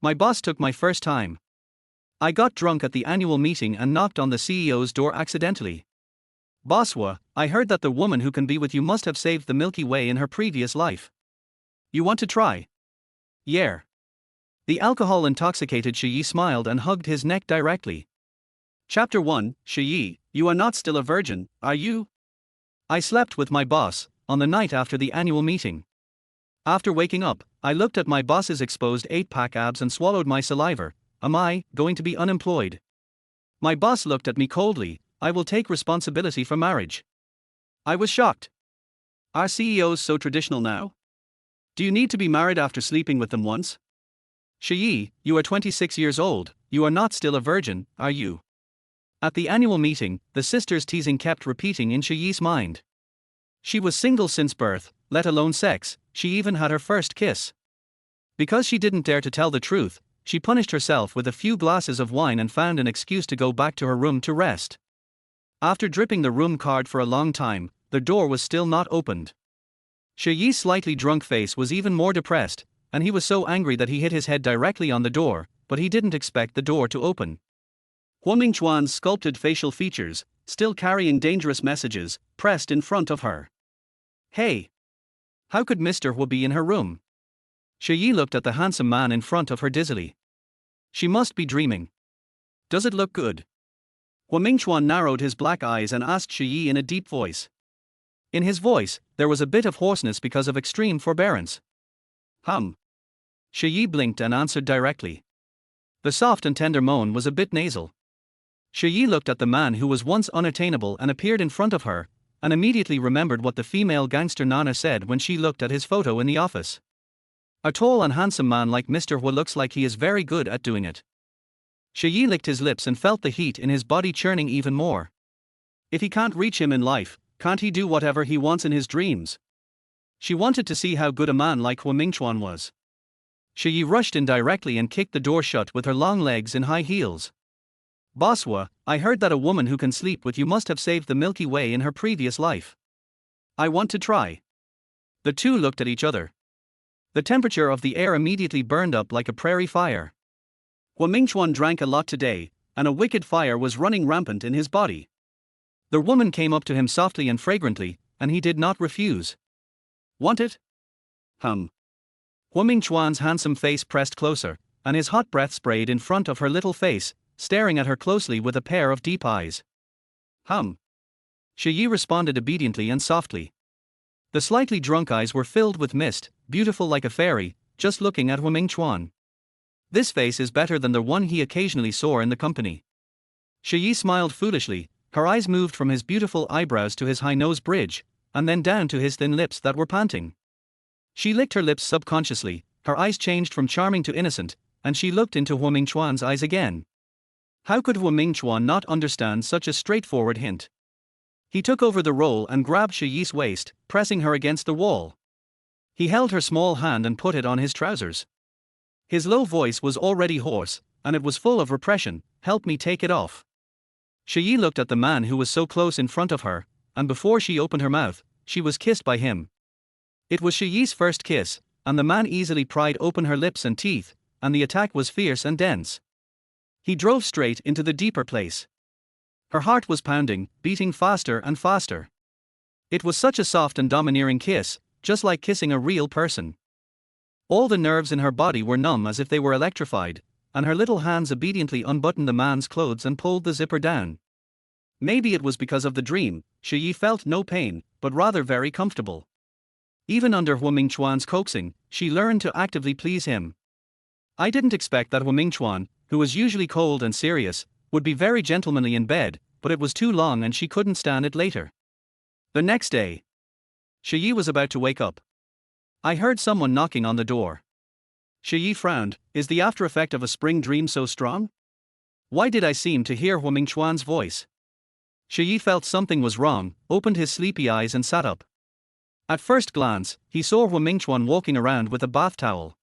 My boss took my first time. I got drunk at the annual meeting and knocked on the CEO's door accidentally. Bosswa, I heard that the woman who can be with you must have saved the Milky Way in her previous life. You want to try? Yeah. The alcohol-intoxicated Shi Ye smiled and hugged his neck directly. Chapter 1, Shi Ye, you are not still a virgin, are you? I slept with my boss, on the night after the annual meeting. After waking up, I looked at my boss's exposed 8-pack abs and swallowed my saliva. Am I going to be unemployed? My boss looked at me coldly. I will take responsibility for marriage. I was shocked. Are CEOs so traditional now? Do you need to be married after sleeping with them once? Shi Ye, you are 26 years old, you are not still a virgin, are you? At the annual meeting, the sisters' teasing kept repeating in Shi Ye's mind. She was single since birth, let alone sex, she even had her first kiss. Because she didn't dare to tell the truth, she punished herself with a few glasses of wine and found an excuse to go back to her room to rest. After dripping the room card for a long time, the door was still not opened. Shi Ye's slightly drunk face was even more depressed, and he was so angry that he hit his head directly on the door, but he didn't expect the door to open. Mingchuan's sculpted facial features, still carrying dangerous messages, pressed in front of her. Hey! How could Mr. Hu be in her room? Shi Ye looked at the handsome man in front of her dizzily. She must be dreaming. Does it look good? Mingchuan narrowed his black eyes and asked Shi Ye in a deep voice. In his voice, there was a bit of hoarseness because of extreme forbearance. Shi Ye blinked and answered directly. The soft and tender moan was a bit nasal. Shi Ye looked at the man who was once unattainable and appeared in front of her, and immediately remembered what the female gangster Nana said when she looked at his photo in the office. A tall and handsome man like Mr. Hu looks like he is very good at doing it. Shi Ye licked his lips and felt the heat in his body churning even more. If he can't reach him in life, can't he do whatever he wants in his dreams? She wanted to see how good a man like Mingchuan was. Shi Ye rushed in directly and kicked the door shut with her long legs in high heels. Bosswa, I heard that a woman who can sleep with you must have saved the Milky Way in her previous life. I want to try. The two looked at each other. The temperature of the air immediately burned up like a prairie fire. Mingchuan drank a lot today, and a wicked fire was running rampant in his body. The woman came up to him softly and fragrantly, and he did not refuse. Want it? Mingchuan's handsome face pressed closer, and his hot breath sprayed in front of her little face, staring at her closely with a pair of deep eyes. Shi Ye responded obediently and softly. The slightly drunk eyes were filled with mist, beautiful like a fairy, just looking at Mingchuan. This face is better than the one he occasionally saw in the company. Shi Ye smiled foolishly, her eyes moved from his beautiful eyebrows to his high nose bridge, and then down to his thin lips that were panting. She licked her lips subconsciously, her eyes changed from charming to innocent, and she looked into Mingchuan's eyes again. How could Mingchuan not understand such a straightforward hint? He took over the role and grabbed Shi Ye's waist, pressing her against the wall. He held her small hand and put it on his trousers. His low voice was already hoarse, and it was full of repression. Help me take it off. Shi Ye looked at the man who was so close in front of her, and before she opened her mouth, she was kissed by him. It was Shi Ye's first kiss, and the man easily pried open her lips and teeth, and the attack was fierce and dense. He drove straight into the deeper place. Her heart was pounding, beating faster and faster. It was such a soft and domineering kiss, just like kissing a real person. All the nerves in her body were numb as if they were electrified, and her little hands obediently unbuttoned the man's clothes and pulled the zipper down. Maybe it was because of the dream, Shi Ye felt no pain, but rather very comfortable. Even under Mingchuan's coaxing, she learned to actively please him. I didn't expect that Mingchuan, who was usually cold and serious, would be very gentlemanly in bed, but it was too long and she couldn't stand it later. The next day, Shi Ye was about to wake up. I heard someone knocking on the door. Shi Ye frowned. Is the after effect of a spring dream so strong? Why did I seem to hear Mingchuan's voice? Shi Ye felt something was wrong, opened his sleepy eyes and sat up. At first glance, he saw Mingchuan walking around with a bath towel.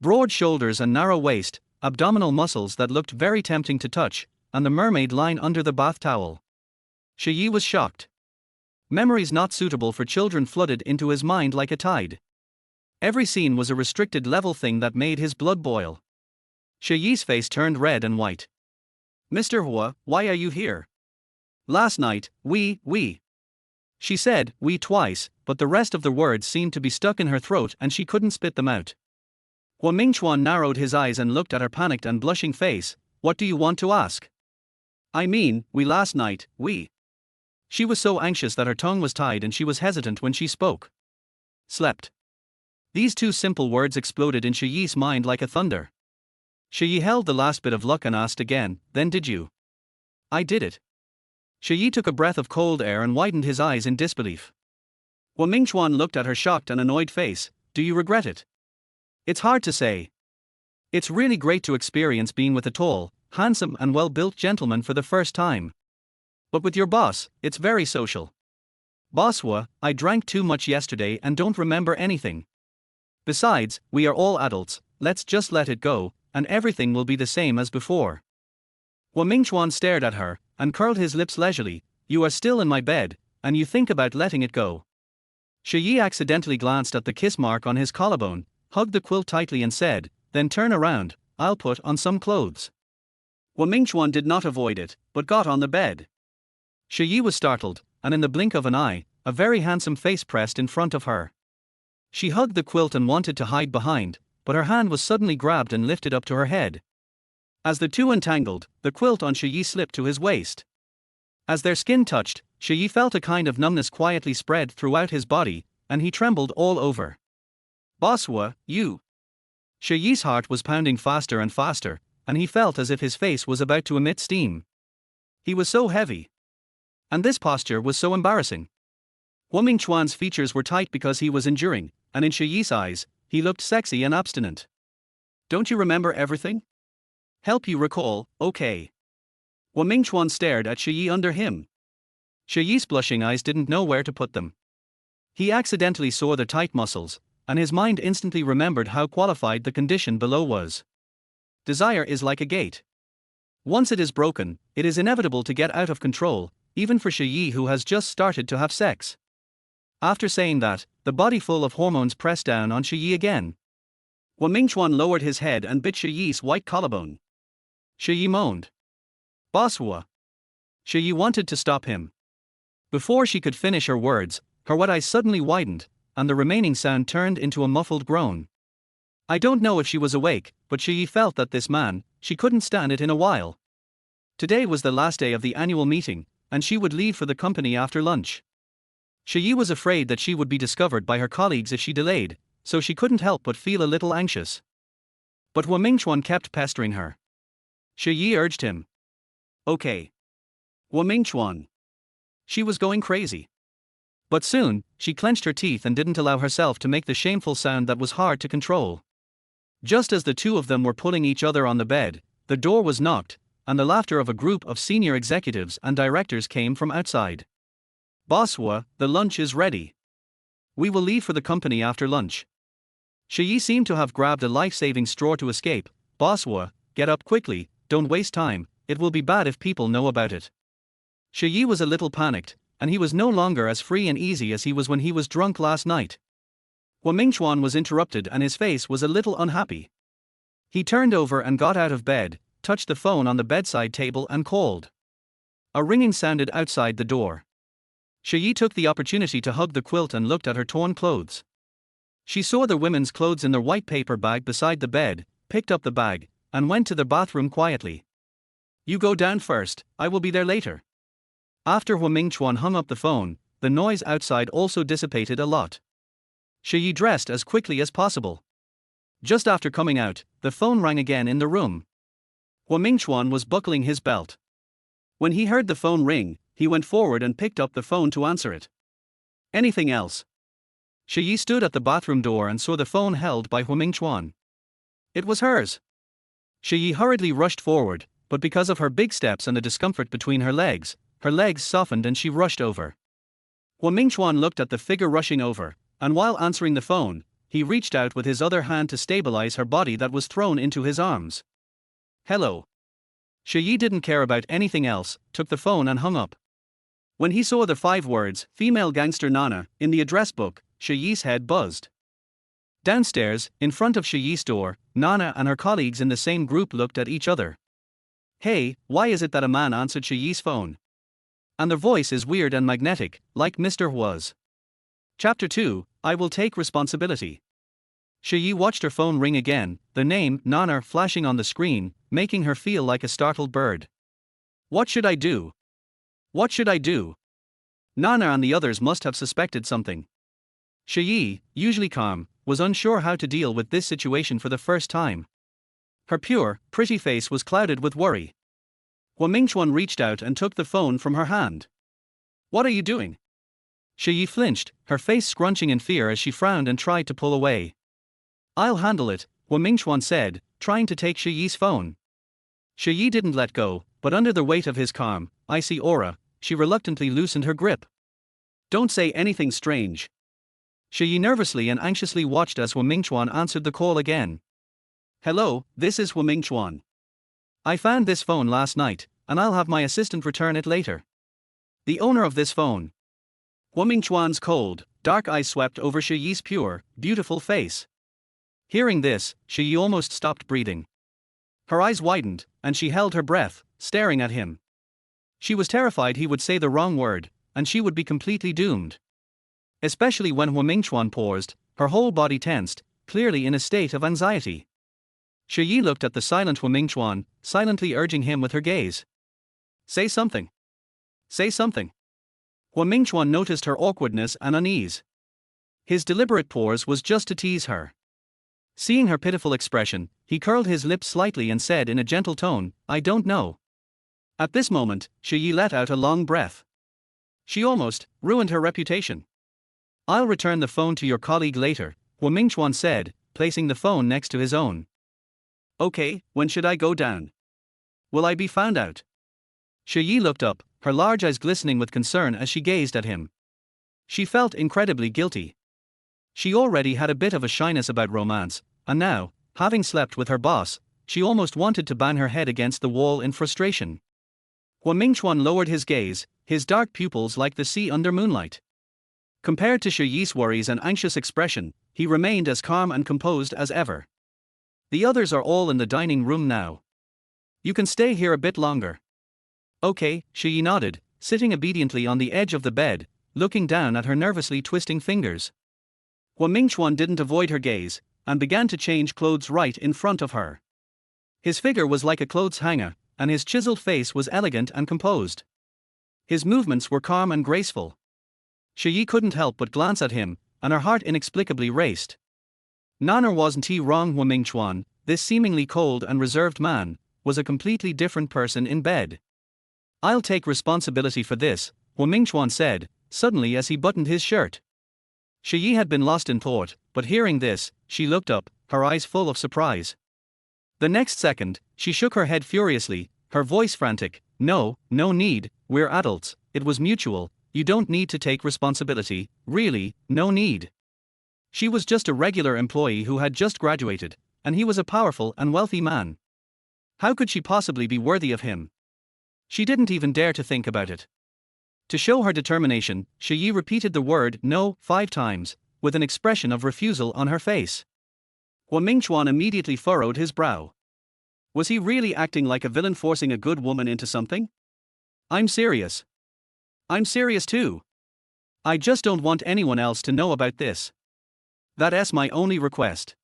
Broad shoulders and narrow waist, abdominal muscles that looked very tempting to touch, and the mermaid line under the bath towel. Shi Ye was shocked. Memories not suitable for children flooded into his mind like a tide. Every scene was a restricted level thing that made his blood boil. Shi Ye's face turned red and white. Mr. Hua, why are you here? Last night, we. She said, we twice, but the rest of the words seemed to be stuck in her throat and she couldn't spit them out. Hua Mingchuan narrowed his eyes and looked at her panicked and blushing face. What do you want to ask? I mean, we last night, we. She was so anxious that her tongue was tied and she was hesitant when she spoke. Slept. These two simple words exploded in Shi Ye's mind like a thunder. Shi Ye held the last bit of luck and asked again, then did you? I did it. Shi Ye took a breath of cold air and widened his eyes in disbelief. Hua Mingchuan looked at her shocked and annoyed face. Do you regret it? It's hard to say. It's really great to experience being with a tall, handsome and well-built gentleman for the first time. But with your boss, it's very social. Boss Hua, I drank too much yesterday and don't remember anything. Besides, we are all adults, let's just let it go, and everything will be the same as before. Hua Mingchuan stared at her, and curled his lips leisurely. You are still in my bed, and you think about letting it go. Shi Ye accidentally glanced at the kiss mark on his collarbone, hugged the quilt tightly and said, then turn around, I'll put on some clothes. Hua Mingchuan did not avoid it, but got on the bed. Shi Ye was startled, and in the blink of an eye, a very handsome face pressed in front of her. She hugged the quilt and wanted to hide behind, but her hand was suddenly grabbed and lifted up to her head. As the two entangled, the quilt on Shi Ye slipped to his waist. As their skin touched, Shi Ye felt a kind of numbness quietly spread throughout his body, and he trembled all over. Boss Hua, you. Shi Ye's heart was pounding faster and faster, and he felt as if his face was about to emit steam. He was so heavy. And this posture was so embarrassing. Hua Mingchuan's features were tight because he was enduring, and in Shi Ye's eyes, he looked sexy and obstinate. Don't you remember everything? Help you recall, okay. Hua Mingchuan stared at Shi Ye under him. Shi Ye's blushing eyes didn't know where to put them. He accidentally saw the tight muscles, and his mind instantly remembered how qualified the condition below was. Desire is like a gate. Once it is broken, it is inevitable to get out of control, even for Shi Ye who has just started to have sex. After saying that, the body full of hormones pressed down on Shi Ye again. Hua Mingchuan lowered his head and bit Shi Ye's white collarbone. Shi Ye moaned. Boss Hua. Shi Ye wanted to stop him. Before she could finish her words, her wet eyes suddenly widened, and the remaining sound turned into a muffled groan. I don't know if she was awake, but Shi Ye felt that this man, she couldn't stand it in a while. Today was the last day of the annual meeting, and she would leave for the company after lunch. Shi Ye was afraid that she would be discovered by her colleagues if she delayed, so she couldn't help but feel a little anxious. But Hua Mingchuan kept pestering her. Shi Ye urged him. Okay. Hua Mingchuan. She was going crazy. But soon, she clenched her teeth and didn't allow herself to make the shameful sound that was hard to control. Just as the two of them were pulling each other on the bed, the door was knocked, and the laughter of a group of senior executives and directors came from outside. Boss Hua, the lunch is ready. We will leave for the company after lunch. Shi Ye seemed to have grabbed a life-saving straw to escape. Boss Hua, get up quickly, don't waste time, it will be bad if people know about it. Shi Ye was a little panicked, and he was no longer as free and easy as he was when he was drunk last night. Hua Mingchuan was interrupted and his face was a little unhappy. He turned over and got out of bed, touched the phone on the bedside table and called. A ringing sounded outside the door. Shi Ye took the opportunity to hug the quilt and looked at her torn clothes. She saw the women's clothes in their white paper bag beside the bed, picked up the bag, and went to the bathroom quietly. You go down first, I will be there later. After Hua Mingchuan hung up the phone, the noise outside also dissipated a lot. Shi Ye dressed as quickly as possible. Just after coming out, the phone rang again in the room. Hua Mingchuan was buckling his belt. When he heard the phone ring, he went forward and picked up the phone to answer it. Anything else? Shi Ye stood at the bathroom door and saw the phone held by Hua Mingchuan. It was hers. Shi Ye hurriedly rushed forward, but because of her big steps and the discomfort between her legs softened and she rushed over. Hua Mingchuan looked at the figure rushing over, and while answering the phone, he reached out with his other hand to stabilize her body that was thrown into his arms. Hello. Shi Ye didn't care about anything else, took the phone and hung up. When he saw the 5 words, female gangster Nana, in the address book, Shi Ye's head buzzed. Downstairs, in front of Shi Ye's door, Nana and her colleagues in the same group looked at each other. Hey, why is it that a man answered Shi Ye's phone? And their voice is weird and magnetic, like Mr. Was. Chapter 2, I Will Take Responsibility. Shi Ye watched her phone ring again, the name, Nana, flashing on the screen, making her feel like a startled bird. What should I do? What should I do? Nana and the others must have suspected something. Shi Ye, usually calm, was unsure how to deal with this situation for the first time. Her pure, pretty face was clouded with worry. Mingchuan reached out and took the phone from her hand. What are you doing? Shi Ye flinched, her face scrunching in fear as she frowned and tried to pull away. I'll handle it, Mingchuan said, trying to take Shi Ye's phone. Shi Ye didn't let go, but under the weight of his calm, icy aura, she reluctantly loosened her grip. Don't say anything strange. Shi Ye nervously and anxiously watched as Mingchuan answered the call again. Hello, this is Mingchuan. I found this phone last night, and I'll have my assistant return it later. The owner of this phone. Mingchuan's cold, dark eyes swept over Shi Ye's pure, beautiful face. Hearing this, Shi Ye almost stopped breathing. Her eyes widened, and she held her breath, staring at him. She was terrified he would say the wrong word, and she would be completely doomed. Especially when Mingchuan paused, her whole body tensed, clearly in a state of anxiety. Shi Ye looked at the silent Mingchuan, silently urging him with her gaze. Say something. Say something. Mingchuan noticed her awkwardness and unease. His deliberate pause was just to tease her. Seeing her pitiful expression, he curled his lips slightly and said in a gentle tone, I don't know. At this moment, Shi Ye let out a long breath. She almost ruined her reputation. I'll return the phone to your colleague later, Mingchuan said, placing the phone next to his own. Okay, when should I go down? Will I be found out? Shi Ye looked up, her large eyes glistening with concern as she gazed at him. She felt incredibly guilty. She already had a bit of a shyness about romance, and now, having slept with her boss, she almost wanted to bang her head against the wall in frustration. Mingchuan lowered his gaze, his dark pupils like the sea under moonlight. Compared to Shi Ye's worries and anxious expression, he remained as calm and composed as ever. The others are all in the dining room now. You can stay here a bit longer. Okay, Shi Ye nodded, sitting obediently on the edge of the bed, looking down at her nervously twisting fingers. Mingchuan didn't avoid her gaze, and began to change clothes right in front of her. His figure was like a clothes hanger, and his chiseled face was elegant and composed. His movements were calm and graceful. Shi Ye couldn't help but glance at him, and her heart inexplicably raced. Nana wasn't he wrong? Mingchuan, this seemingly cold and reserved man, was a completely different person in bed. I'll take responsibility for this, Mingchuan said, suddenly as he buttoned his shirt. Shi Ye had been lost in thought, but hearing this, she looked up, her eyes full of surprise. The next second, she shook her head furiously, her voice frantic. No need, we're adults, it was mutual, you don't need to take responsibility, really, no need. She was just a regular employee who had just graduated, and he was a powerful and wealthy man. How could she possibly be worthy of him? She didn't even dare to think about it. To show her determination, Shi Ye repeated the word no 5 times, with an expression of refusal on her face. Mingchuan immediately furrowed his brow. Was he really acting like a villain forcing a good woman into something? I'm serious. I'm serious too. I just don't want anyone else to know about this. That's my only request.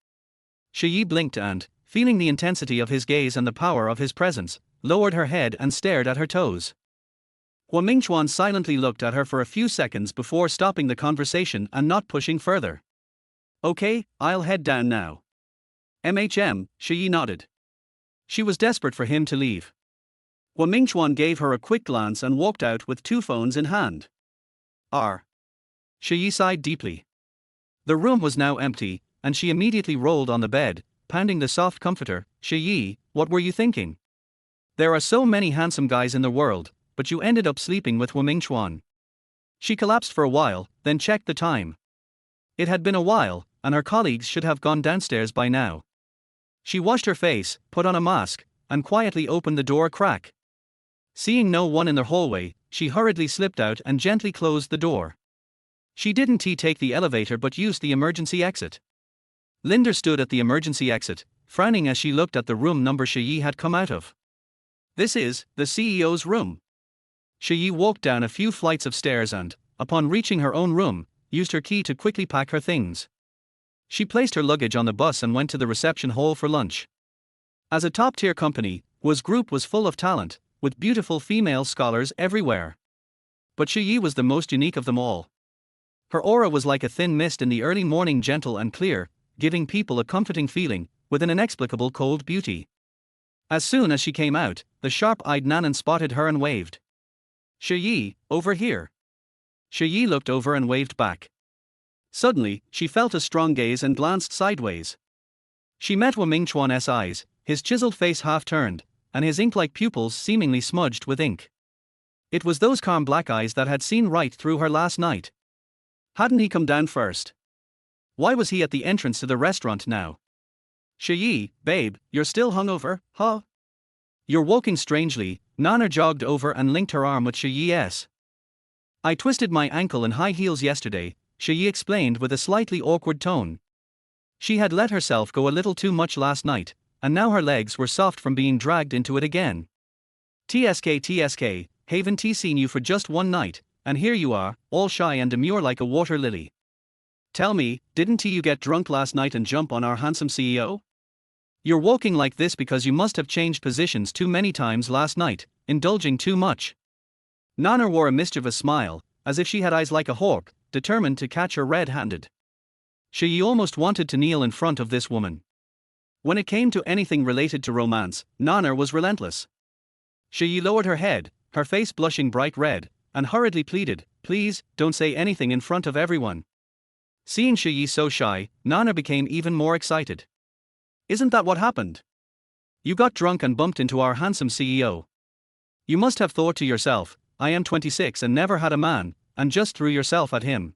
Shi Ye blinked and, feeling the intensity of his gaze and the power of his presence, lowered her head and stared at her toes. Mingchuan silently looked at her for a few seconds before stopping the conversation and not pushing further. Okay, I'll head down now. Shi Ye nodded. She was desperate for him to leave. Mingchuan gave her a quick glance and walked out with 2 phones in hand. Shi Ye sighed deeply. The room was now empty, and she immediately rolled on the bed, pounding the soft comforter. Shi Ye, what were you thinking? There are so many handsome guys in the world, but you ended up sleeping with Mingchuan. She collapsed for a while, then checked the time. It had been a while, and her colleagues should have gone downstairs by now. She washed her face, put on a mask, and quietly opened the door a crack. Seeing no one in the hallway, she hurriedly slipped out and gently closed the door. She didn't take the elevator but used the emergency exit. Linda stood at the emergency exit, frowning as she looked at the room number Shi Ye had come out of. This is the CEO's room. Shi Ye walked down a few flights of stairs and, upon reaching her own room, used her key to quickly pack her things. She placed her luggage on the bus and went to the reception hall for lunch. As a top-tier company, Hua's group was full of talent, with beautiful female scholars everywhere. But Shi Ye was the most unique of them all. Her aura was like a thin mist in the early morning, gentle and clear, giving people a comforting feeling, with an inexplicable cold beauty. As soon as she came out, the sharp-eyed Nanan spotted her and waved. "Shi Ye, over here." Shi Ye looked over and waved back. Suddenly, she felt a strong gaze and glanced sideways. She met Wu Mingchuan's eyes, his chiseled face half-turned, and his ink-like pupils seemingly smudged with ink. It was those calm black eyes that had seen right through her last night. Hadn't he come down first? Why was he at the entrance to the restaurant now? "Shi Ye, babe, you're still hungover, huh? You're walking strangely." Nana jogged over and linked her arm with Shi Ye's. "I twisted my ankle in high heels yesterday," Shi Ye explained with a slightly awkward tone. She had let herself go a little too much last night, and now her legs were soft from being dragged into it again. TSK, haven't seen you for just one night, and here you are, all shy and demure like a water lily. Tell me, didn't you get drunk last night and jump on our handsome CEO? You're walking like this because you must have changed positions too many times last night, indulging too much." Nana wore a mischievous smile, as if she had eyes like a hawk, determined to catch her red-handed. Shi Ye almost wanted to kneel in front of this woman. When it came to anything related to romance, Nana was relentless. Shi Ye lowered her head, her face blushing bright red, and hurriedly pleaded, "Please, don't say anything in front of everyone." Seeing Shi Ye so shy, Nana became even more excited. "Isn't that what happened? You got drunk and bumped into our handsome CEO. You must have thought to yourself, I am 26 and never had a man, and just threw yourself at him.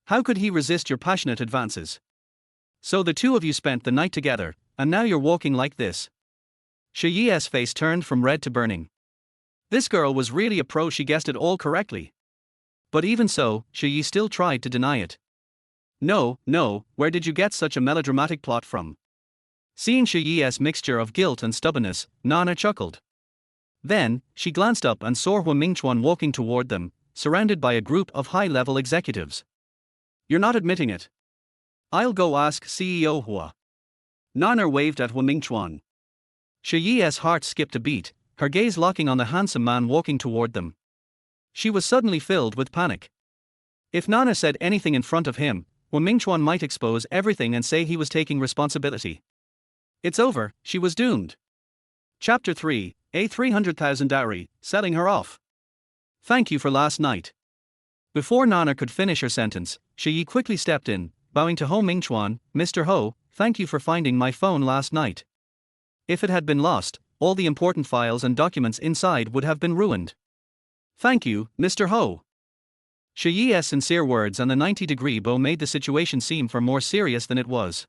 How could he resist your passionate advances? So the two of you spent the night together, and now you're walking like this." Shi Ye's face turned from red to burning. This girl was really a pro, she guessed it all correctly. But even so, Shi Ye still tried to deny it. No, where did you get such a melodramatic plot from?" Seeing Shi Ye's mixture of guilt and stubbornness, Nana chuckled. Then, she glanced up and saw Wu Mingchuan walking toward them, surrounded by a group of high-level executives. "You're not admitting it. I'll go ask CEO Hua." Nana waved at Wu Mingchuan. Shi Ye's heart skipped a beat, her gaze locking on the handsome man walking toward them. She was suddenly filled with panic. If Nana said anything in front of him, Wu Mingchuan might expose everything and say he was taking responsibility. It's over, she was doomed. Chapter 3, A 300,000 dowry, selling her off. "Thank you for last night." Before Nana could finish her sentence, Shi Ye quickly stepped in, bowing to Ho Mingchuan. "Mr. Ho, thank you for finding my phone last night. If it had been lost, all the important files and documents inside would have been ruined." "Thank you, Mr. Ho." Shi Ye's sincere words and the 90-degree bow made the situation seem far more serious than it was.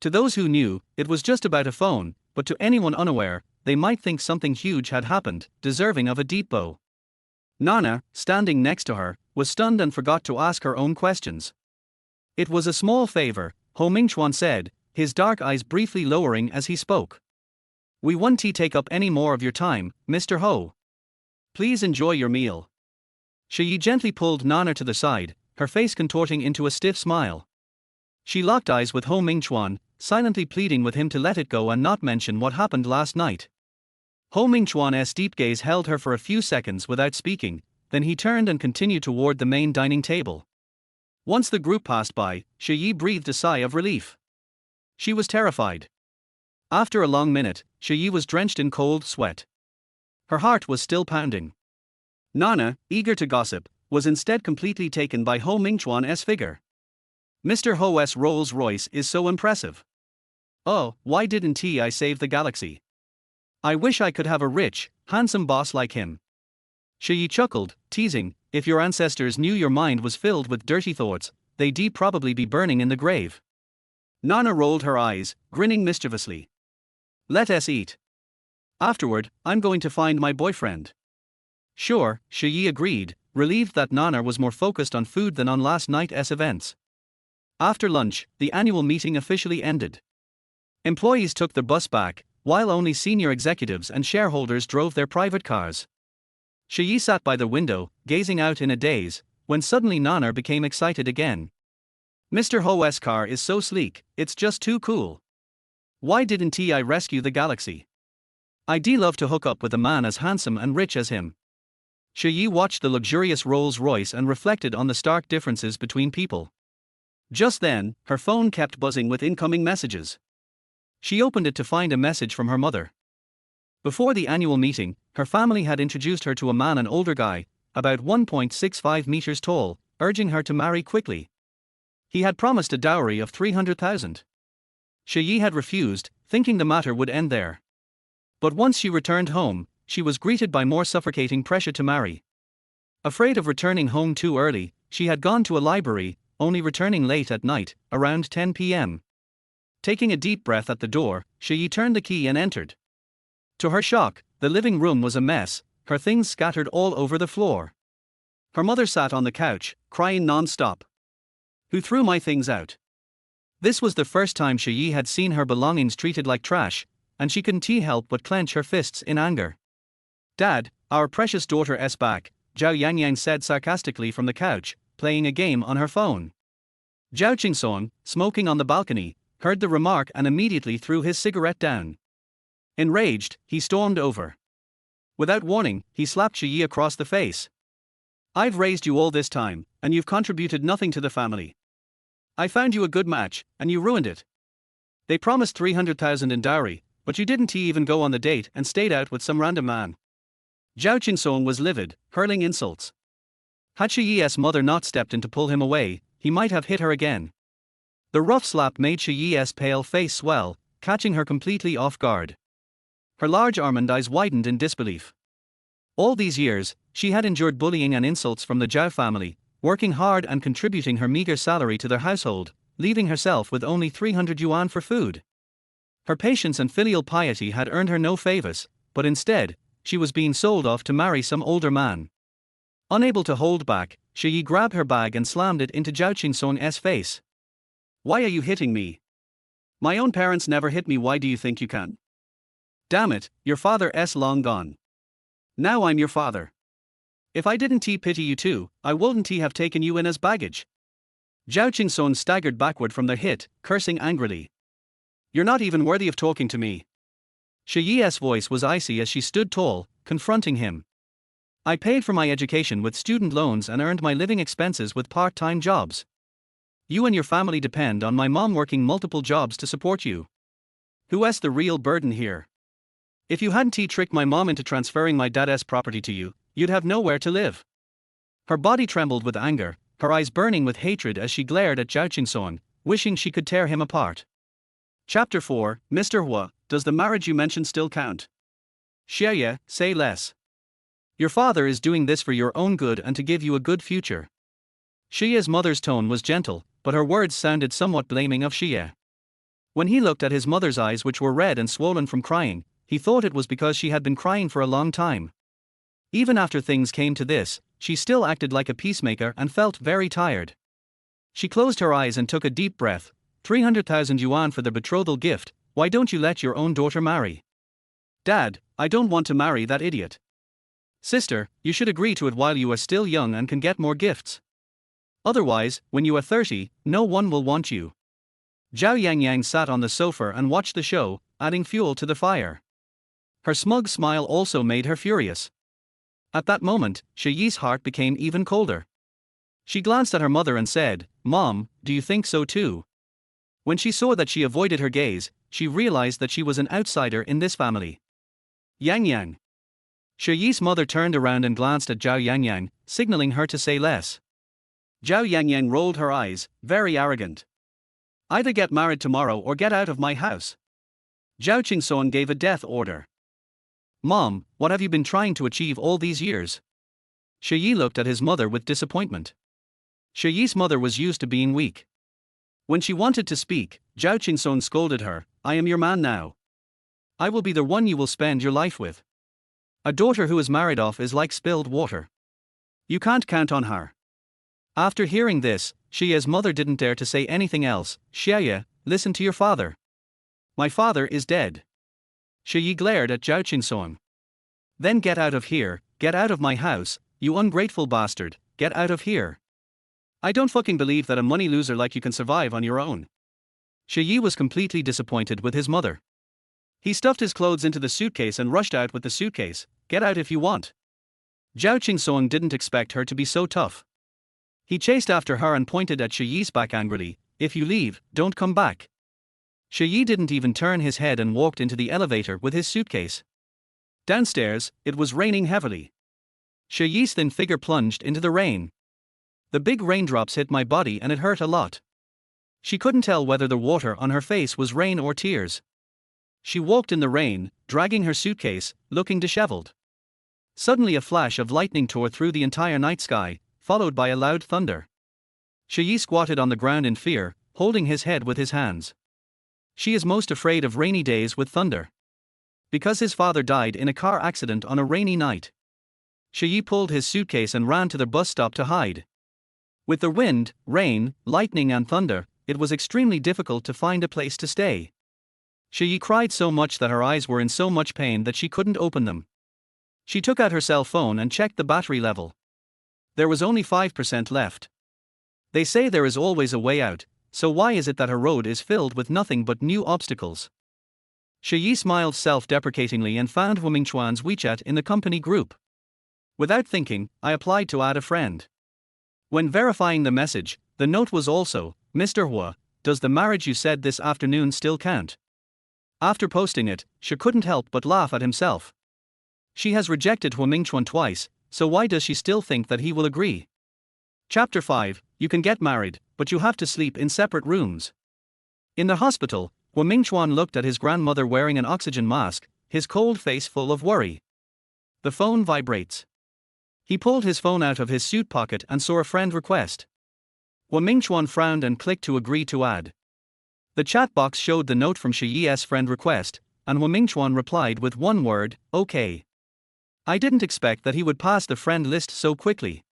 To those who knew, it was just about a phone, but to anyone unaware, they might think something huge had happened, deserving of a deep bow. Nana, standing next to her, was stunned and forgot to ask her own questions. "It was a small favor," Ho Mingchuan said, his dark eyes briefly lowering as he spoke. "We won't take up any more of your time, Mr. Ho. Please enjoy your meal." Shi Ye gently pulled Nana to the side, her face contorting into a stiff smile. She locked eyes with Ho Mingchuan, silently pleading with him to let it go and not mention what happened last night. Ho Mingchuan's deep gaze held her for a few seconds without speaking, then he turned and continued toward the main dining table. Once the group passed by, Shi Ye breathed a sigh of relief. She was terrified. After a long minute, Shi Ye was drenched in cold sweat. Her heart was still pounding. Nana, eager to gossip, was instead completely taken by Ho Mingchuan's figure. "Mr. Ho's Rolls Royce is so impressive. Oh, why didn't I save the galaxy? I wish I could have a rich, handsome boss like him." Shi Ye chuckled, teasing, "If your ancestors knew your mind was filled with dirty thoughts, they'd probably be burning in the grave." Nana rolled her eyes, grinning mischievously. "Let us eat. Afterward, I'm going to find my boyfriend." "Sure," Shi Ye agreed, relieved that Nana was more focused on food than on last night's events. After lunch, the annual meeting officially ended. Employees took their bus back, while only senior executives and shareholders drove their private cars. Shi Ye sat by the window, gazing out in a daze, when suddenly Nana became excited again. Mr. Ho's car is so sleek, it's just too cool. Why didn't I rescue the galaxy? I'd love to hook up with a man as handsome and rich as him. Shi Ye watched the luxurious Rolls-Royce and reflected on the stark differences between people. Just then, her phone kept buzzing with incoming messages. She opened it to find a message from her mother. Before the annual meeting, her family had introduced her to a man, an older guy, about 1.65 meters tall, urging her to marry quickly. He had promised a dowry of 300,000. Shi Ye had refused, thinking the matter would end there. But once she returned home, she was greeted by more suffocating pressure to marry. Afraid of returning home too early, she had gone to a library, only returning late at night, around 10 p.m. Taking a deep breath at the door, Shi Ye turned the key and entered. To her shock, the living room was a mess, her things scattered all over the floor. Her mother sat on the couch, crying non-stop. "Who threw my things out?" This was the first time Shi Ye had seen her belongings treated like trash, and she couldn't help but clench her fists in anger. "Dad, our precious daughter's back," Zhao Yangyang said sarcastically from the couch, playing a game on her phone. Zhao Qingsong, smoking on the balcony, heard the remark and immediately threw his cigarette down. Enraged, he stormed over. Without warning, he slapped Shi Ye across the face. "I've raised you all this time, and you've contributed nothing to the family. I found you a good match, and you ruined it. They promised 300,000 in dowry, but you didn't even go on the date and stayed out with some random man." Zhao Qingsong was livid, hurling insults. Had Shi Ye's mother not stepped in to pull him away, he might have hit her again. The rough slap made Shi Ye's pale face swell, catching her completely off guard. Her large almond eyes widened in disbelief. All these years, she had endured bullying and insults from the Zhao family, working hard and contributing her meager salary to their household, leaving herself with only 300 yuan for food. Her patience and filial piety had earned her no favors, but instead, she was being sold off to marry some older man. Unable to hold back, Shi Ye grabbed her bag and slammed it into Zhao Qingsong's face. "Why are you hitting me? My own parents never hit me, why do you think you can? Damn it, your father's long gone. Now I'm your father. If I didn't pity you too, I wouldn't have taken you in as baggage." Zhao Qingsong staggered backward from the hit, cursing angrily. "You're not even worthy of talking to me." Shi Ye's voice was icy as she stood tall, confronting him. "I paid for my education with student loans and earned my living expenses with part-time jobs. You and your family depend on my mom working multiple jobs to support you. Who's the real burden here? If you hadn't tricked my mom into transferring my dad's property to you, you'd have nowhere to live." Her body trembled with anger, her eyes burning with hatred as she glared at Zhao Qingsong, wishing she could tear him apart. Chapter 4, Mr. Hua, does the marriage you mentioned still count? Shi Ye, say less. Your father is doing this for your own good and to give you a good future. Shi Ye's mother's tone was gentle, but her words sounded somewhat blaming of Shi Ye. When he looked at his mother's eyes, which were red and swollen from crying, he thought it was because she had been crying for a long time. Even after things came to this, she still acted like a peacemaker and felt very tired. She closed her eyes and took a deep breath. 300,000 yuan for the betrothal gift, why don't you let your own daughter marry? Dad, I don't want to marry that idiot. Sister, you should agree to it while you are still young and can get more gifts. Otherwise, when you are 30, no one will want you. Zhao Yangyang sat on the sofa and watched the show, adding fuel to the fire. Her smug smile also made her furious. At that moment, Shi Ye's heart became even colder. She glanced at her mother and said, "Mom, do you think so too?" When she saw that she avoided her gaze, she realized that she was an outsider in this family. Yangyang. Shi Ye's mother turned around and glanced at Zhao Yangyang, signaling her to say less. Zhao Yangyang rolled her eyes, very arrogant. Either get married tomorrow or get out of my house. Zhao Qingsong gave a death order. Mom, what have you been trying to achieve all these years? Shi Ye looked at his mother with disappointment. Shi Ye's mother was used to being weak. When she wanted to speak, Zhao Qingsong scolded her, "I am your man now. I will be the one you will spend your life with. A daughter who is married off is like spilled water. You can't count on her." After hearing this, Shi Ye's mother didn't dare to say anything else. Shi Ye, listen to your father. My father is dead. Shi Ye glared at Zhao Qingsong. Then get out of here, get out of my house, you ungrateful bastard, get out of here. I don't fucking believe that a money loser like you can survive on your own. Shi Ye was completely disappointed with his mother. He stuffed his clothes into the suitcase and rushed out with the suitcase. Get out if you want. Zhao Qingsong didn't expect her to be so tough. He chased after her and pointed at Shi Ye's back angrily. If you leave, don't come back. Shi Ye didn't even turn his head and walked into the elevator with his suitcase. Downstairs, it was raining heavily. Shi Ye's thin figure plunged into the rain. The big raindrops hit my body and it hurt a lot. She couldn't tell whether the water on her face was rain or tears. She walked in the rain, dragging her suitcase, looking disheveled. Suddenly a flash of lightning tore through the entire night sky, followed by a loud thunder. Shi Ye squatted on the ground in fear, holding his head with his hands. She is most afraid of rainy days with thunder. Because his father died in a car accident on a rainy night. Shi Ye pulled his suitcase and ran to the bus stop to hide. With the wind, rain, lightning and thunder, it was extremely difficult to find a place to stay. Shi Ye cried so much that her eyes were in so much pain that she couldn't open them. She took out her cell phone and checked the battery level. There was only 5% left. They say there is always a way out, so why is it that her road is filled with nothing but new obstacles? Shi Ye smiled self-deprecatingly and found Wu Mingchuan's WeChat in the company group. Without thinking, I applied to add a friend. When verifying the message, the note was also, Mr. Hua, does the marriage you said this afternoon still count? After posting it, Shi couldn't help but laugh at himself. She has rejected Wu Mingchuan twice, so why does she still think that he will agree? Chapter 5, you can get married, but you have to sleep in separate rooms. In the hospital, Wu Mingchuan looked at his grandmother wearing an oxygen mask, his cold face full of worry. The phone vibrates. He pulled his phone out of his suit pocket and saw a friend request. Wu Mingchuan frowned and clicked to agree to add. The chat box showed the note from Shi Ye's friend request, and Wu Mingchuan replied with one word, okay. I didn't expect that he would pass the friend list so quickly.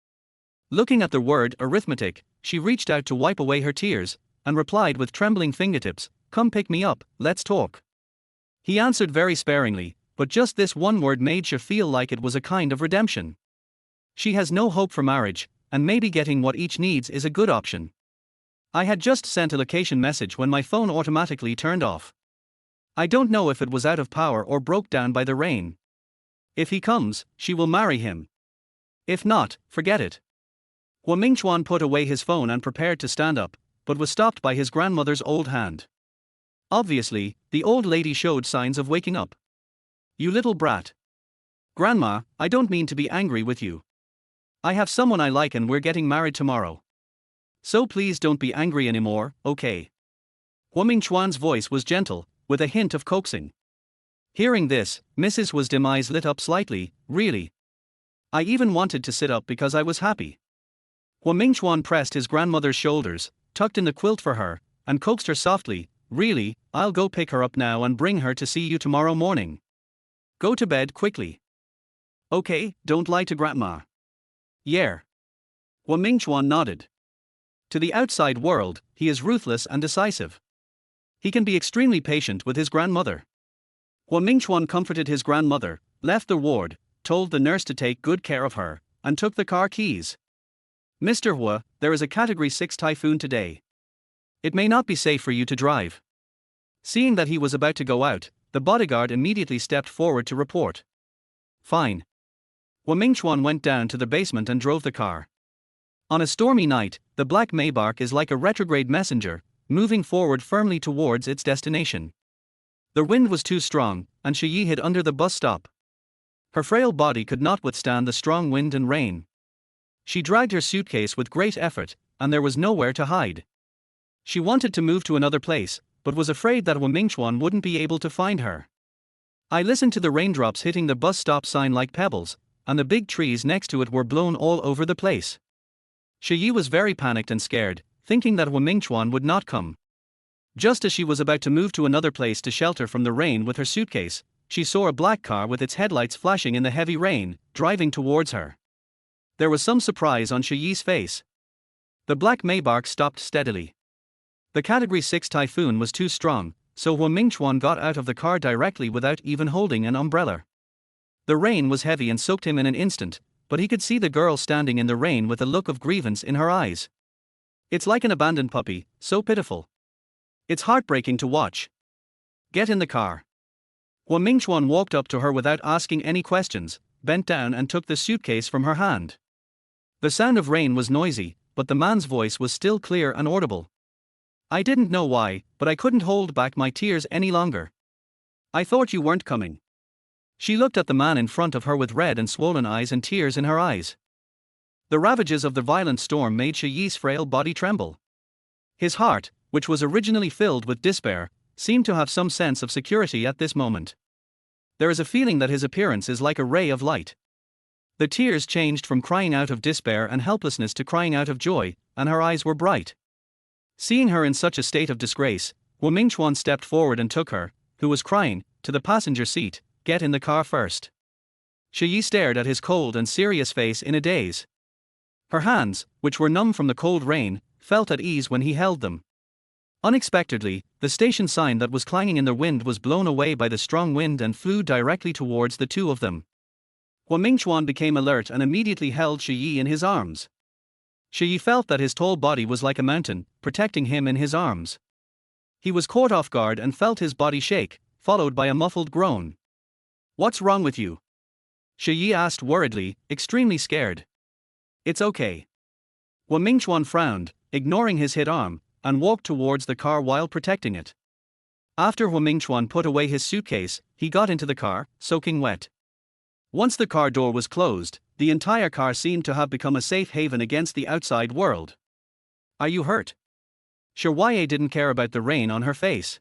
Looking at the word arithmetic, she reached out to wipe away her tears, and replied with trembling fingertips, come pick me up, let's talk. He answered very sparingly, but just this one word made Shi feel like it was a kind of redemption. She has no hope for marriage, and maybe getting what each needs is a good option. I had just sent a location message when my phone automatically turned off. I don't know if it was out of power or broke down by the rain. If he comes, she will marry him. If not, forget it. Wu Mingchuan put away his phone and prepared to stand up, but was stopped by his grandmother's old hand. Obviously, the old lady showed signs of waking up. You little brat. Grandma, I don't mean to be angry with you. I have someone I like and we're getting married tomorrow. So please don't be angry anymore, okay? Wu Mingchuan's voice was gentle, with a hint of coaxing. Hearing this, Mrs. Hua's dim eyes lit up slightly. Really? I even wanted to sit up because I was happy. Wu Mingchuan pressed his grandmother's shoulders, tucked in the quilt for her, and coaxed her softly. Really, I'll go pick her up now and bring her to see you tomorrow morning. Go to bed quickly. Okay, don't lie to grandma. Yeah. Wu Mingchuan nodded. To the outside world, he is ruthless and decisive. He can be extremely patient with his grandmother. Wu Mingchuan comforted his grandmother, left the ward, told the nurse to take good care of her, and took the car keys. Mr. Hua, there is a Category 6 typhoon today. It may not be safe for you to drive. Seeing that he was about to go out, the bodyguard immediately stepped forward to report. Fine. Wu Mingchuan went down to the basement and drove the car. On a stormy night, the black Maybach is like a retrograde messenger, moving forward firmly towards its destination. The wind was too strong, and Shi Ye hid under the bus stop. Her frail body could not withstand the strong wind and rain. She dragged her suitcase with great effort, and there was nowhere to hide. She wanted to move to another place, but was afraid that Wu Mingchuan wouldn't be able to find her. I listened to the raindrops hitting the bus stop sign like pebbles, and the big trees next to it were blown all over the place. Shi Ye was very panicked and scared, thinking that Wu Mingchuan would not come. Just as she was about to move to another place to shelter from the rain with her suitcase, she saw a black car with its headlights flashing in the heavy rain, driving towards her. There was some surprise on Shi Ye's face. The black Maybach stopped steadily. The Category 6 typhoon was too strong, so Hu Mingchuan got out of the car directly without even holding an umbrella. The rain was heavy and soaked him in an instant, but he could see the girl standing in the rain with a look of grievance in her eyes. It's like an abandoned puppy, so pitiful. It's heartbreaking to watch. Get in the car. Hu Mingchuan walked up to her without asking any questions, bent down and took the suitcase from her hand. The sound of rain was noisy, but the man's voice was still clear and audible. I didn't know why, but I couldn't hold back my tears any longer. I thought you weren't coming. She looked at the man in front of her with red and swollen eyes and tears in her eyes. The ravages of the violent storm made Shi Ye's frail body tremble. His heart, which was originally filled with despair, seemed to have some sense of security at this moment. There is a feeling that his appearance is like a ray of light. The tears changed from crying out of despair and helplessness to crying out of joy, and her eyes were bright. Seeing her in such a state of disgrace, Hu Mingchuan stepped forward and took her, who was crying, to the passenger seat. Get in the car first. Shi Ye stared at his cold and serious face in a daze. Her hands, which were numb from the cold rain, felt at ease when he held them. Unexpectedly, the station sign that was clanging in the wind was blown away by the strong wind and flew directly towards the two of them. Hu Mingchuan became alert and immediately held Shi Ye in his arms. Shi Ye felt that his tall body was like a mountain, protecting him in his arms. He was caught off guard and felt his body shake, followed by a muffled groan. What's wrong with you? Shi Ye asked worriedly, extremely scared. It's okay. Hu Mingchuan frowned, ignoring his hit arm, and walked towards the car while protecting it. After Hu Mingchuan put away his suitcase, he got into the car, soaking wet. Once the car door was closed, the entire car seemed to have become a safe haven against the outside world. Are you hurt? Shi Ye didn't care about the rain on her face.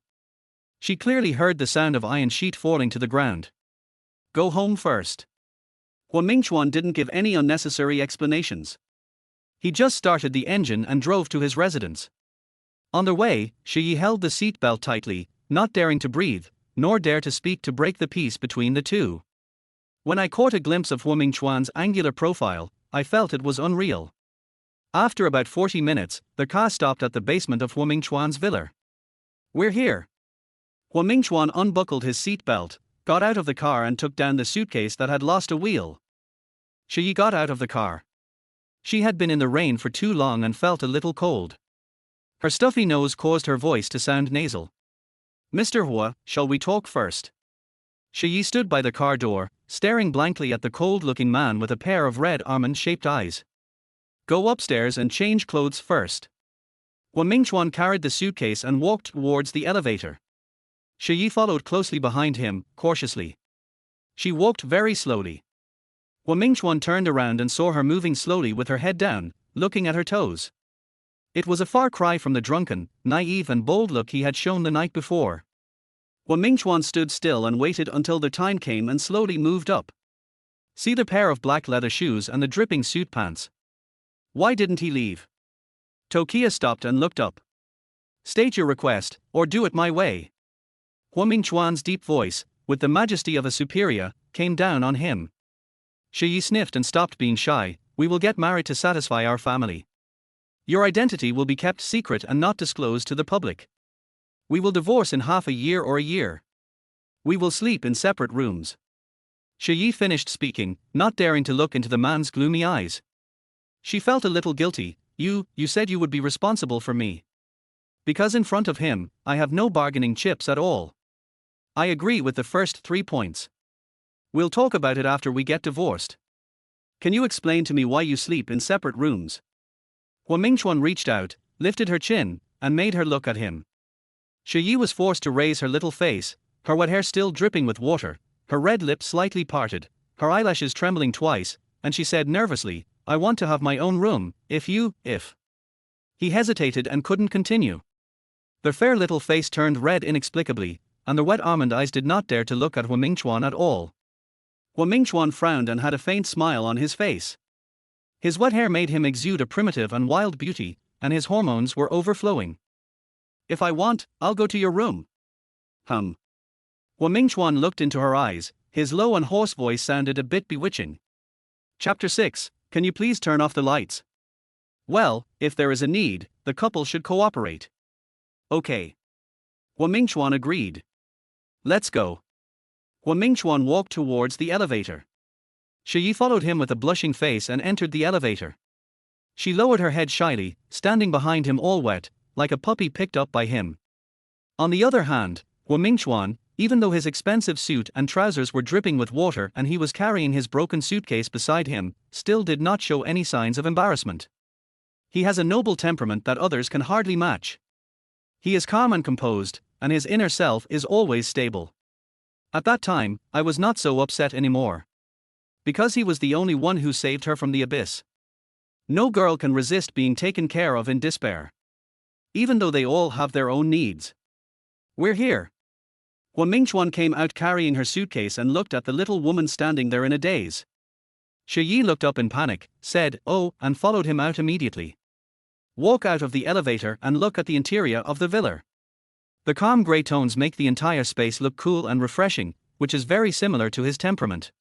She clearly heard the sound of iron sheet falling to the ground. Go home first. Hu Mingchuan didn't give any unnecessary explanations. He just started the engine and drove to his residence. On the way, Shi Ye held the seatbelt tightly, not daring to breathe, nor dare to speak to break the peace between the two. When I caught a glimpse of Hu Mingchuan's angular profile, I felt it was unreal. After about 40 minutes, the car stopped at the basement of Hu Mingchuan's villa. We're here. Hu Mingchuan unbuckled his seatbelt, got out of the car and took down the suitcase that had lost a wheel. Shi Ye got out of the car. She had been in the rain for too long and felt a little cold. Her stuffy nose caused her voice to sound nasal. Mr. Hu, shall we talk first? Shi Ye stood by the car door, staring blankly at the cold-looking man with a pair of red almond-shaped eyes. Go upstairs and change clothes first. Hu Mingchuan carried the suitcase and walked towards the elevator. Shi Ye followed closely behind him, cautiously. She walked very slowly. Hu Mingchuan turned around and saw her moving slowly with her head down, looking at her toes. It was a far cry from the drunken, naive and bold look he had shown the night before. Hu Mingchuan stood still and waited until the time came and slowly moved up. See the pair of black leather shoes and the dripping suit pants. Why didn't he leave? Tokia stopped and looked up. State your request, or do it my way. Hu Mingchuan's deep voice, with the majesty of a superior, came down on him. Shi Ye sniffed and stopped being shy. We will get married to satisfy our family. Your identity will be kept secret and not disclosed to the public. We will divorce in half a year or a year. We will sleep in separate rooms. Shi Ye finished speaking, not daring to look into the man's gloomy eyes. She felt a little guilty. You said you would be responsible for me. Because in front of him, I have no bargaining chips at all. I agree with the first 3 points. We'll talk about it after we get divorced. Can you explain to me why you sleep in separate rooms? Hu Mingchuan reached out, lifted her chin, and made her look at him. Shi Ye was forced to raise her little face, her wet hair still dripping with water, her red lips slightly parted, her eyelashes trembling twice, and she said nervously, I want to have my own room, if. He hesitated and couldn't continue. The fair little face turned red inexplicably, and the wet almond eyes did not dare to look at Hu Mingchuan at all. Hu Mingchuan frowned and had a faint smile on his face. His wet hair made him exude a primitive and wild beauty, and his hormones were overflowing. If I want, I'll go to your room. Hu Mingchuan looked into her eyes, his low and hoarse voice sounded a bit bewitching. Chapter 6, Can you please turn off the lights? Well, if there is a need, the couple should cooperate. Okay. Hua Mingchuan agreed. Let's go. Hua Mingchuan walked towards the elevator. Shi Ye followed him with a blushing face and entered the elevator. She lowered her head shyly, standing behind him all wet, like a puppy picked up by him. On the other hand, Hua Mingchuan, even though his expensive suit and trousers were dripping with water and he was carrying his broken suitcase beside him, still did not show any signs of embarrassment. He has a noble temperament that others can hardly match. He is calm and composed, and his inner self is always stable. At that time, I was not so upset anymore. Because he was the only one who saved her from the abyss. No girl can resist being taken care of in despair. Even though they all have their own needs. We're here. Hua Mingchuan came out carrying her suitcase and looked at the little woman standing there in a daze. Shi Ye looked up in panic, said, "Oh," and followed him out immediately. Walk out of the elevator and look at the interior of the villa. The calm grey tones make the entire space look cool and refreshing, which is very similar to his temperament.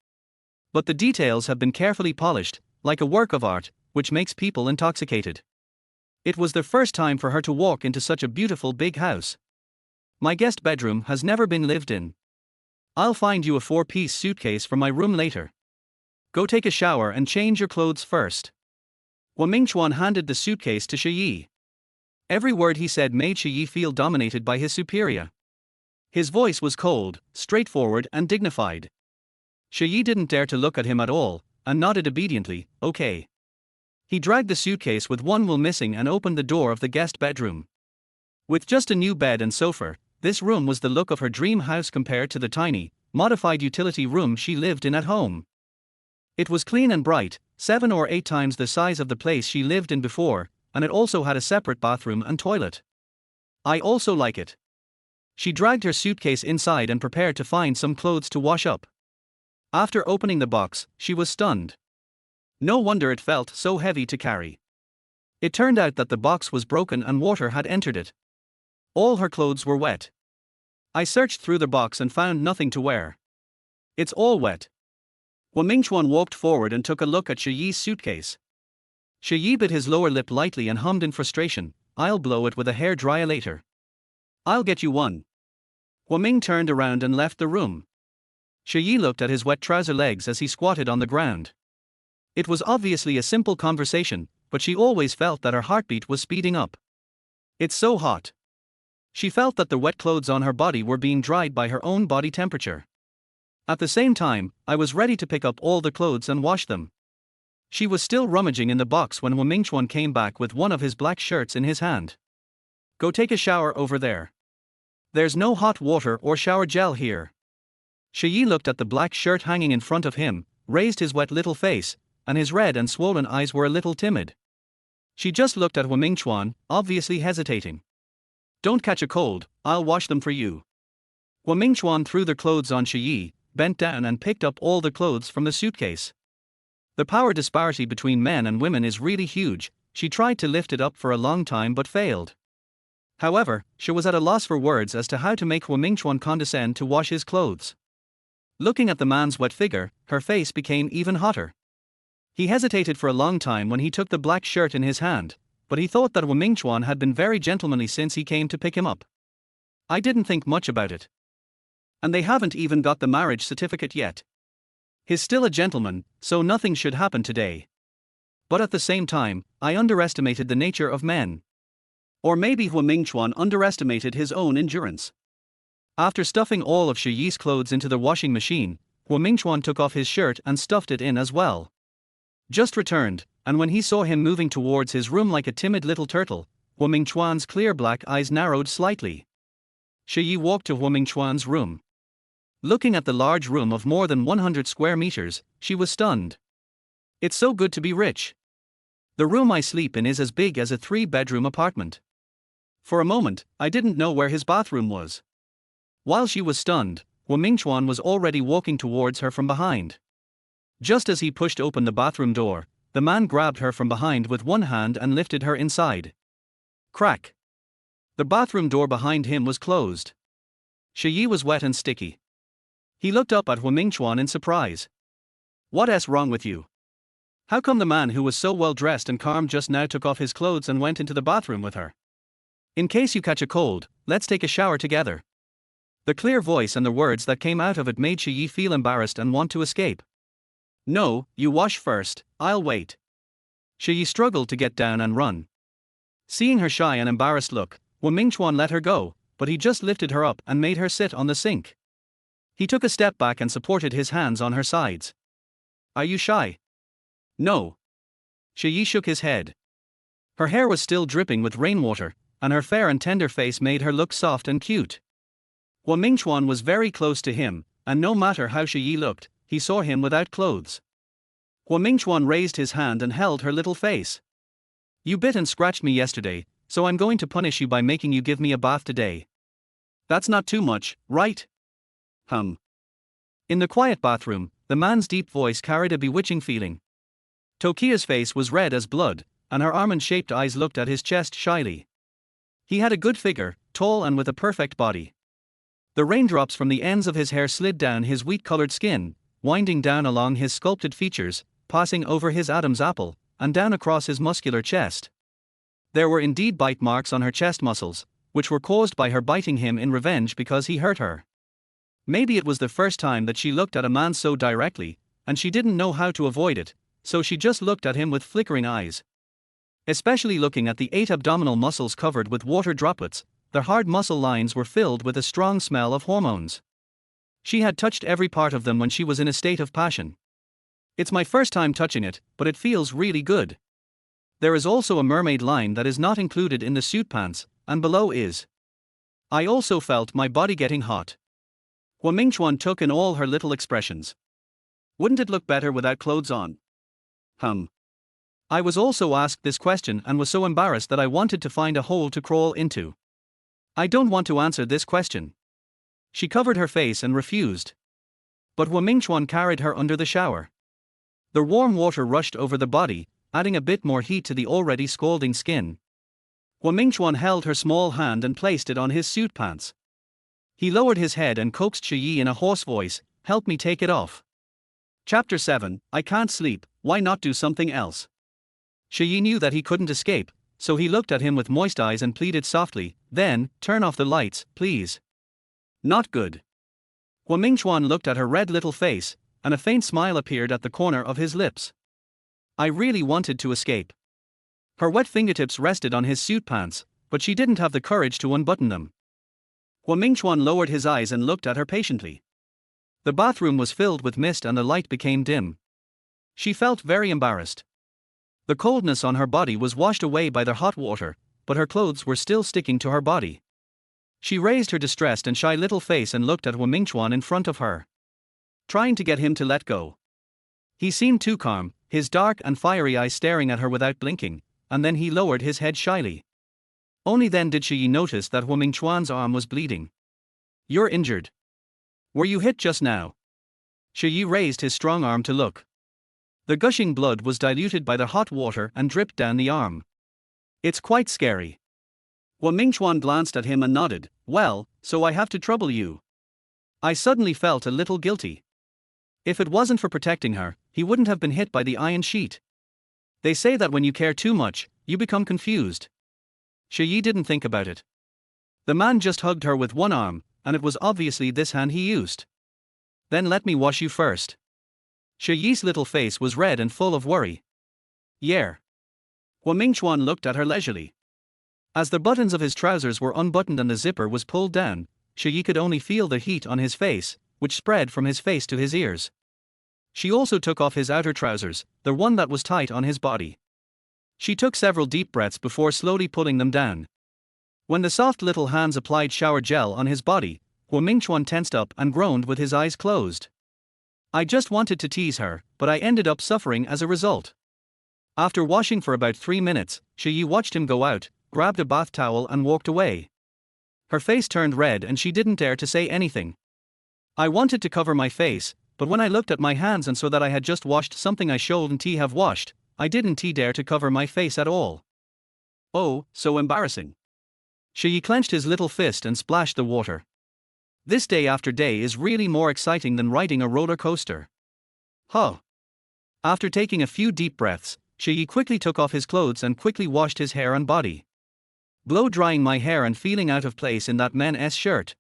But the details have been carefully polished, like a work of art, which makes people intoxicated. It was the first time for her to walk into such a beautiful big house. My guest bedroom has never been lived in. I'll find you a 4-piece suitcase for my room later. Go take a shower and change your clothes first. Hua Mingchuan handed the suitcase to Shi Ye. Every word he said made Shi Ye feel dominated by his superior. His voice was cold, straightforward and dignified. Shi Ye didn't dare to look at him at all, and nodded obediently, okay. He dragged the suitcase with one wool missing and opened the door of the guest bedroom. With just a new bed and sofa, this room was the look of her dream house compared to the tiny, modified utility room she lived in at home. It was clean and bright, 7 or 8 times the size of the place she lived in before, and it also had a separate bathroom and toilet. I also like it. She dragged her suitcase inside and prepared to find some clothes to wash up. After opening the box, she was stunned. No wonder it felt so heavy to carry. It turned out that the box was broken and water had entered it. All her clothes were wet. I searched through the box and found nothing to wear. It's all wet. Hua Mingchuan walked forward and took a look at Shi Ye's suitcase. Shi Ye bit his lower lip lightly and hummed in frustration, "I'll blow it with a hairdryer later. I'll get you one." Hua Ming turned around and left the room. Shi Ye looked at his wet trouser legs as he squatted on the ground. It was obviously a simple conversation, but she always felt that her heartbeat was speeding up. It's so hot. She felt that the wet clothes on her body were being dried by her own body temperature. At the same time, I was ready to pick up all the clothes and wash them. She was still rummaging in the box when Hua Mingchuan came back with one of his black shirts in his hand. "Go take a shower over there. There's no hot water or shower gel here." Shi Ye looked at the black shirt hanging in front of him, raised his wet little face, and his red and swollen eyes were a little timid. She just looked at Hua Mingchuan, obviously hesitating. "Don't catch a cold, I'll wash them for you." Hua Mingchuan threw the clothes on Shi Ye, bent down and picked up all the clothes from the suitcase. The power disparity between men and women is really huge. She tried to lift it up for a long time but failed. However, she was at a loss for words as to how to make Hua Mingchuan condescend to wash his clothes. Looking at the man's wet figure, her face became even hotter. He hesitated for a long time when he took the black shirt in his hand, but he thought that Hua Mingchuan had been very gentlemanly since he came to pick him up. "I didn't think much about it. And they haven't even got the marriage certificate yet. He's still a gentleman, so nothing should happen today. But at the same time, I underestimated the nature of men." Or maybe Hua Mingchuan underestimated his own endurance. After stuffing all of Shi Ye's clothes into the washing machine, Hua Mingchuan took off his shirt and stuffed it in as well. Just returned, and when he saw him moving towards his room like a timid little turtle, Hua Mingchuan's clear black eyes narrowed slightly. Shi Ye walked to Hua Mingchuan's room. Looking at the large room of more than 100 square meters, she was stunned. "It's so good to be rich. The room I sleep in is as big as a 3-bedroom apartment." For a moment, I didn't know where his bathroom was. While she was stunned, Hua Mingchuan was already walking towards her from behind. Just as he pushed open the bathroom door, the man grabbed her from behind with one hand and lifted her inside. Crack! The bathroom door behind him was closed. Shi Ye was wet and sticky. He looked up at Hua Mingchuan in surprise. "What's wrong with you? How come the man who was so well dressed and calm just now took off his clothes and went into the bathroom with her? In case you catch a cold, let's take a shower together. The clear voice and the words that came out of it made Shi Ye feel embarrassed and want to escape. No, you wash first, I'll wait. Shi Ye struggled to get down and run. Seeing her shy and embarrassed look, Mingchuan let her go, but he just lifted her up and made her sit on the sink. He took a step back and supported his hands on her sides. Are you shy? No. Shi Ye shook his head. Her hair was still dripping with rainwater, and her fair and tender face made her look soft and cute. Mingchuan was very close to him, and no matter how Shi Ye looked, he saw him without clothes. Mingchuan raised his hand and held her little face. You bit and scratched me yesterday, so I'm going to punish you by making you give me a bath today. That's not too much, right? In the quiet bathroom, the man's deep voice carried a bewitching feeling. Tokia's face was red as blood, and her almond-shaped eyes looked at his chest shyly. He had a good figure, tall and with a perfect body. The raindrops from the ends of his hair slid down his wheat-colored skin, winding down along his sculpted features, passing over his Adam's apple, and down across his muscular chest. There were indeed bite marks on her chest muscles, which were caused by her biting him in revenge because he hurt her. Maybe it was the first time that she looked at a man so directly, and she didn't know how to avoid it, so she just looked at him with flickering eyes. Especially looking at the 8 abdominal muscles covered with water droplets, their hard muscle lines were filled with a strong smell of hormones. She had touched every part of them when she was in a state of passion. It's my first time touching it, but it feels really good. There is also a mermaid line that is not included in the suit pants, and below is. I also felt my body getting hot. Mingchuan took in all her little expressions. Wouldn't it look better without clothes on? I was also asked this question and was so embarrassed that I wanted to find a hole to crawl into. I don't want to answer this question. She covered her face and refused. But Mingchuan carried her under the shower. The warm water rushed over the body, adding a bit more heat to the already scalding skin. Mingchuan held her small hand and placed it on his suit pants. He lowered his head and coaxed Shi Ye in a hoarse voice, "Help me take it off." Chapter 7, I can't sleep, why not do something else? Shi Ye knew that he couldn't escape, so he looked at him with moist eyes and pleaded softly, "Then, turn off the lights, please." Not good. Mingchuan looked at her red little face, and a faint smile appeared at the corner of his lips. I really wanted to escape. Her wet fingertips rested on his suit pants, but she didn't have the courage to unbutton them. Mingchuan lowered his eyes and looked at her patiently. The bathroom was filled with mist and the light became dim. She felt very embarrassed. The coldness on her body was washed away by the hot water, but her clothes were still sticking to her body. She raised her distressed and shy little face and looked at Mingchuan in front of her, trying to get him to let go. He seemed too calm, his dark and fiery eyes staring at her without blinking, and then he lowered his head shyly. Only then did Shi Ye notice that Mingchuan's arm was bleeding. You're injured. Were you hit just now? Shi Ye raised his strong arm to look. The gushing blood was diluted by the hot water and dripped down the arm. It's quite scary. Mingchuan glanced at him and nodded, well, so I have to trouble you. I suddenly felt a little guilty. If it wasn't for protecting her, he wouldn't have been hit by the iron sheet. They say that when you care too much, you become confused. Shi Ye didn't think about it. The man just hugged her with one arm, and it was obviously this hand he used. Then let me wash you first. Shi Ye's little face was red and full of worry. Yeah. Mingchuan looked at her leisurely. As the buttons of his trousers were unbuttoned and the zipper was pulled down, Shi Ye could only feel the heat on his face, which spread from his face to his ears. She also took off his outer trousers, the one that was tight on his body. She took several deep breaths before slowly pulling them down. When the soft little hands applied shower gel on his body, Mingchuan tensed up and groaned with his eyes closed. I just wanted to tease her, but I ended up suffering as a result. After washing for about 3 minutes, Shi Ye watched him go out, grabbed a bath towel and walked away. Her face turned red and she didn't dare to say anything. I wanted to cover my face, but when I looked at my hands and saw that I had just washed something I shouldn't have washed, I didn't dare to cover my face at all. Oh, so embarrassing. Shi Ye clenched his little fist and splashed the water. This day after day is really more exciting than riding a roller coaster. Huh. After taking a few deep breaths, Shi Ye quickly took off his clothes and quickly washed his hair and body. Blow-drying my hair and feeling out of place in that men's shirt.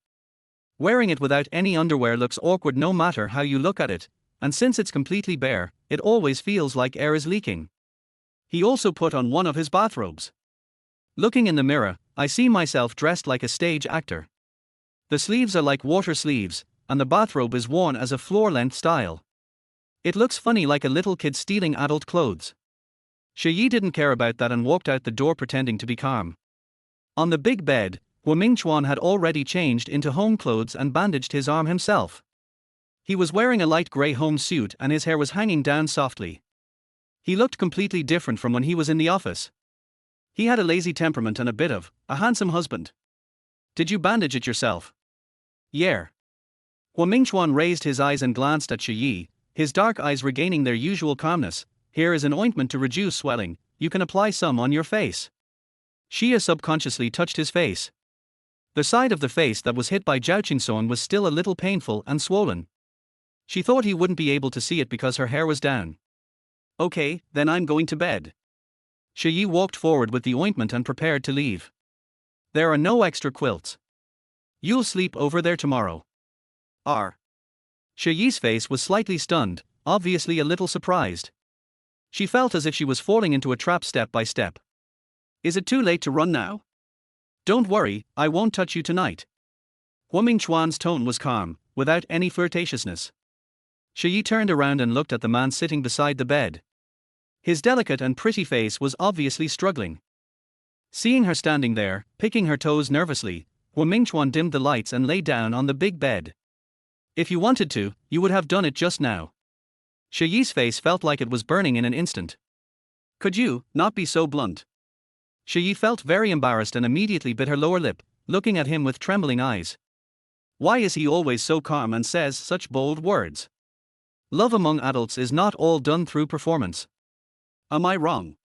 Wearing it without any underwear looks awkward no matter how you look at it, and since it's completely bare, it always feels like air is leaking. He also put on one of his bathrobes. Looking in the mirror, I see myself dressed like a stage actor. The sleeves are like water sleeves, and the bathrobe is worn as a floor-length style. It looks funny like a little kid stealing adult clothes. Shi Ye didn't care about that and walked out the door pretending to be calm. On the big bed, Mingchuan had already changed into home clothes and bandaged his arm himself. He was wearing a light grey home suit and his hair was hanging down softly. He looked completely different from when he was in the office. He had a lazy temperament and a bit of a handsome husband. Did you bandage it yourself? Yeah. Mingchuan raised his eyes and glanced at Shi Ye, his dark eyes regaining their usual calmness. Here is an ointment to reduce swelling, you can apply some on your face. Shi Ye subconsciously touched his face. The side of the face that was hit by Zhao Qingsong was still a little painful and swollen. She thought he wouldn't be able to see it because her hair was down. Okay, then I'm going to bed. Shi Ye walked forward with the ointment and prepared to leave. There are no extra quilts. You'll sleep over there tomorrow. Shi Ye's face was slightly stunned, obviously a little surprised. She felt as if she was falling into a trap step by step. Is it too late to run now? Don't worry, I won't touch you tonight. Mingchuan's tone was calm, without any flirtatiousness. Shi Ye turned around and looked at the man sitting beside the bed. His delicate and pretty face was obviously struggling. Seeing her standing there, picking her toes nervously, Mingchuan dimmed the lights and lay down on the big bed. If you wanted to, you would have done it just now. Shi Ye's face felt like it was burning in an instant. Could you not be so blunt? Shi Ye felt very embarrassed and immediately bit her lower lip, looking at him with trembling eyes. Why is he always so calm and says such bold words? Love among adults is not all done through performance. Am I wrong?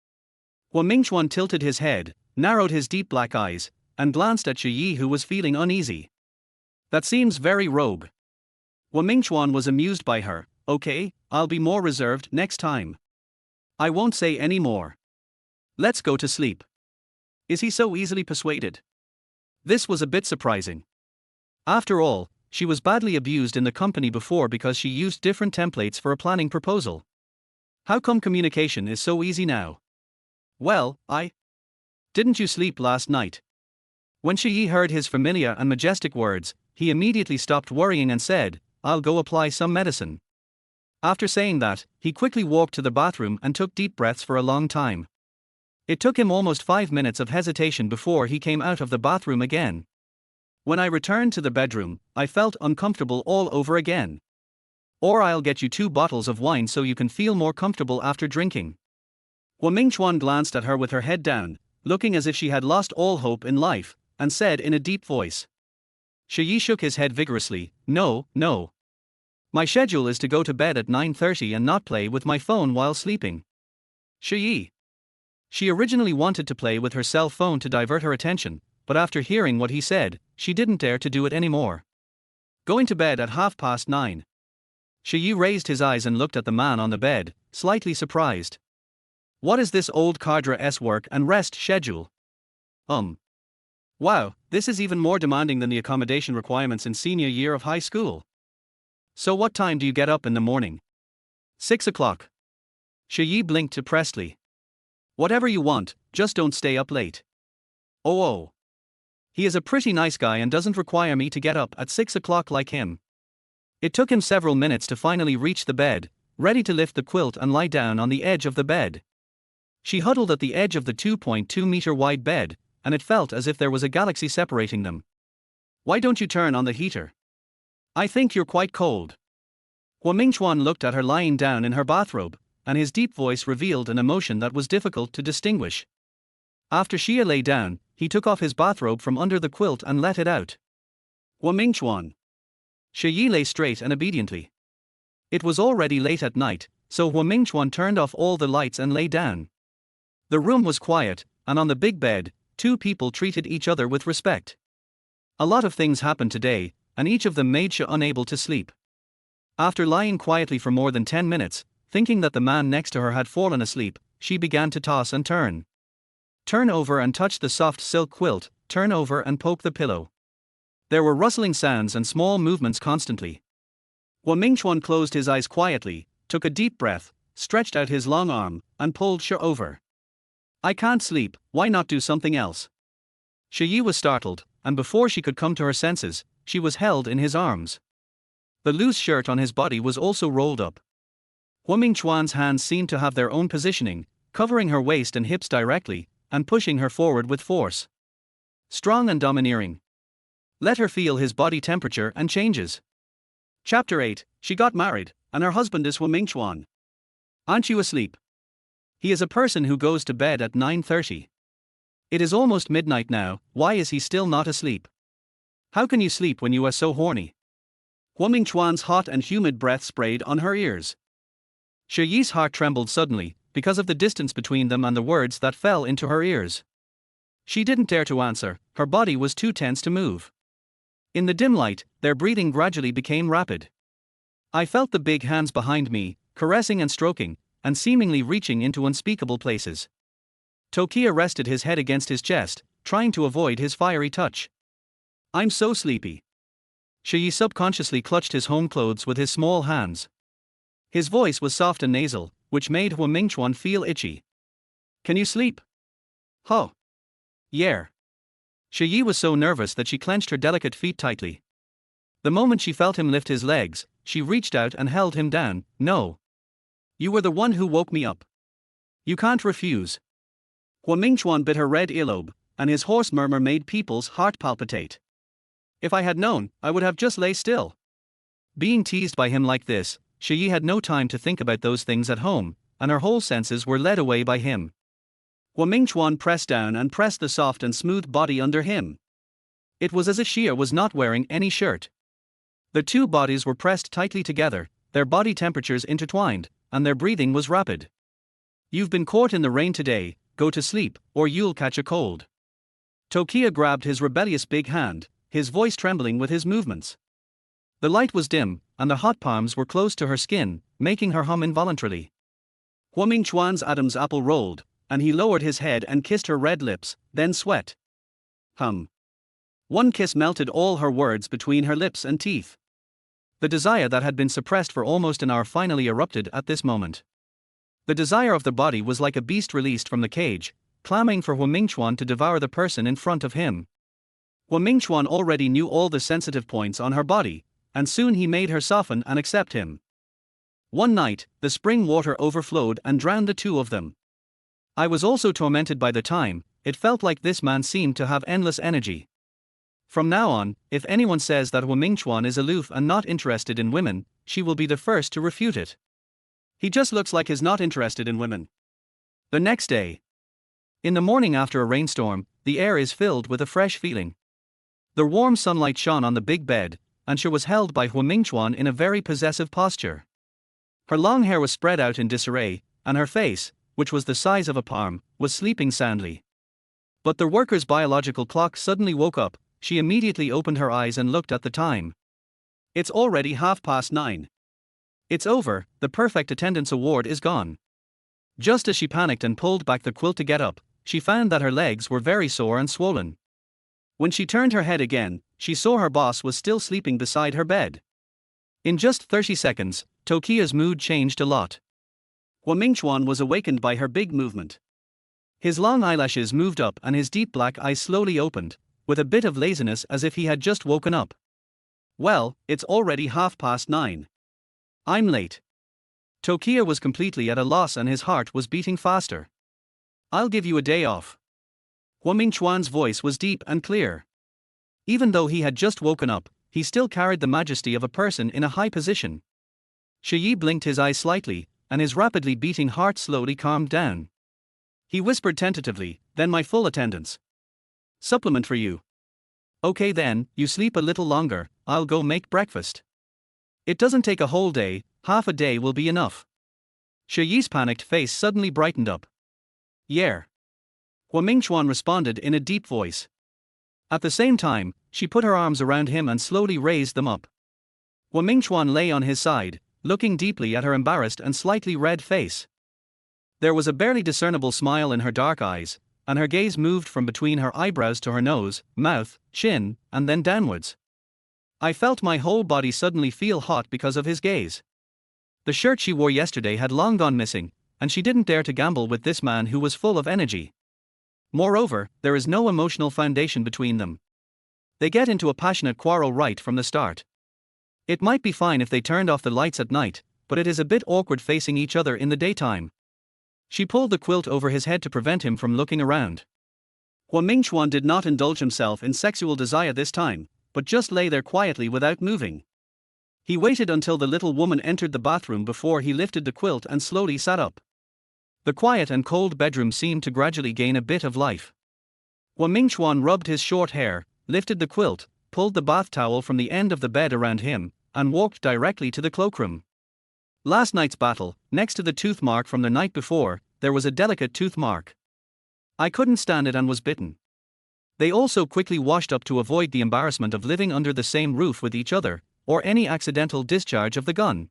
Mingchuan tilted his head, narrowed his deep black eyes, and glanced at Shi Ye who was feeling uneasy. That seems very rogue. Mingchuan was amused by her. Okay, I'll be more reserved next time. I won't say any more. Let's go to sleep. Is he so easily persuaded? This was a bit surprising. After all, she was badly abused in the company before because she used different templates for a planning proposal. How come communication is so easy now? Well, Didn't you sleep last night? When Shi Ye heard his familiar and majestic words, he immediately stopped worrying and said, I'll go apply some medicine. After saying that, he quickly walked to the bathroom and took deep breaths for a long time. It took him almost 5 minutes of hesitation before he came out of the bathroom again. When I returned to the bedroom, I felt uncomfortable all over again. Or I'll get you 2 bottles of wine so you can feel more comfortable after drinking. Mingchuan glanced at her with her head down, looking as if she had lost all hope in life, and said in a deep voice. Shi Ye shook his head vigorously, No. My schedule is to go to bed at 9:30 and not play with my phone while sleeping. Shi Ye. She originally wanted to play with her cell phone to divert her attention, but after hearing what he said, she didn't dare to do it anymore. Going to bed at 9:30. Shi Ye raised his eyes and looked at the man on the bed, slightly surprised. What is this old cadre's work and rest schedule? Wow, this is even more demanding than the accommodation requirements in senior year of high school. So what time do you get up in the morning? 6 o'clock. Shi Ye blinked depressedly. Whatever you want, just don't stay up late. Oh. He is a pretty nice guy and doesn't require me to get up at 6 o'clock like him. It took him several minutes to finally reach the bed, ready to lift the quilt and lie down on the edge of the bed. She huddled at the edge of the 2.2-meter wide bed, and it felt as if there was a galaxy separating them. Why don't you turn on the heater? I think you're quite cold. Mingchuan looked at her lying down in her bathrobe, and his deep voice revealed an emotion that was difficult to distinguish. After Shi Ye lay down, he took off his bathrobe from under the quilt and let it out. Mingchuan. Shi Ye lay straight and obediently. It was already late at night, so Mingchuan turned off all the lights and lay down. The room was quiet, and on the big bed, 2 people treated each other with respect. A lot of things happened today, and each of them made Shi unable to sleep. After lying quietly for more than 10 minutes, thinking that the man next to her had fallen asleep, she began to toss and turn. Turn over and touch the soft silk quilt, turn over and poke the pillow. There were rustling sounds and small movements constantly. Mingchuan closed his eyes quietly, took a deep breath, stretched out his long arm, and pulled Shi over. I can't sleep, why not do something else? Shi Ye was startled, and before she could come to her senses, she was held in his arms. The loose shirt on his body was also rolled up. Mingchuan's hands seemed to have their own positioning, covering her waist and hips directly, and pushing her forward with force. Strong and domineering. Let her feel his body temperature and changes. Chapter 8, She got married, and her husband is Mingchuan. Aren't you asleep? He is a person who goes to bed at 9:30. It is almost midnight now, why is he still not asleep? How can you sleep when you are so horny? Mingchuan's hot and humid breath sprayed on her ears. Shi Ye's heart trembled suddenly, because of the distance between them and the words that fell into her ears. She didn't dare to answer, her body was too tense to move. In the dim light, their breathing gradually became rapid. I felt the big hands behind me, caressing and stroking, and seemingly reaching into unspeakable places. Tokia rested his head against his chest, trying to avoid his fiery touch. I'm so sleepy. Shi Ye subconsciously clutched his home clothes with his small hands. His voice was soft and nasal, which made Mingchuan feel itchy. Can you sleep? Huh. Yeah. Shi Ye was so nervous that she clenched her delicate feet tightly. The moment she felt him lift his legs, she reached out and held him down. No. You were the one who woke me up. You can't refuse. Mingchuan bit her red earlobe, and his hoarse murmur made people's heart palpitate. If I had known, I would have just lay still. Being teased by him like this, Shi Ye had no time to think about those things at home, and her whole senses were led away by him. Mingchuan pressed down and pressed the soft and smooth body under him. It was as if Shi Ye was not wearing any shirt. The two bodies were pressed tightly together, their body temperatures intertwined, and their breathing was rapid. You've been caught in the rain today, go to sleep, or you'll catch a cold. Tokia grabbed his rebellious big hand, his voice trembling with his movements. The light was dim, and the hot palms were close to her skin, making her hum involuntarily. Mingchuan's Adam's apple rolled, and he lowered his head and kissed her red lips, then sweat. One kiss melted all her words between her lips and teeth. The desire that had been suppressed for almost an hour finally erupted at this moment. The desire of the body was like a beast released from the cage, clamoring for Mingchuan to devour the person in front of him. Mingchuan already knew all the sensitive points on her body, and soon he made her soften and accept him. One night, the spring water overflowed and drowned the two of them. I was also tormented by the time, it felt like this man seemed to have endless energy. From now on, if anyone says that Mingchuan is aloof and not interested in women, she will be the first to refute it. He just looks like he's not interested in women. The next day. In the morning after a rainstorm, the air is filled with a fresh feeling. The warm sunlight shone on the big bed, and she was held by Mingchuan in a very possessive posture. Her long hair was spread out in disarray, and her face, which was the size of a palm, was sleeping soundly. But the worker's biological clock suddenly woke up. She immediately opened her eyes and looked at the time. It's already 9:30. It's over, the perfect attendance award is gone. Just as she panicked and pulled back the quilt to get up, she found that her legs were very sore and swollen. When she turned her head again, she saw her boss was still sleeping beside her bed. In just 30 seconds, Tokia's mood changed a lot. Mingchuan was awakened by her big movement. His long eyelashes moved up and his deep black eyes slowly opened, with a bit of laziness as if he had just woken up. Well, it's already 9:30. I'm late. Tokia was completely at a loss and his heart was beating faster. I'll give you a day off. Mingchuan's voice was deep and clear. Even though he had just woken up, he still carried the majesty of a person in a high position. Shi Ye blinked his eyes slightly, and his rapidly beating heart slowly calmed down. He whispered tentatively, then my full attendance. Supplement for you. Okay then, you sleep a little longer, I'll go make breakfast. It doesn't take a whole day, half a day will be enough. Shi Ye's panicked face suddenly brightened up. Yeah. Mingchuan responded in a deep voice. At the same time, she put her arms around him and slowly raised them up. Mingchuan lay on his side, looking deeply at her embarrassed and slightly red face. There was a barely discernible smile in her dark eyes, and her gaze moved from between her eyebrows to her nose, mouth, chin, and then downwards. I felt my whole body suddenly feel hot because of his gaze. The shirt she wore yesterday had long gone missing, and she didn't dare to gamble with this man who was full of energy. Moreover, there is no emotional foundation between them. They get into a passionate quarrel right from the start. It might be fine if they turned off the lights at night, but it is a bit awkward facing each other in the daytime. She pulled the quilt over his head to prevent him from looking around. Mingchuan did not indulge himself in sexual desire this time, but just lay there quietly without moving. He waited until the little woman entered the bathroom before he lifted the quilt and slowly sat up. The quiet and cold bedroom seemed to gradually gain a bit of life. Mingchuan rubbed his short hair, lifted the quilt, pulled the bath towel from the end of the bed around him, and walked directly to the cloakroom. Last night's battle, next to the tooth mark from the night before, there was a delicate tooth mark. I couldn't stand it and was bitten. They also quickly washed up to avoid the embarrassment of living under the same roof with each other, or any accidental discharge of the gun.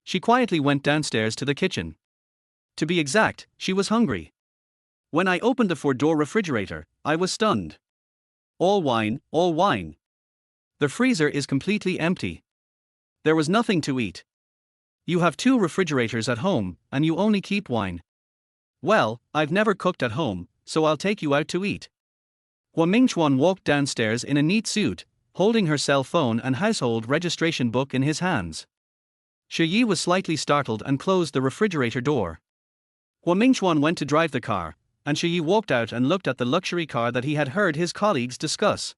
She quietly went downstairs to the kitchen. To be exact, she was hungry. When I opened the four-door refrigerator, I was stunned. All wine, all wine. The freezer is completely empty. There was nothing to eat. You have 2 refrigerators at home, and you only keep wine. Well, I've never cooked at home, so I'll take you out to eat. Mingchuan walked downstairs in a neat suit, holding her cell phone and household registration book in his hands. Shi Ye was slightly startled and closed the refrigerator door. Mingchuan went to drive the car, and Shi Ye walked out and looked at the luxury car that he had heard his colleagues discuss.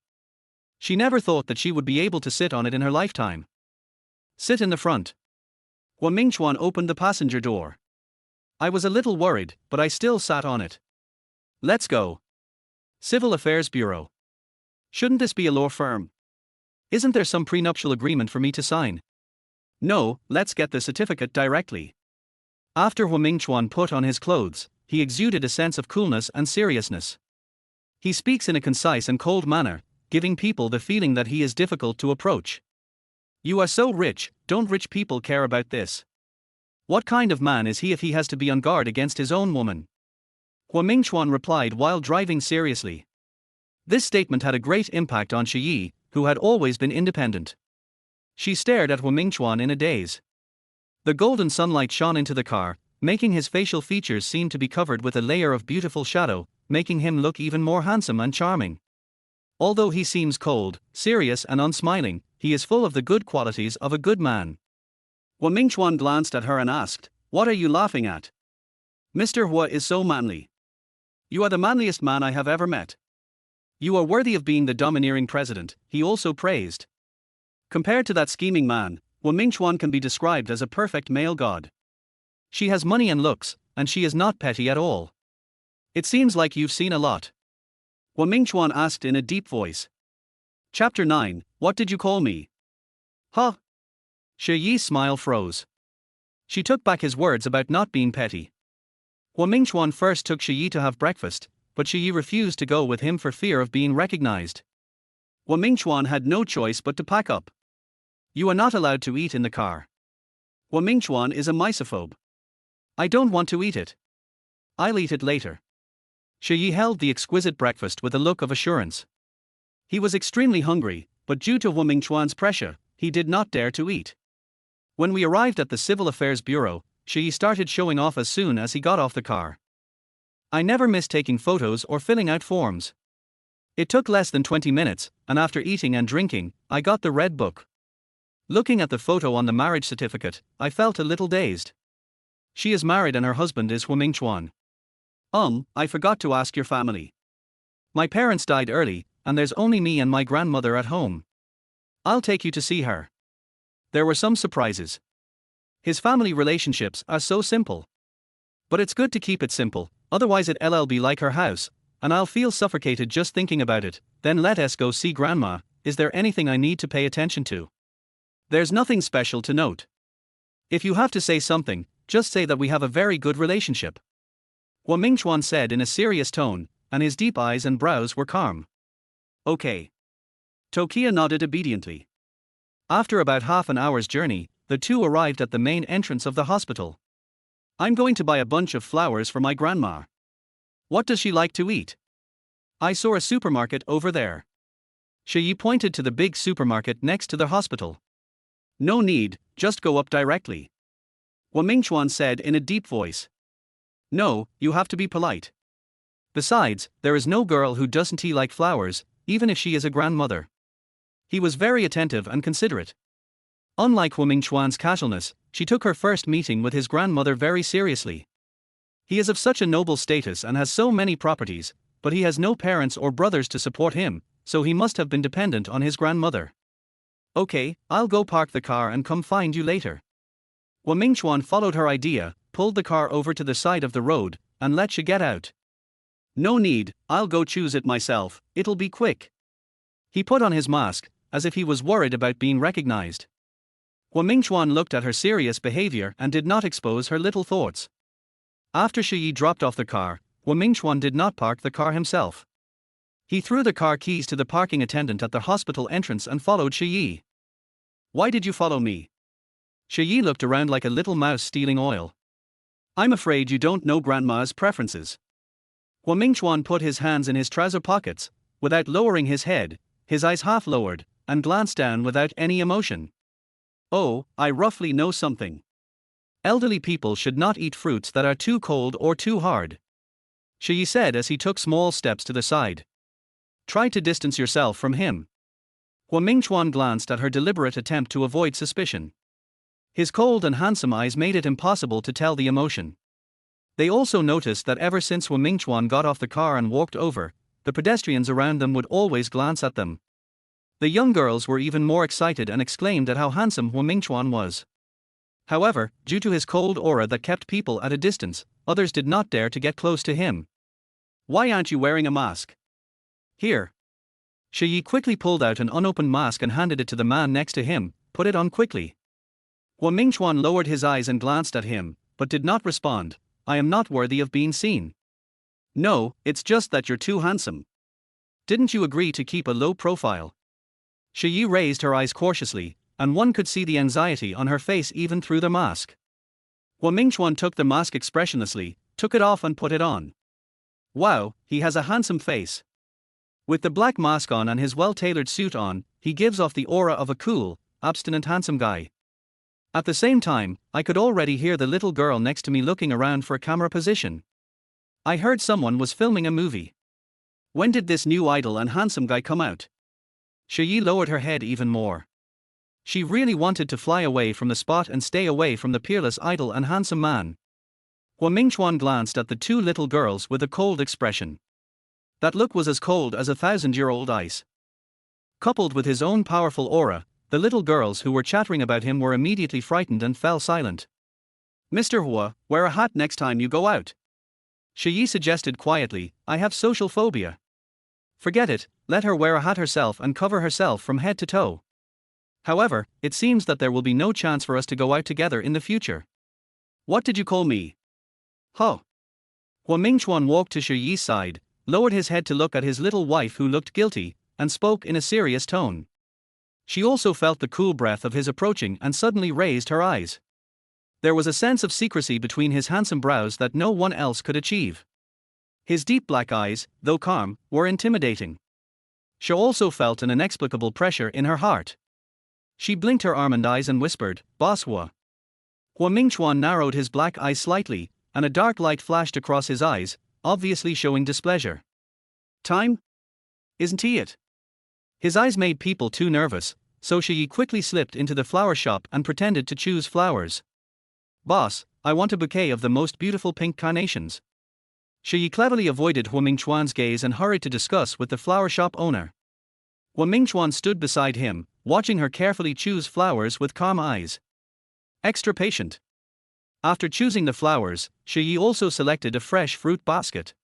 She never thought that she would be able to sit on it in her lifetime. Sit in the front. Mingchuan opened the passenger door. I was a little worried, but I still sat on it. Let's go. Civil Affairs Bureau. Shouldn't this be a law firm? Isn't there some prenuptial agreement for me to sign? No, let's get the certificate directly. After Mingchuan put on his clothes, he exuded a sense of coolness and seriousness. He speaks in a concise and cold manner, giving people the feeling that he is difficult to approach. You are so rich, don't rich people care about this? What kind of man is he if he has to be on guard against his own woman? Mingchuan replied while driving seriously. This statement had a great impact on Shi Ye, who had always been independent. She stared at Mingchuan in a daze. The golden sunlight shone into the car, making his facial features seem to be covered with a layer of beautiful shadow, making him look even more handsome and charming. Although he seems cold, serious and unsmiling, he is full of the good qualities of a good man. Mingchuan glanced at her and asked, "What are you laughing at? Mr. Hua is so manly. You are the manliest man I have ever met. You are worthy of being the domineering president," he also praised. Compared to that scheming man, Mingchuan can be described as a perfect male god. She has money and looks, and she is not petty at all. It seems like you've seen a lot. Mingchuan asked in a deep voice. Chapter 9, What did you call me? Huh? Shi Ye's smile froze. She took back his words about not being petty. Mingchuan first took Shi Ye to have breakfast, but Shi Ye refused to go with him for fear of being recognized. Mingchuan had no choice but to pack up. You are not allowed to eat in the car. Mingchuan is a misophobe. I don't want to eat it. I'll eat it later. Shi Ye held the exquisite breakfast with a look of assurance. He was extremely hungry, but due to Mingchuan's pressure, he did not dare to eat. When we arrived at the Civil Affairs Bureau, Shi Ye started showing off as soon as he got off the car. I never miss taking photos or filling out forms. It took less than 20 minutes, and after eating and drinking, I got the red book. Looking at the photo on the marriage certificate, I felt a little dazed. She is married and her husband is Mingchuan. I forgot to ask your family. My parents died early, and there's only me and my grandmother at home. I'll take you to see her. There were some surprises. His family relationships are so simple. But it's good to keep it simple, otherwise it'll be like her house, and I'll feel suffocated just thinking about it. Then let us go see grandma. Is there anything I need to pay attention to? There's nothing special to note. If you have to say something, just say that we have a very good relationship. Mingchuan said in a serious tone, and his deep eyes and brows were calm. Okay. Tokia nodded obediently. After about half an hour's journey, the two arrived at the main entrance of the hospital. I'm going to buy a bunch of flowers for my grandma. What does she like to eat? I saw a supermarket over there. Shi Ye pointed to the big supermarket next to the hospital. No need, just go up directly. Mingchuan said in a deep voice. No, you have to be polite. Besides, there is no girl who doesn't like flowers, even if she is a grandmother. He was very attentive and considerate. Unlike Mingchuan's casualness, she took her first meeting with his grandmother very seriously. He is of such a noble status and has so many properties, but he has no parents or brothers to support him, so he must have been dependent on his grandmother. Okay, I'll go park the car and come find you later. Mingchuan followed her idea, pulled the car over to the side of the road, and let Shi get out. No need, I'll go choose it myself, it'll be quick. He put on his mask, as if he was worried about being recognized. Mingchuan looked at her serious behavior and did not expose her little thoughts. After Shi Ye dropped off the car, Mingchuan did not park the car himself. He threw the car keys to the parking attendant at the hospital entrance and followed Shi Ye. Why did you follow me? Shi Ye looked around like a little mouse stealing oil. I'm afraid you don't know grandma's preferences. Mingchuan put his hands in his trouser pockets, without lowering his head, his eyes half lowered, and glanced down without any emotion. Oh, I roughly know something. Elderly people should not eat fruits that are too cold or too hard. Shi Ye said as he took small steps to the side. Try to distance yourself from him. Mingchuan glanced at her deliberate attempt to avoid suspicion. His cold and handsome eyes made it impossible to tell the emotion. They also noticed that ever since Mingchuan got off the car and walked over, the pedestrians around them would always glance at them. The young girls were even more excited and exclaimed at how handsome Mingchuan was. However, due to his cold aura that kept people at a distance, others did not dare to get close to him. Why aren't you wearing a mask? Here. Shi Ye quickly pulled out an unopened mask and handed it to the man next to him. Put it on quickly. Mingchuan lowered his eyes and glanced at him, but did not respond. I am not worthy of being seen. No, it's just that you're too handsome. Didn't you agree to keep a low profile? Shi Ye raised her eyes cautiously, and one could see the anxiety on her face even through the mask. Mingchuan took the mask expressionlessly, took it off and put it on. Wow, he has a handsome face. With the black mask on and his well-tailored suit on, he gives off the aura of a cool, abstinent handsome guy. At the same time, I could already hear the little girl next to me looking around for a camera position. I heard someone was filming a movie. When did this new idol and handsome guy come out? Shi Ye lowered her head even more. She really wanted to fly away from the spot and stay away from the peerless idol and handsome man. Mingchuan glanced at the two little girls with a cold expression. That look was as cold as 1,000-year-old ice. Coupled with his own powerful aura, the little girls who were chattering about him were immediately frightened and fell silent. Mr. Hua, wear a hat next time you go out. Shi Ye suggested quietly, I have social phobia. Forget it, let her wear a hat herself and cover herself from head to toe. However, it seems that there will be no chance for us to go out together in the future. What did you call me? Huh. Mingchuan walked to Shi Ye's side, lowered his head to look at his little wife who looked guilty, and spoke in a serious tone. She also felt the cool breath of his approaching and suddenly raised her eyes. There was a sense of secrecy between his handsome brows that no one else could achieve. His deep black eyes, though calm, were intimidating. She also felt an inexplicable pressure in her heart. She blinked her almond eyes and whispered, Boss Hua. Mingchuan narrowed his black eyes slightly, and a dark light flashed across his eyes, obviously showing displeasure. Time? Isn't he it? His eyes made people too nervous, so Shi Ye quickly slipped into the flower shop and pretended to choose flowers. Boss, I want a bouquet of the most beautiful pink carnations. Shi Ye cleverly avoided Mingchuan's gaze and hurried to discuss with the flower shop owner. Mingchuan stood beside him, watching her carefully choose flowers with calm eyes. Extra patient. After choosing the flowers, Shi Ye also selected a fresh fruit basket.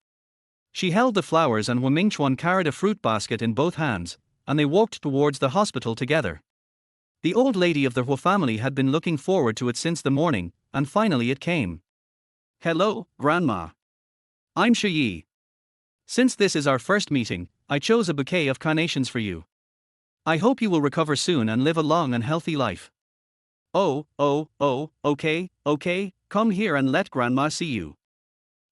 She held the flowers and Mingchuan carried a fruit basket in both hands, and they walked towards the hospital together. The old lady of the Hua family had been looking forward to it since the morning, and finally it came. Hello, Grandma. I'm Shi Ye. Since this is our first meeting, I chose a bouquet of carnations for you. I hope you will recover soon and live a long and healthy life. Okay, come here and let grandma see you.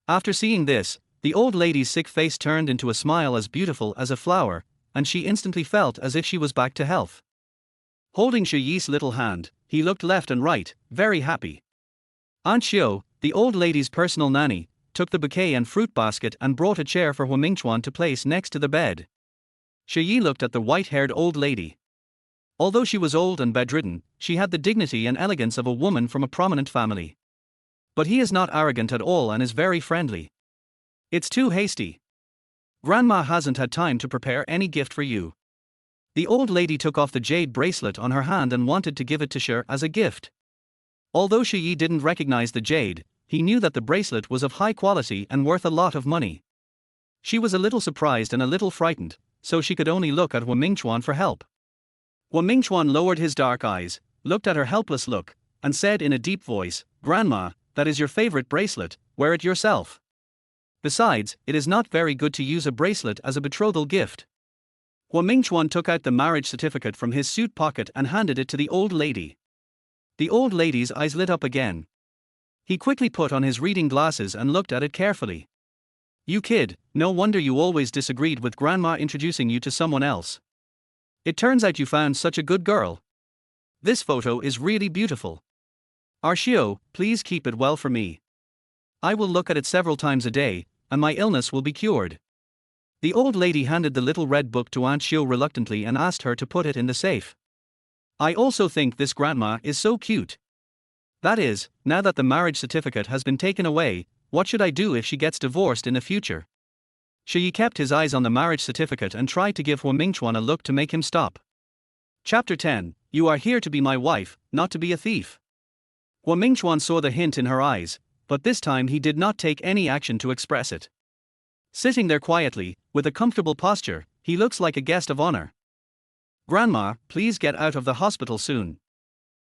After seeing this, the old lady's sick face turned into a smile as beautiful as a flower, and she instantly felt as if she was back to health. Holding Shi Ye's little hand, he looked left and right, very happy. Aunt Xiao, the old lady's personal nanny, took the bouquet and fruit basket and brought a chair for Hu Mingchuan to place next to the bed. Shi Ye looked at the white-haired old lady. Although she was old and bedridden, she had the dignity and elegance of a woman from a prominent family. But he is not arrogant at all and is very friendly. It's too hasty. Grandma hasn't had time to prepare any gift for you. The old lady took off the jade bracelet on her hand and wanted to give it to Shi as a gift. Although Shi Ye didn't recognize the jade, he knew that the bracelet was of high quality and worth a lot of money. She was a little surprised and a little frightened, so she could only look at Hu Mingchuan for help. Hu Mingchuan lowered his dark eyes, looked at her helpless look, and said in a deep voice, "Grandma, that is your favorite bracelet, wear it yourself. Besides, it is not very good to use a bracelet as a betrothal gift." Hu Mingchuan took out the marriage certificate from his suit pocket and handed it to the old lady. The old lady's eyes lit up again. He quickly put on his reading glasses and looked at it carefully. "You kid, no wonder you always disagreed with grandma introducing you to someone else. It turns out you found such a good girl. This photo is really beautiful. Arshio, please keep it well for me. I will look at it several times a day, and my illness will be cured." The old lady handed the little red book to Aunt Xiao reluctantly and asked her to put it in the safe. "I also think this grandma is so cute. That is, now that the marriage certificate has been taken away, what should I do if she gets divorced in the future?" Shi Ye kept his eyes on the marriage certificate and tried to give Hu Mingchuan a look to make him stop. Chapter 10. You are here to be my wife, not to be a thief. Hu Mingchuan saw the hint in her eyes, but this time he did not take any action to express it. Sitting there quietly, with a comfortable posture, he looks like a guest of honor. "Grandma, please get out of the hospital soon.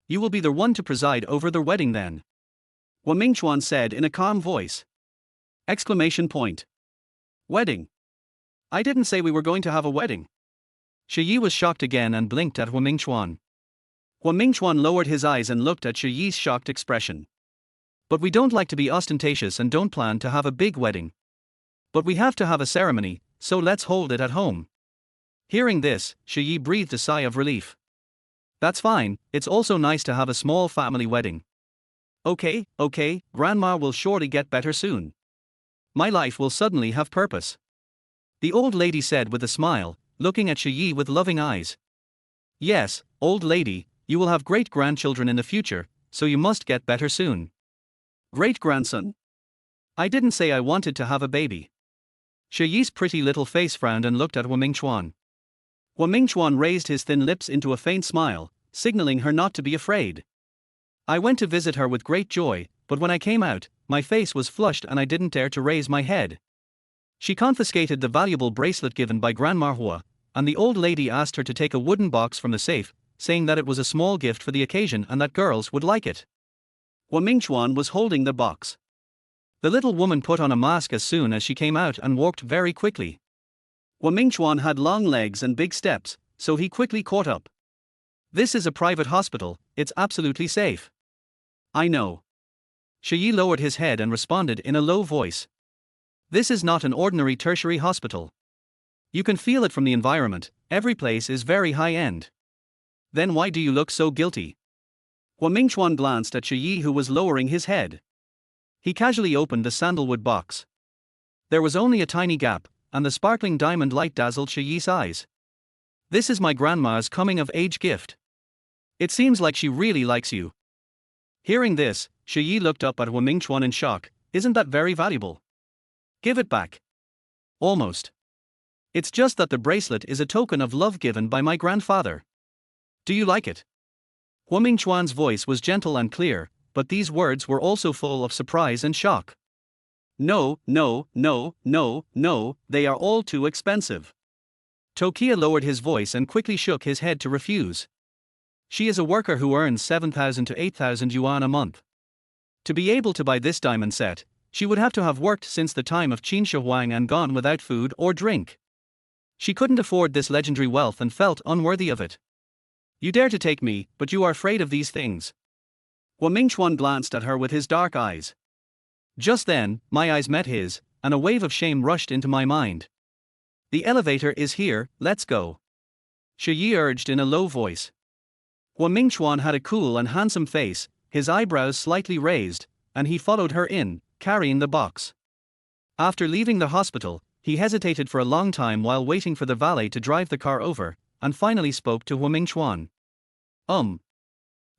You will be the one to preside over the wedding then," Hu Mingchuan said in a calm voice. Exclamation point. Wedding? I didn't say we were going to have a wedding. Shi Ye was shocked again and blinked at Hu Mingchuan. Hu Mingchuan lowered his eyes and looked at Shi Ye's shocked expression. "But we don't like to be ostentatious and don't plan to have a big wedding. But we have to have a ceremony, so let's hold it at home." Hearing this, Shi Ye breathed a sigh of relief. "That's fine, it's also nice to have a small family wedding. Okay, grandma will surely get better soon. My life will suddenly have purpose," the old lady said with a smile, looking at Shi Ye with loving eyes. "Yes, old lady, you will have great-grandchildren in the future, so you must get better soon." "Great-grandson? I didn't say I wanted to have a baby." Shi Ye's pretty little face frowned and looked at Hu Mingchuan. Hu Mingchuan raised his thin lips into a faint smile, signaling her not to be afraid. "I went to visit her with great joy, but when I came out, my face was flushed and I didn't dare to raise my head." She confiscated the valuable bracelet given by Grandma Hua, and the old lady asked her to take a wooden box from the safe, saying that it was a small gift for the occasion and that girls would like it. Hu Mingchuan was holding the box. The little woman put on a mask as soon as she came out and walked very quickly. Hu Mingchuan had long legs and big steps, so he quickly caught up. "This is a private hospital, it's absolutely safe." "I know." Shi Ye lowered his head and responded in a low voice. "This is not an ordinary tertiary hospital. You can feel it from the environment, every place is very high-end." "Then why do you look so guilty?" Hu Mingchuan glanced at Shi Ye, who was lowering his head. He casually opened the sandalwood box. There was only a tiny gap, and the sparkling diamond light dazzled Shi Ye's eyes. "This is my grandma's coming-of-age gift. It seems like she really likes you." Hearing this, Shi Ye looked up at Hu Mingchuan in shock. "Isn't that very valuable?" "Give it back." "Almost. It's just that the bracelet is a token of love given by my grandfather. Do you like it?" Hu Mingchuan's voice was gentle and clear, but these words were also full of surprise and shock. No, they are all too expensive." Tokia lowered his voice and quickly shook his head to refuse. She is a worker who earns 7,000 to 8,000 yuan a month. To be able to buy this diamond set, she would have to have worked since the time of Qin Shi Huang and gone without food or drink. She couldn't afford this legendary wealth and felt unworthy of it. "You dare to take me, but you are afraid of these things. Mingchuan glanced at her with his dark eyes. Just then, my eyes met his, and a wave of shame rushed into my mind. The elevator is here, let's go. Shi Ye urged in a low voice. Mingchuan had a cool and handsome face, his eyebrows slightly raised, and he followed her in, carrying the box. After leaving the hospital, he hesitated for a long time while waiting for the valet to drive the car over, and finally spoke to Mingchuan.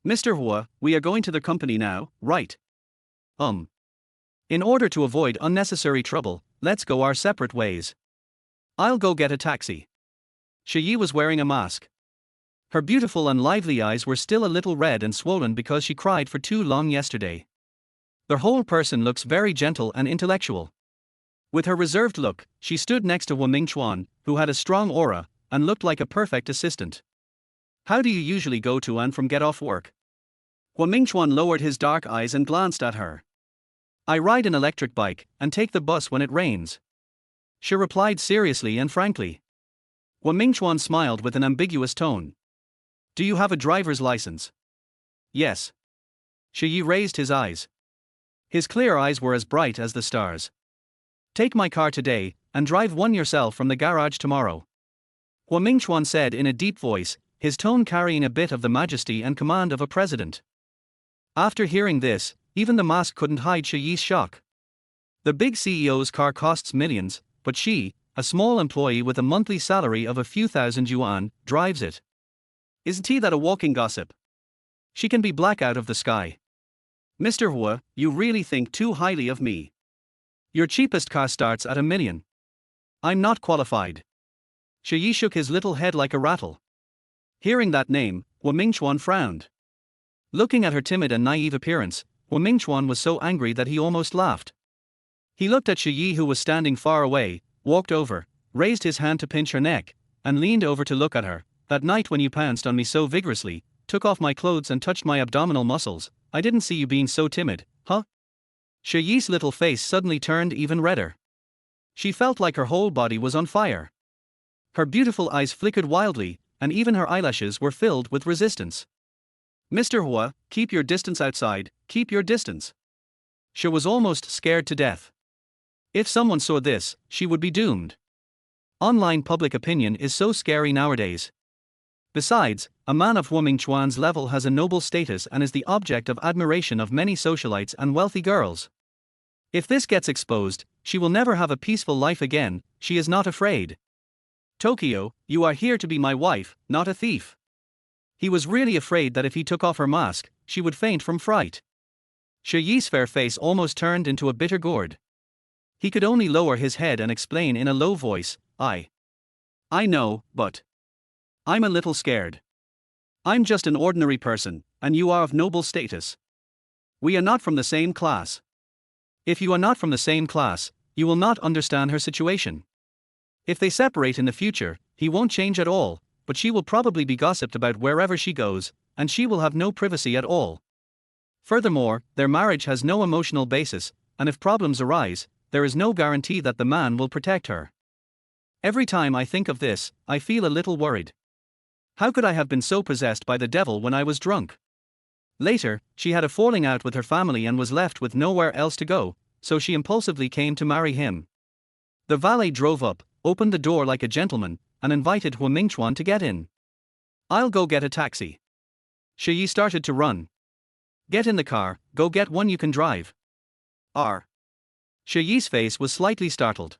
Mr. Hua, we are going to the company now, right? In order to avoid unnecessary trouble, let's go our separate ways. I'll go get a taxi. Shi Ye was wearing a mask. Her beautiful and lively eyes were still a little red and swollen because she cried for too long yesterday. Her whole person looks very gentle and intellectual. With her reserved look, she stood next to Mingchuan, who had a strong aura, and looked like a perfect assistant. How do you usually go to and from get off work? Mingchuan lowered his dark eyes and glanced at her. I ride an electric bike, and take the bus when it rains. She replied seriously and frankly. Mingchuan smiled with an ambiguous tone. Do you have a driver's license? Yes. Shi Ye raised his eyes. His clear eyes were as bright as the stars. Take my car today, and drive one yourself from the garage tomorrow. Mingchuan said in a deep voice, his tone carrying a bit of the majesty and command of a president. After hearing this, even the mask couldn't hide Shi Ye's shock. The big CEO's car costs millions, but she, a small employee with a monthly salary of a few thousand yuan, drives it. Isn't he that a walking gossip? She can be black out of the sky. Mr. Hua, you really think too highly of me. Your cheapest car starts at $1 million. I'm not qualified. Shi Ye shook his little head like a rattle. Hearing that name, Mingchuan frowned. Looking at her timid and naive appearance, Mingchuan was so angry that he almost laughed. He looked at Shi Ye, who was standing far away, walked over, raised his hand to pinch her neck, and leaned over to look at her. That night when you pounced on me so vigorously, took off my clothes and touched my abdominal muscles, I didn't see you being so timid, huh? Shi Ye's little face suddenly turned even redder. She felt like her whole body was on fire. Her beautiful eyes flickered wildly, and even her eyelashes were filled with resistance. Mr. Hua, keep your distance outside, keep your distance. She was almost scared to death. If someone saw this, she would be doomed. Online public opinion is so scary nowadays. Besides, a man of Mingchuan's level has a noble status and is the object of admiration of many socialites and wealthy girls. If this gets exposed, she will never have a peaceful life again. She is not afraid. Tokyo, you are here to be my wife, not a thief. He was really afraid that if he took off her mask, she would faint from fright. Shi Ye's fair face almost turned into a bitter gourd. He could only lower his head and explain in a low voice, I know, but I'm a little scared. I'm just an ordinary person, and you are of noble status. We are not from the same class. If you are not from the same class, you will not understand her situation. If they separate in the future, he won't change at all, but she will probably be gossiped about wherever she goes, and she will have no privacy at all. Furthermore, their marriage has no emotional basis, and if problems arise, there is no guarantee that the man will protect her. Every time I think of this, I feel a little worried. How could I have been so possessed by the devil when I was drunk? Later, she had a falling out with her family and was left with nowhere else to go, so she impulsively came to marry him. The valet drove up, opened the door like a gentleman, and invited Mingchuan to get in. I'll go get a taxi. Shi Ye started to run. Get in the car, go get one you can drive. Shi Ye's face was slightly startled.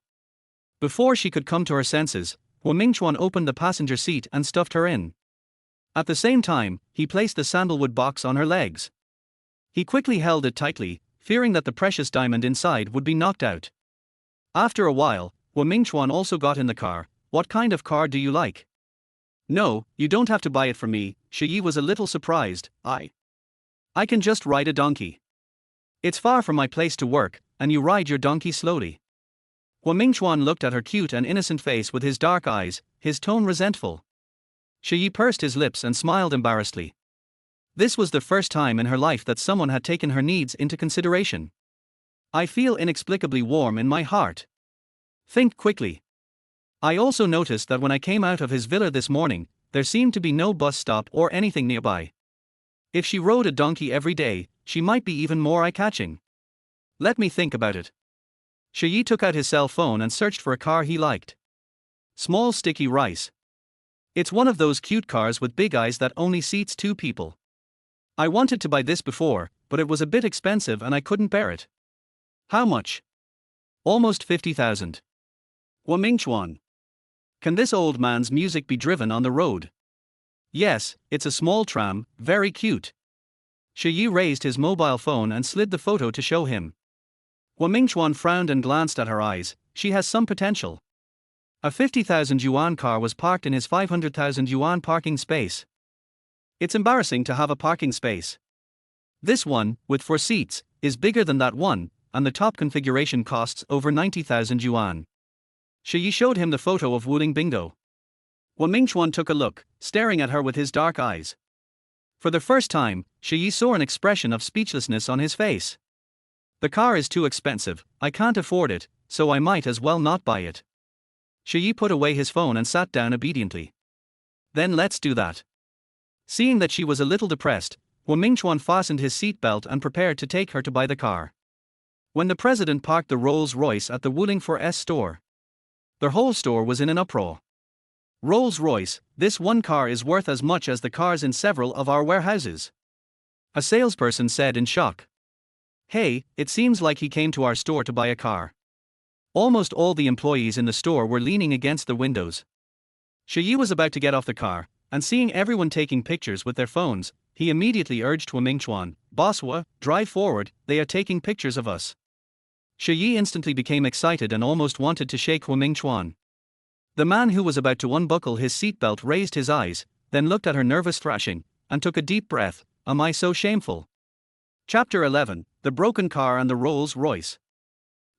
Before she could come to her senses, Mingchuan opened the passenger seat and stuffed her in. At the same time, he placed the sandalwood box on her legs. He quickly held it tightly, fearing that the precious diamond inside would be knocked out. After a while, Mingchuan also got in the car. What kind of car do you like? No, you don't have to buy it for me. Shi Ye was a little surprised. I can just ride a donkey. It's far from my place to work, and you ride your donkey slowly. Mingchuan looked at her cute and innocent face with his dark eyes, his tone resentful. Shi Ye pursed his lips and smiled embarrassedly. This was the first time in her life that someone had taken her needs into consideration. I feel inexplicably warm in my heart. Think quickly. I also noticed that when I came out of his villa this morning, there seemed to be no bus stop or anything nearby. If she rode a donkey every day, she might be even more eye-catching. Let me think about it. Shi Ye took out his cell phone and searched for a car he liked. Small sticky rice. It's one of those cute cars with big eyes that only seats 2 people. I wanted to buy this before, but it was a bit expensive and I couldn't bear it. How much? Almost 50,000. Guomingchuan. Can this old man's music be driven on the road? Yes, it's a small tram, very cute. Shi Ye raised his mobile phone and slid the photo to show him. Guomingchuan frowned and glanced at her eyes. She has some potential. A 50,000 yuan car was parked in his 500,000 yuan parking space. It's embarrassing to have a parking space. This one, with 4 seats, is bigger than that one, and the top configuration costs over 90,000 yuan. Shi Ye showed him the photo of Wuling Bingo. Guomingchuan took a look, staring at her with his dark eyes. For the first time, Shi Ye saw an expression of speechlessness on his face. The car is too expensive, I can't afford it, so I might as well not buy it. Shi Ye put away his phone and sat down obediently. Then let's do that. Seeing that she was a little depressed, Guomingchuan fastened his seatbelt and prepared to take her to buy the car. When the president parked the Rolls-Royce at the Wuling 4S store, their whole store was in an uproar. Rolls-Royce, this one car is worth as much as the cars in several of our warehouses. A salesperson said in shock. Hey, it seems like he came to our store to buy a car. Almost all the employees in the store were leaning against the windows. Shi Ye was about to get off the car, and seeing everyone taking pictures with their phones, he immediately urged Guomingchuan, Bosswa, drive forward, they are taking pictures of us. Shi Ye instantly became excited and almost wanted to shake Guomingchuan. The man who was about to unbuckle his seatbelt raised his eyes, then looked at her nervous thrashing, and took a deep breath. Am I so shameful? Chapter 11, The Broken Car and the Rolls-Royce.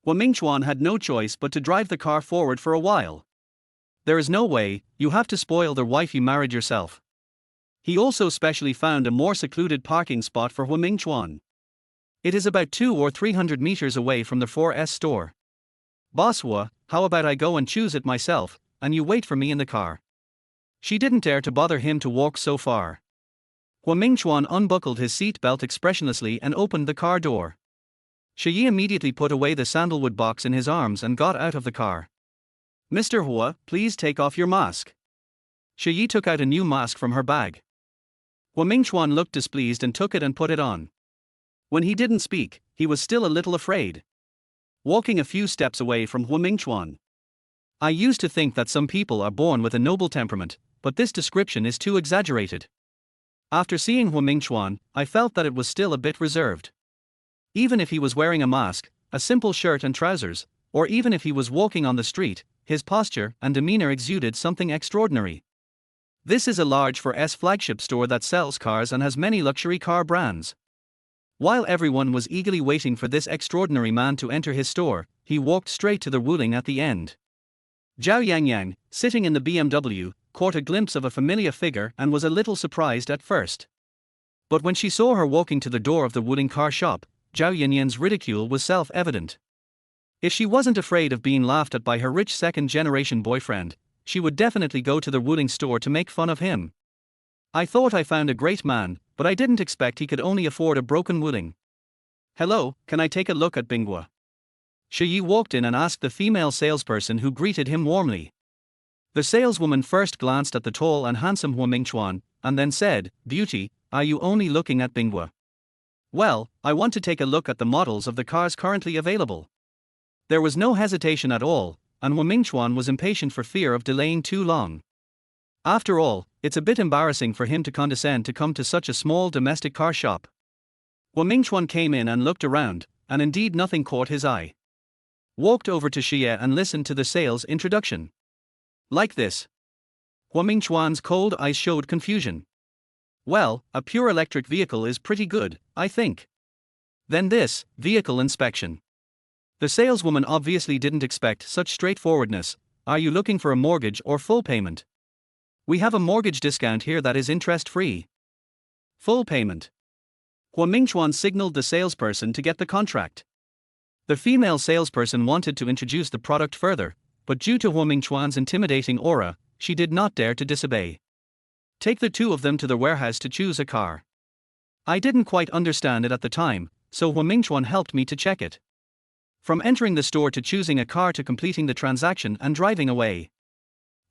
Guomingchuan had no choice but to drive the car forward for a while. There is no way, you have to spoil the wife you married yourself. He also specially found a more secluded parking spot for Guomingchuan. It is about 200 or 300 meters away from the 4S store. Bosswa, how about I go and choose it myself, and you wait for me in the car? She didn't dare to bother him to walk so far. Guomingchuan unbuckled his seatbelt expressionlessly and opened the car door. Shi Ye immediately put away the sandalwood box in his arms and got out of the car. Mr. Hua, please take off your mask. Shi Ye took out a new mask from her bag. Guomingchuan looked displeased and took it and put it on. When he didn't speak, he was still a little afraid. Walking a few steps away from Guomingchuan. I used to think that some people are born with a noble temperament, but this description is too exaggerated. After seeing Guomingchuan, I felt that it was still a bit reserved. Even if he was wearing a mask, a simple shirt and trousers, or even if he was walking on the street, his posture and demeanor exuded something extraordinary. This is a large 4S flagship store that sells cars and has many luxury car brands. While everyone was eagerly waiting for this extraordinary man to enter his store, he walked straight to the Wuling at the end. Zhao Yangyang, sitting in the BMW, caught a glimpse of a familiar figure and was a little surprised at first. But when she saw her walking to the door of the Wuling car shop, Zhao Yanyan's ridicule was self-evident. If she wasn't afraid of being laughed at by her rich second-generation boyfriend, she would definitely go to the Wuling store to make fun of him. I thought I found a great man, but I didn't expect he could only afford a broken Wuling. Hello, can I take a look at Bingwa? Shi Ye walked in and asked the female salesperson who greeted him warmly. The saleswoman first glanced at the tall and handsome Guomingchuan, and then said, Beauty, are you only looking at Bingwa? Well, I want to take a look at the models of the cars currently available. There was no hesitation at all, and Guomingchuan was impatient for fear of delaying too long. After all, it's a bit embarrassing for him to condescend to come to such a small domestic car shop. Guomingchuan came in and looked around, and indeed nothing caught his eye. Walked over to Shi Ye and listened to the sales introduction. Like this. Guomingchuan's cold eyes showed confusion. Well, a pure electric vehicle is pretty good, I think. Then this, vehicle inspection. The saleswoman obviously didn't expect such straightforwardness. Are you looking for a mortgage or full payment? We have a mortgage discount here that is interest-free. Full payment. Guomingchuan signaled the salesperson to get the contract. The female salesperson wanted to introduce the product further, but due to Guomingchuan's intimidating aura, she did not dare to disobey. Take the two of them to the warehouse to choose a car. I didn't quite understand it at the time, so Hu Mingchuan helped me to check it. From entering the store to choosing a car to completing the transaction and driving away.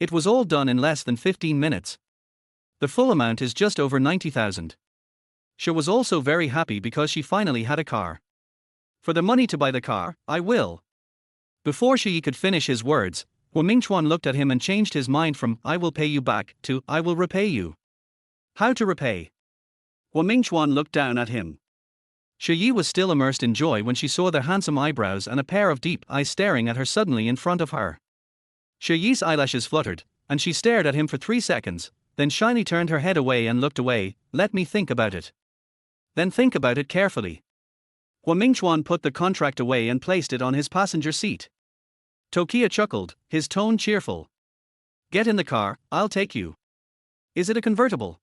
It was all done in less than 15 minutes. The full amount is just over 90,000. She was also very happy because she finally had a car. For the money to buy the car, I will. Before Shi Ye could finish his words, Hu Mingchuan looked at him and changed his mind from "I will pay you back" to "I will repay you." How to repay? Hu Mingchuan looked down at him. Shi Ye was still immersed in joy when she saw the handsome eyebrows and a pair of deep eyes staring at her suddenly in front of her. Shi Ye's eyelashes fluttered, and she stared at him for 3 seconds, then shyly turned her head away and looked away. "Let me think about it." "Then think about it carefully." Hu Mingchuan put the contract away and placed it on his passenger seat. Tokia chuckled, his tone cheerful. "Get in the car, I'll take you." "Is it a convertible?"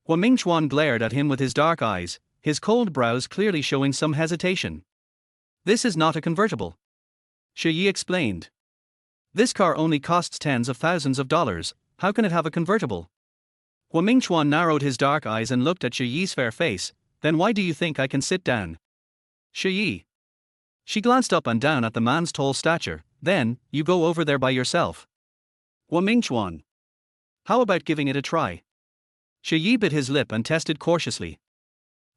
Hu Mingchuan glared at him with his dark eyes, his cold brows clearly showing some hesitation. "This is not a convertible," Shi Ye explained. "This car only costs tens of thousands of dollars, how can it have a convertible?" Hu Mingchuan narrowed his dark eyes and looked at Shi Ye's fair face. "Then why do you think I can sit down?" "Shi Ye." She glanced up and down at the man's tall stature. "Then, you go over there by yourself." Hu Mingchuan. "How about giving it a try?" Shi Ye bit his lip and tested cautiously.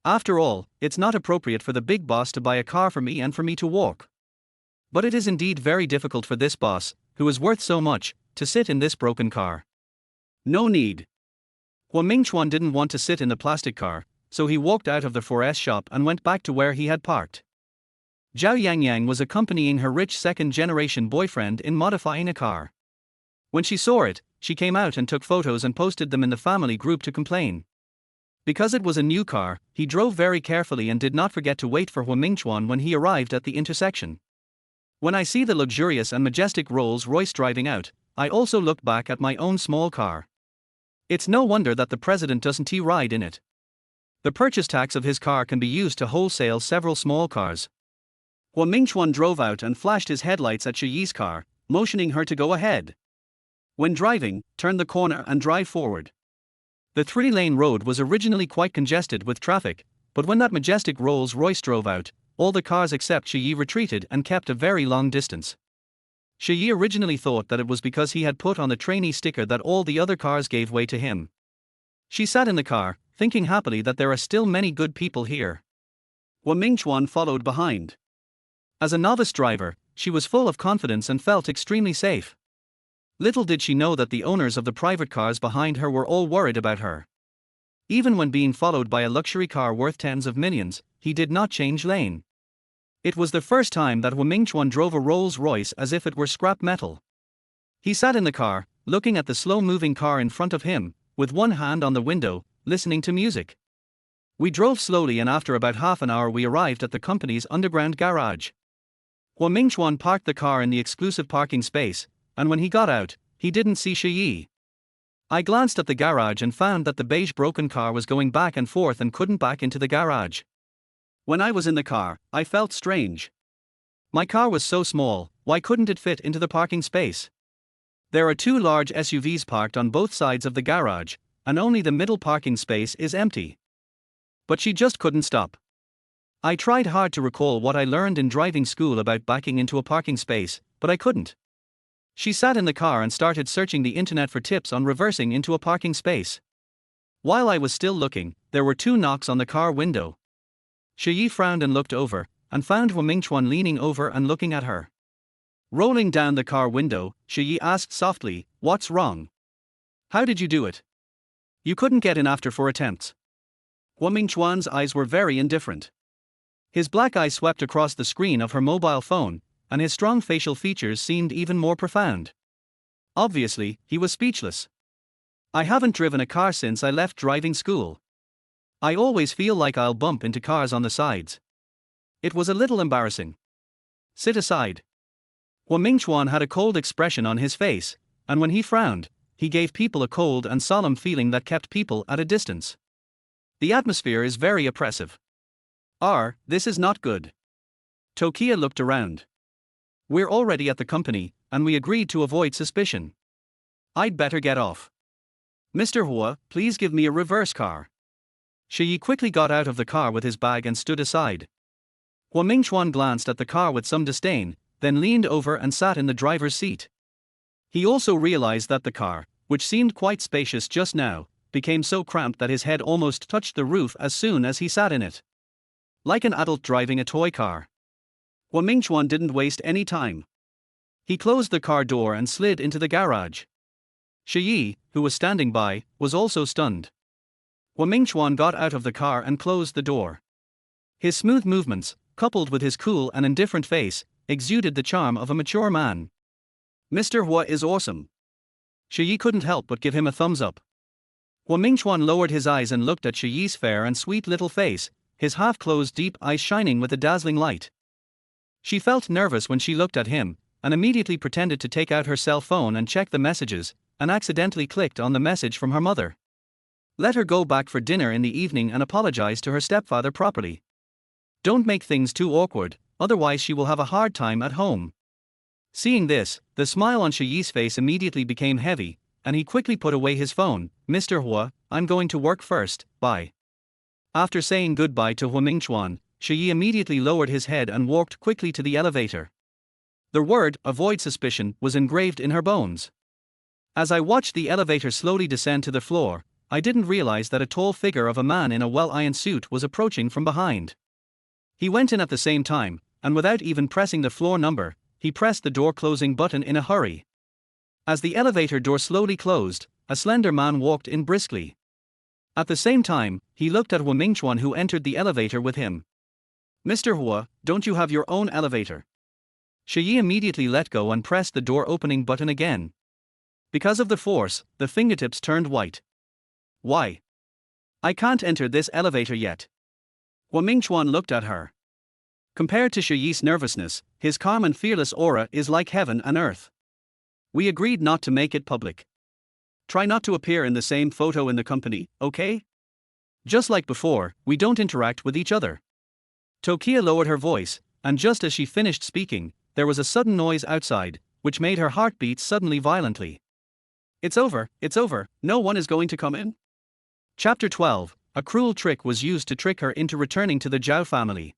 "After all, it's not appropriate for the big boss to buy a car for me and for me to walk. But it is indeed very difficult for this boss, who is worth so much, to sit in this broken car." "No need." Hu Mingchuan didn't want to sit in the plastic car, so he walked out of the 4S shop and went back to where he had parked. Zhao Yangyang was accompanying her rich second-generation boyfriend in modifying a car. When she saw it, she came out and took photos and posted them in the family group to complain. Because it was a new car, he drove very carefully and did not forget to wait for Hu Mingchuan when he arrived at the intersection. When I see the luxurious and majestic Rolls-Royce driving out, I also look back at my own small car. It's no wonder that the president doesn't ride in it. The purchase tax of his car can be used to wholesale several small cars. Hu Mingchuan drove out and flashed his headlights at Shi Ye's car, motioning her to go ahead. When driving, turn the corner and drive forward. The 3-lane road was originally quite congested with traffic, but when that majestic Rolls-Royce drove out, all the cars except Shi Ye retreated and kept a very long distance. Shi Ye originally thought that it was because he had put on the trainee sticker that all the other cars gave way to him. She sat in the car, thinking happily that there are still many good people here. Hu Mingchuan followed behind. As a novice driver, she was full of confidence and felt extremely safe. Little did she know that the owners of the private cars behind her were all worried about her. Even when being followed by a luxury car worth tens of millions, he did not change lane. It was the first time that Hu Mingchuan drove a Rolls-Royce as if it were scrap metal. He sat in the car, looking at the slow-moving car in front of him, with one hand on the window, listening to music. We drove slowly and after about half an hour we arrived at the company's underground garage. Hu Mingchuan parked the car in the exclusive parking space, and when he got out, he didn't see Shi Ye. I glanced at the garage and found that the beige broken car was going back and forth and couldn't back into the garage. When I was in the car, I felt strange. My car was so small, why couldn't it fit into the parking space? There are 2 large SUVs parked on both sides of the garage, and only the middle parking space is empty. But she just couldn't stop. I tried hard to recall what I learned in driving school about backing into a parking space, but I couldn't. She sat in the car and started searching the internet for tips on reversing into a parking space. While I was still looking, there were 2 knocks on the car window. Shi Ye frowned and looked over, and found Hu Mingchuan leaning over and looking at her. Rolling down the car window, Shi Ye asked softly, "What's wrong? How did you do it? You couldn't get in after 4 attempts." Hu Mingchuan's eyes were very indifferent. His black eye swept across the screen of her mobile phone, and his strong facial features seemed even more profound. Obviously, he was speechless. "I haven't driven a car since I left driving school. I always feel like I'll bump into cars on the sides. It was a little embarrassing." "Sit aside." Hu Mingchuan had a cold expression on his face, and when he frowned, he gave people a cold and solemn feeling that kept people at a distance. The atmosphere is very oppressive. This is not good. Tokia looked around. "We're already at the company, and we agreed to avoid suspicion. I'd better get off. Mr. Hua, please give me a reverse car." Shi Ye quickly got out of the car with his bag and stood aside. Hua Mingchuan glanced at the car with some disdain, then leaned over and sat in the driver's seat. He also realized that the car, which seemed quite spacious just now, became so cramped that his head almost touched the roof as soon as he sat in it. Like an adult driving a toy car. Hua Mingchuan didn't waste any time. He closed the car door and slid into the garage. Shi Ye, who was standing by, was also stunned. Hua Mingchuan got out of the car and closed the door. His smooth movements, coupled with his cool and indifferent face, exuded the charm of a mature man. Mr. Hua is awesome. Shi Ye couldn't help but give him a thumbs up. Hua Mingchuan lowered his eyes and looked at Shi Ye's fair and sweet little face, his half-closed deep eyes shining with a dazzling light. She felt nervous when she looked at him, and immediately pretended to take out her cell phone and check the messages, and accidentally clicked on the message from her mother. Let her go back for dinner in the evening and apologize to her stepfather properly. Don't make things too awkward, otherwise she will have a hard time at home. Seeing this, the smile on Shi Ye's face immediately became heavy, and he quickly put away his phone. Mr. Hua, I'm going to work first, bye. After saying goodbye to Hua Mingchuan, Shi Ye immediately lowered his head and walked quickly to the elevator. The word, avoid suspicion, was engraved in her bones. As I watched the elevator slowly descend to the floor, I didn't realize that a tall figure of a man in a well-ironed suit was approaching from behind. He went in at the same time, and without even pressing the floor number, he pressed the door closing button in a hurry. As the elevator door slowly closed, a slender man walked in briskly. At the same time, he looked at Hua Mingchuan, who entered the elevator with him. Mr. Hua, don't you have your own elevator? Shi Ye immediately let go and pressed the door opening button again. Because of the force, the fingertips turned white. Why? I can't enter this elevator yet. Hua Mingchuan looked at her. Compared to Shi Ye's nervousness, his calm and fearless aura is like heaven and earth. We agreed not to make it public. Try not to appear in the same photo in the company, okay? Just like before, we don't interact with each other. Tokia lowered her voice, and just as she finished speaking, there was a sudden noise outside, which made her heart beat suddenly violently. It's over, no one is going to come in. Chapter 12, a cruel trick was used to trick her into returning to the Zhao family.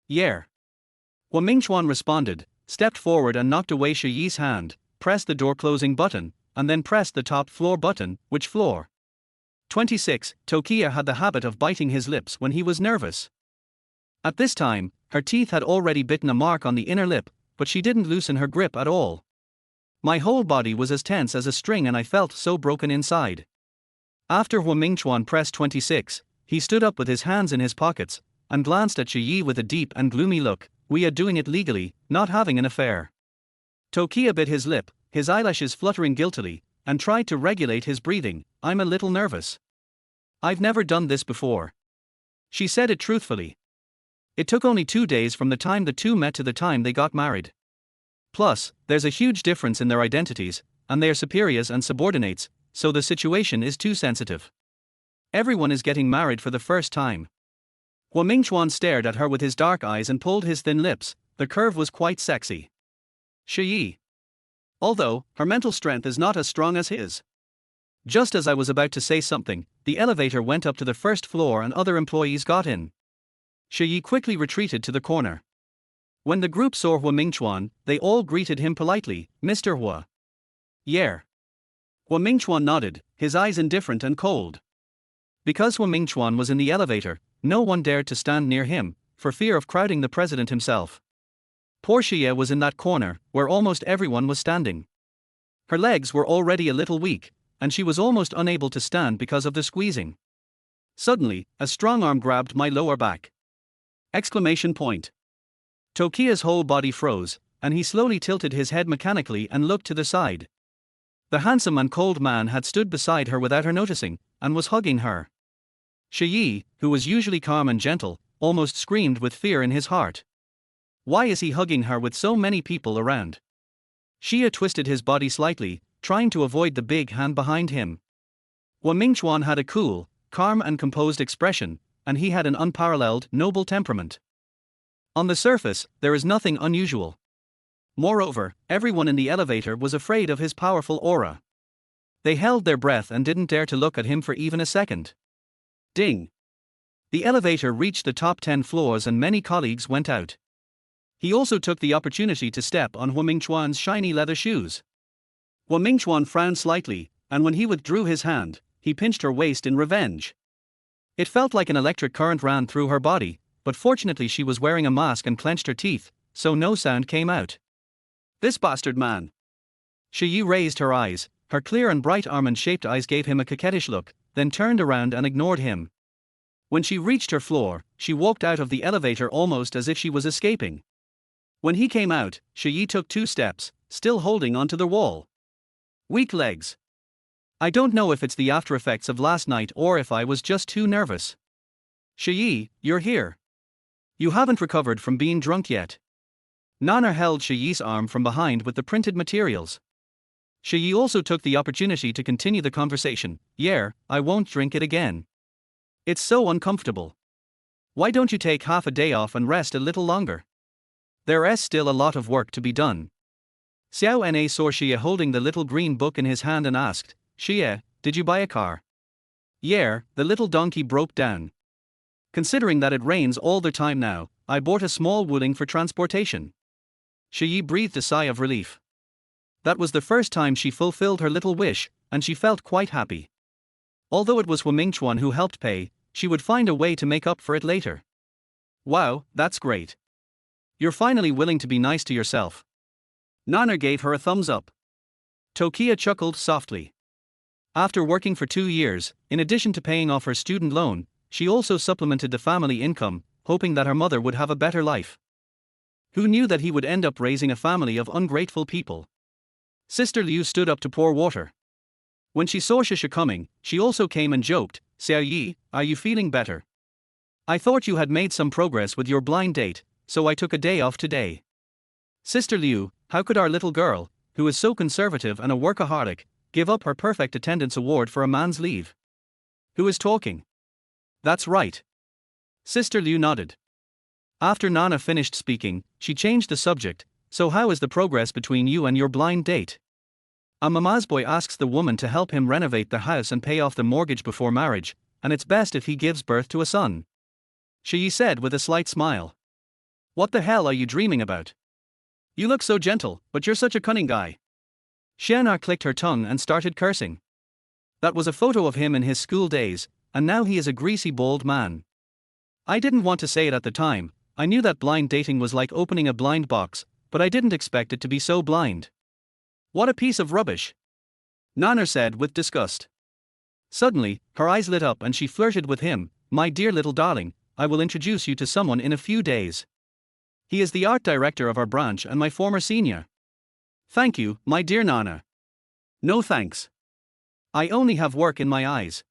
Yeah. Hua Mingchuan responded, stepped forward and knocked away Shi Ye's hand, pressed the door closing button, and then pressed the top floor button. Which floor? 26. Tokia had the habit of biting his lips when he was nervous. At this time, her teeth had already bitten a mark on the inner lip, but she didn't loosen her grip at all. My whole body was as tense as a string and I felt so broken inside. After Hua Mingchuan pressed 26, he stood up with his hands in his pockets, and glanced at Shi Ye with a deep and gloomy look. We are doing it legally, not having an affair. Tokia bit his lip, his eyelashes fluttering guiltily, and tried to regulate his breathing. I'm a little nervous. I've never done this before. She said it truthfully. It took only 2 days from the time the two met to the time they got married. Plus, there's a huge difference in their identities, and they are superiors and subordinates, so the situation is too sensitive. Everyone is getting married for the first time. Hua Mingchuan stared at her with his dark eyes and pulled his thin lips. The curve was quite sexy. Shi Ye. Although, her mental strength is not as strong as his. Just as I was about to say something, the elevator went up to the first floor and other employees got in. Shi Ye quickly retreated to the corner. When the group saw Hua Mingchuan, they all greeted him politely. Mr. Hua. Yeah. Hua Mingchuan nodded, his eyes indifferent and cold. Because Hua Mingchuan was in the elevator, no one dared to stand near him, for fear of crowding the president himself. Poor Shi Ye was in that corner, where almost everyone was standing. Her legs were already a little weak, and she was almost unable to stand because of the squeezing. Suddenly, a strong arm grabbed my lower back. Exclamation point. Tokia's whole body froze, and he slowly tilted his head mechanically and looked to the side. The handsome and cold man had stood beside her without her noticing, and was hugging her. Shi Ye, who was usually calm and gentle, almost screamed with fear in his heart. Why is he hugging her with so many people around? Shi Ye twisted his body slightly, trying to avoid the big hand behind him. Hua Mingchuan had a cool, calm and composed expression, and he had an unparalleled, noble temperament. On the surface, there is nothing unusual. Moreover, everyone in the elevator was afraid of his powerful aura. They held their breath and didn't dare to look at him for even a second. Ding! The elevator reached the top 10 floors and many colleagues went out. He also took the opportunity to step on Hu Mingchuan's shiny leather shoes. Hu Mingchuan frowned slightly, and when he withdrew his hand, he pinched her waist in revenge. It felt like an electric current ran through her body, but fortunately she was wearing a mask and clenched her teeth, so no sound came out. This bastard man. Shi Ye raised her eyes, her clear and bright almond-shaped eyes gave him a coquettish look, then turned around and ignored him. When she reached her floor, she walked out of the elevator almost as if she was escaping. When he came out, Shi Ye took 2 steps, still holding onto the wall. Weak legs. I don't know if it's the after effects of last night or if I was just too nervous. Shi Ye, you're here. You haven't recovered from being drunk yet. Nana held Shi Ye's arm from behind with the printed materials. Shi Ye also took the opportunity to continue the conversation. Yeah, I won't drink it again. It's so uncomfortable. Why don't you take half a day off and rest a little longer? There's still a lot of work to be done. Xiao Na saw Shi Ye holding the little green book in his hand and asked, Shi Ye, did you buy a car? Yeah, the little donkey broke down. Considering that it rains all the time now, I bought a small wuling for transportation. Shi Ye breathed a sigh of relief. That was the first time she fulfilled her little wish, and she felt quite happy. Although it was Hu Mingchuan who helped pay, she would find a way to make up for it later. Wow, that's great. You're finally willing to be nice to yourself. Nana gave her a thumbs up. Tokia chuckled softly. After working for 2 years, in addition to paying off her student loan, she also supplemented the family income, hoping that her mother would have a better life. Who knew that he would end up raising a family of ungrateful people? Sister Liu stood up to pour water. When she saw Shi Ye coming, she also came and joked, Xiao Yi, are you feeling better? I thought you had made some progress with your blind date, so I took a day off today. Sister Liu, how could our little girl, who is so conservative and a workaholic, give up her perfect attendance award for a man's leave? Who is talking? That's right. Sister Liu nodded. After Nana finished speaking, she changed the subject. So how is the progress between you and your blind date? A mama's boy asks the woman to help him renovate the house and pay off the mortgage before marriage, and it's best if he gives birth to a son. Shi Ye said with a slight smile. What the hell are you dreaming about? You look so gentle, but you're such a cunning guy. Xiana clicked her tongue and started cursing. That was a photo of him in his school days, and now he is a greasy bald man. I didn't want to say it at the time. I knew that blind dating was like opening a blind box, but I didn't expect it to be so blind. What a piece of rubbish. Nana said with disgust. Suddenly, her eyes lit up and she flirted with him, my dear little darling, I will introduce you to someone in a few days. He is the art director of our branch and my former senior. Thank you, my dear Nana. No thanks. I only have work in my eyes.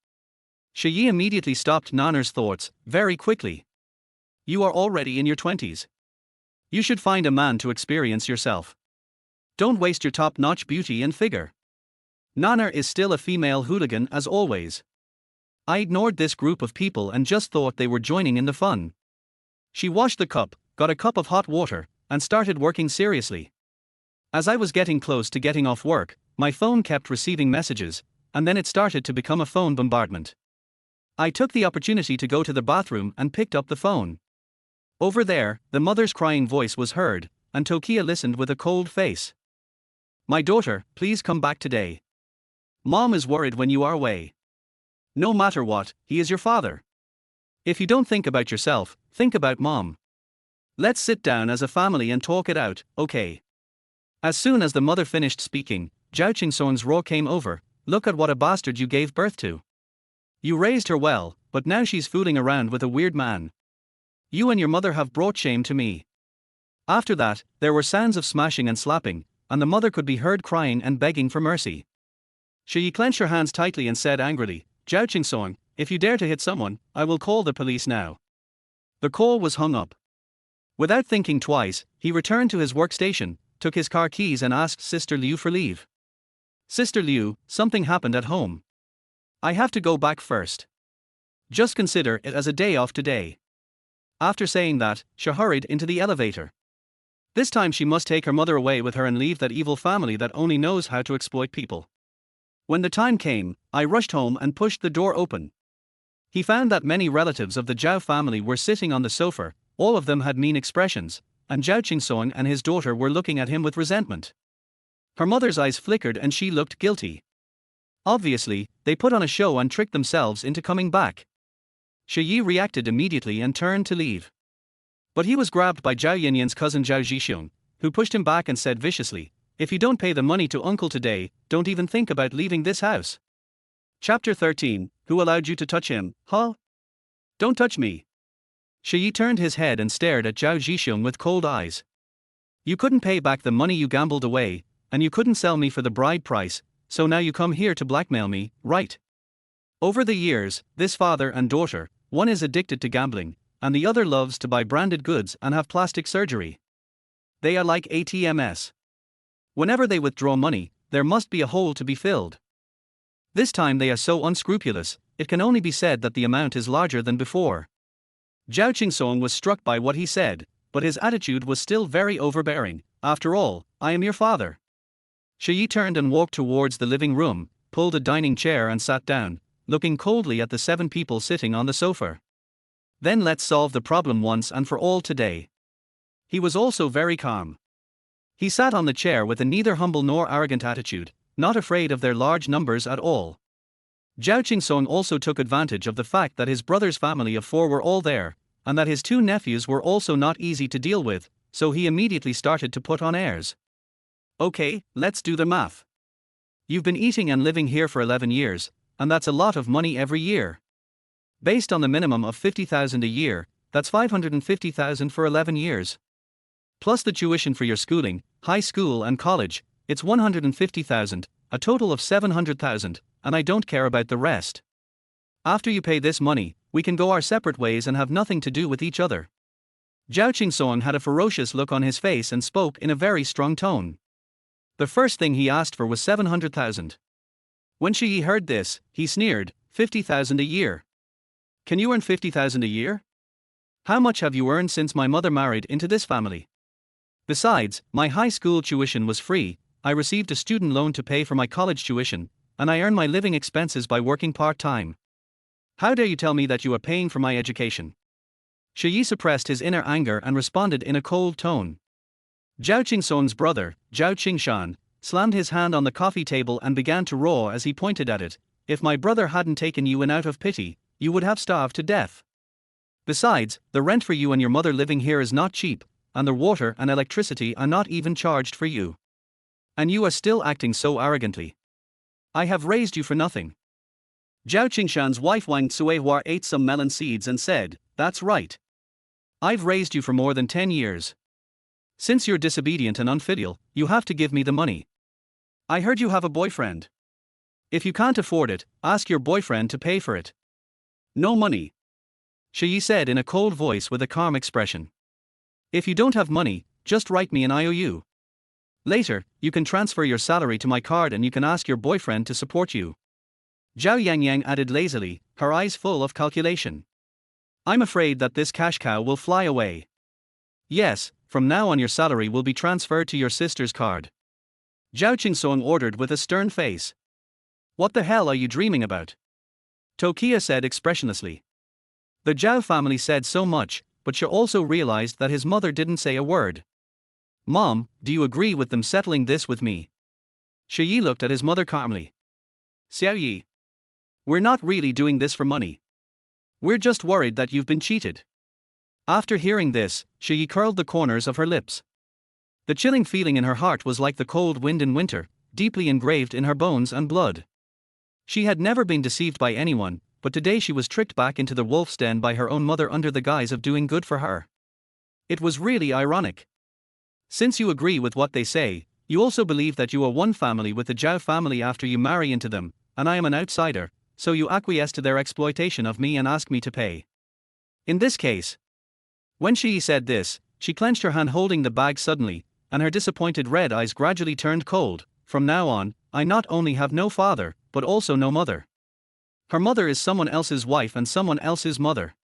Shi Ye immediately stopped Nana's thoughts, very quickly. You are already in your 20s. You should find a man to experience yourself. Don't waste your top-notch beauty and figure. Nana is still a female hooligan as always. I ignored this group of people and just thought they were joining in the fun. She washed the cup, got a cup of hot water, and started working seriously. As I was getting close to getting off work, my phone kept receiving messages, and then it started to become a phone bombardment. I took the opportunity to go to the bathroom and picked up the phone. Over there, the mother's crying voice was heard, and Tokia listened with a cold face. My daughter, please come back today. Mom is worried when you are away. No matter what, he is your father. If you don't think about yourself, think about mom. Let's sit down as a family and talk it out, okay? As soon as the mother finished speaking, Zhao Qingsong's roar came over, look at what a bastard you gave birth to. You raised her well, but now she's fooling around with a weird man. You and your mother have brought shame to me. After that, there were sounds of smashing and slapping, and the mother could be heard crying and begging for mercy. Shi Ye clenched her hands tightly and said angrily, Zhao Qingsong, if you dare to hit someone, I will call the police now. The call was hung up. Without thinking twice, he returned to his workstation, took his car keys and asked Sister Liu for leave. Sister Liu, something happened at home. I have to go back first. Just consider it as a day off today. After saying that, she hurried into the elevator. This time she must take her mother away with her and leave that evil family that only knows how to exploit people. When the time came, I rushed home and pushed the door open. He found that many relatives of the Zhao family were sitting on the sofa, all of them had mean expressions, and Zhao Qingsong and his daughter were looking at him with resentment. Her mother's eyes flickered and she looked guilty. Obviously, they put on a show and tricked themselves into coming back. Shi Ye reacted immediately and turned to leave. But he was grabbed by Zhao Yinyan's cousin Zhao Zhixiong, who pushed him back and said viciously, "If you don't pay the money to uncle today, don't even think about leaving this house." Chapter 13, Who allowed you to touch him, huh? Don't touch me. Shi Ye turned his head and stared at Zhao Zhixiong with cold eyes. You couldn't pay back the money you gambled away, and you couldn't sell me for the bride price, so now you come here to blackmail me, right? Over the years, this father and daughter, one is addicted to gambling, and the other loves to buy branded goods and have plastic surgery. They are like ATMs. Whenever they withdraw money, there must be a hole to be filled. This time they are so unscrupulous, it can only be said that the amount is larger than before. Zhao Qingsong was struck by what he said, but his attitude was still very overbearing. After all, I am your father. Shi Ye turned and walked towards the living room, pulled a dining chair and sat down, looking coldly at the 7 people sitting on the sofa. Then let's solve the problem once and for all today. He was also very calm. He sat on the chair with a neither humble nor arrogant attitude, not afraid of their large numbers at all. Zhao Qingsong also took advantage of the fact that his brother's family of 4 were all there, and that his 2 nephews were also not easy to deal with, so he immediately started to put on airs. Okay, let's do the math. You've been eating and living here for 11 years, and that's a lot of money every year. Based on the minimum of 50,000 a year, that's 550,000 for 11 years. Plus the tuition for your schooling, high school and college, it's 150,000, a total of 700,000, and I don't care about the rest. After you pay this money, we can go our separate ways and have nothing to do with each other. Zhao Qingsong had a ferocious look on his face and spoke in a very strong tone. The first thing he asked for was 700,000. When Shi Ye heard this, he sneered, 50,000 a year. Can you earn 50,000 a year? How much have you earned since my mother married into this family? Besides, my high school tuition was free, I received a student loan to pay for my college tuition, and I earn my living expenses by working part-time. How dare you tell me that you are paying for my education? Shi Ye suppressed his inner anger and responded in a cold tone. Zhao Qingsong's brother, Zhao Qingshan, slammed his hand on the coffee table and began to roar as he pointed at it. If my brother hadn't taken you in out of pity, you would have starved to death. Besides, the rent for you and your mother living here is not cheap, and the water and electricity are not even charged for you. And you are still acting so arrogantly. I have raised you for nothing. Zhao Qingshan's wife Wang Cuihua ate some melon seeds and said, "That's right. I've raised you for more than 10 years. Since you're disobedient and unfilial, you have to give me the money. I heard you have a boyfriend. If you can't afford it, ask your boyfriend to pay for it." "No money," Shi Ye said in a cold voice with a calm expression. "If you don't have money, just write me an IOU. Later, you can transfer your salary to my card and you can ask your boyfriend to support you." Zhao Yangyang added lazily, her eyes full of calculation. "I'm afraid that this cash cow will fly away. Yes, from now on your salary will be transferred to your sister's card." Zhao Qingsong ordered with a stern face. "What the hell are you dreaming about?" Tokia said expressionlessly. The Zhao family said so much, but she also realized that his mother didn't say a word. "Mom, do you agree with them settling this with me?" Shi Ye looked at his mother calmly. "Xiao Yi, we're not really doing this for money. We're just worried that you've been cheated." After hearing this, Shi Ye curled the corners of her lips. The chilling feeling in her heart was like the cold wind in winter, deeply engraved in her bones and blood. She had never been deceived by anyone, but today she was tricked back into the wolf's den by her own mother under the guise of doing good for her. It was really ironic. Since you agree with what they say, you also believe that you are one family with the Zhao family after you marry into them, and I am an outsider, so you acquiesce to their exploitation of me and ask me to pay. In this case. When Shi Ye said this, she clenched her hand holding the bag suddenly, and her disappointed red eyes gradually turned cold. From now on, I not only have no father, but also no mother. Her mother is someone else's wife and someone else's mother.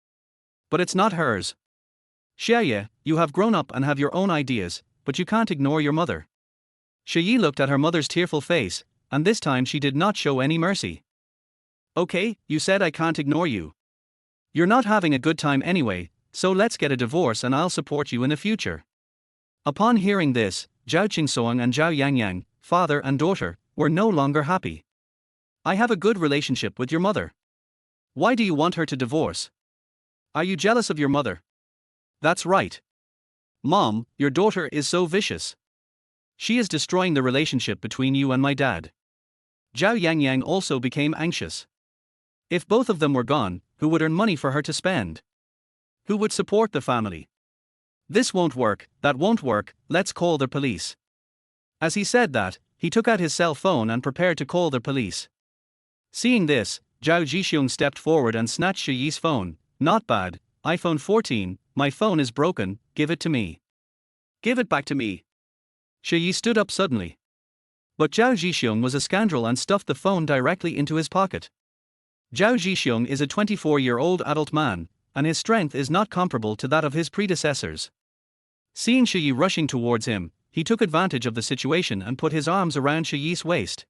But it's not hers. Shi Ye, you have grown up and have your own ideas, but you can't ignore your mother. Shi Ye looked at her mother's tearful face, and this time she did not show any mercy. "Okay, you said I can't ignore you. You're not having a good time anyway, so let's get a divorce and I'll support you in the future. Upon hearing this, Zhao Qingsuang and Zhao Yangyang, father and daughter, were no longer happy. I have a good relationship with your mother. Why do you want her to divorce? Are you jealous of your mother? That's right. Mom, your daughter is so vicious. She is destroying the relationship between you and my dad. Zhao Yangyang also became anxious. If both of them were gone, who would earn money for her to spend? Who would support the family? This won't work, that won't work, let's call the police. As he said that, he took out his cell phone and prepared to call the police. Seeing this, Zhao Zhixiong stepped forward and snatched Shi Ye's phone. Not bad, iPhone 14, my phone is broken, give it to me. Give it back to me. Shi Ye stood up suddenly. But Zhao Zhixiong was a scoundrel and stuffed the phone directly into his pocket. Zhao Zhixiong is a 24-year-old adult man, and his strength is not comparable to that of his predecessors. Seeing Shi Ye rushing towards him, he took advantage of the situation and put his arms around Shi Ye's waist.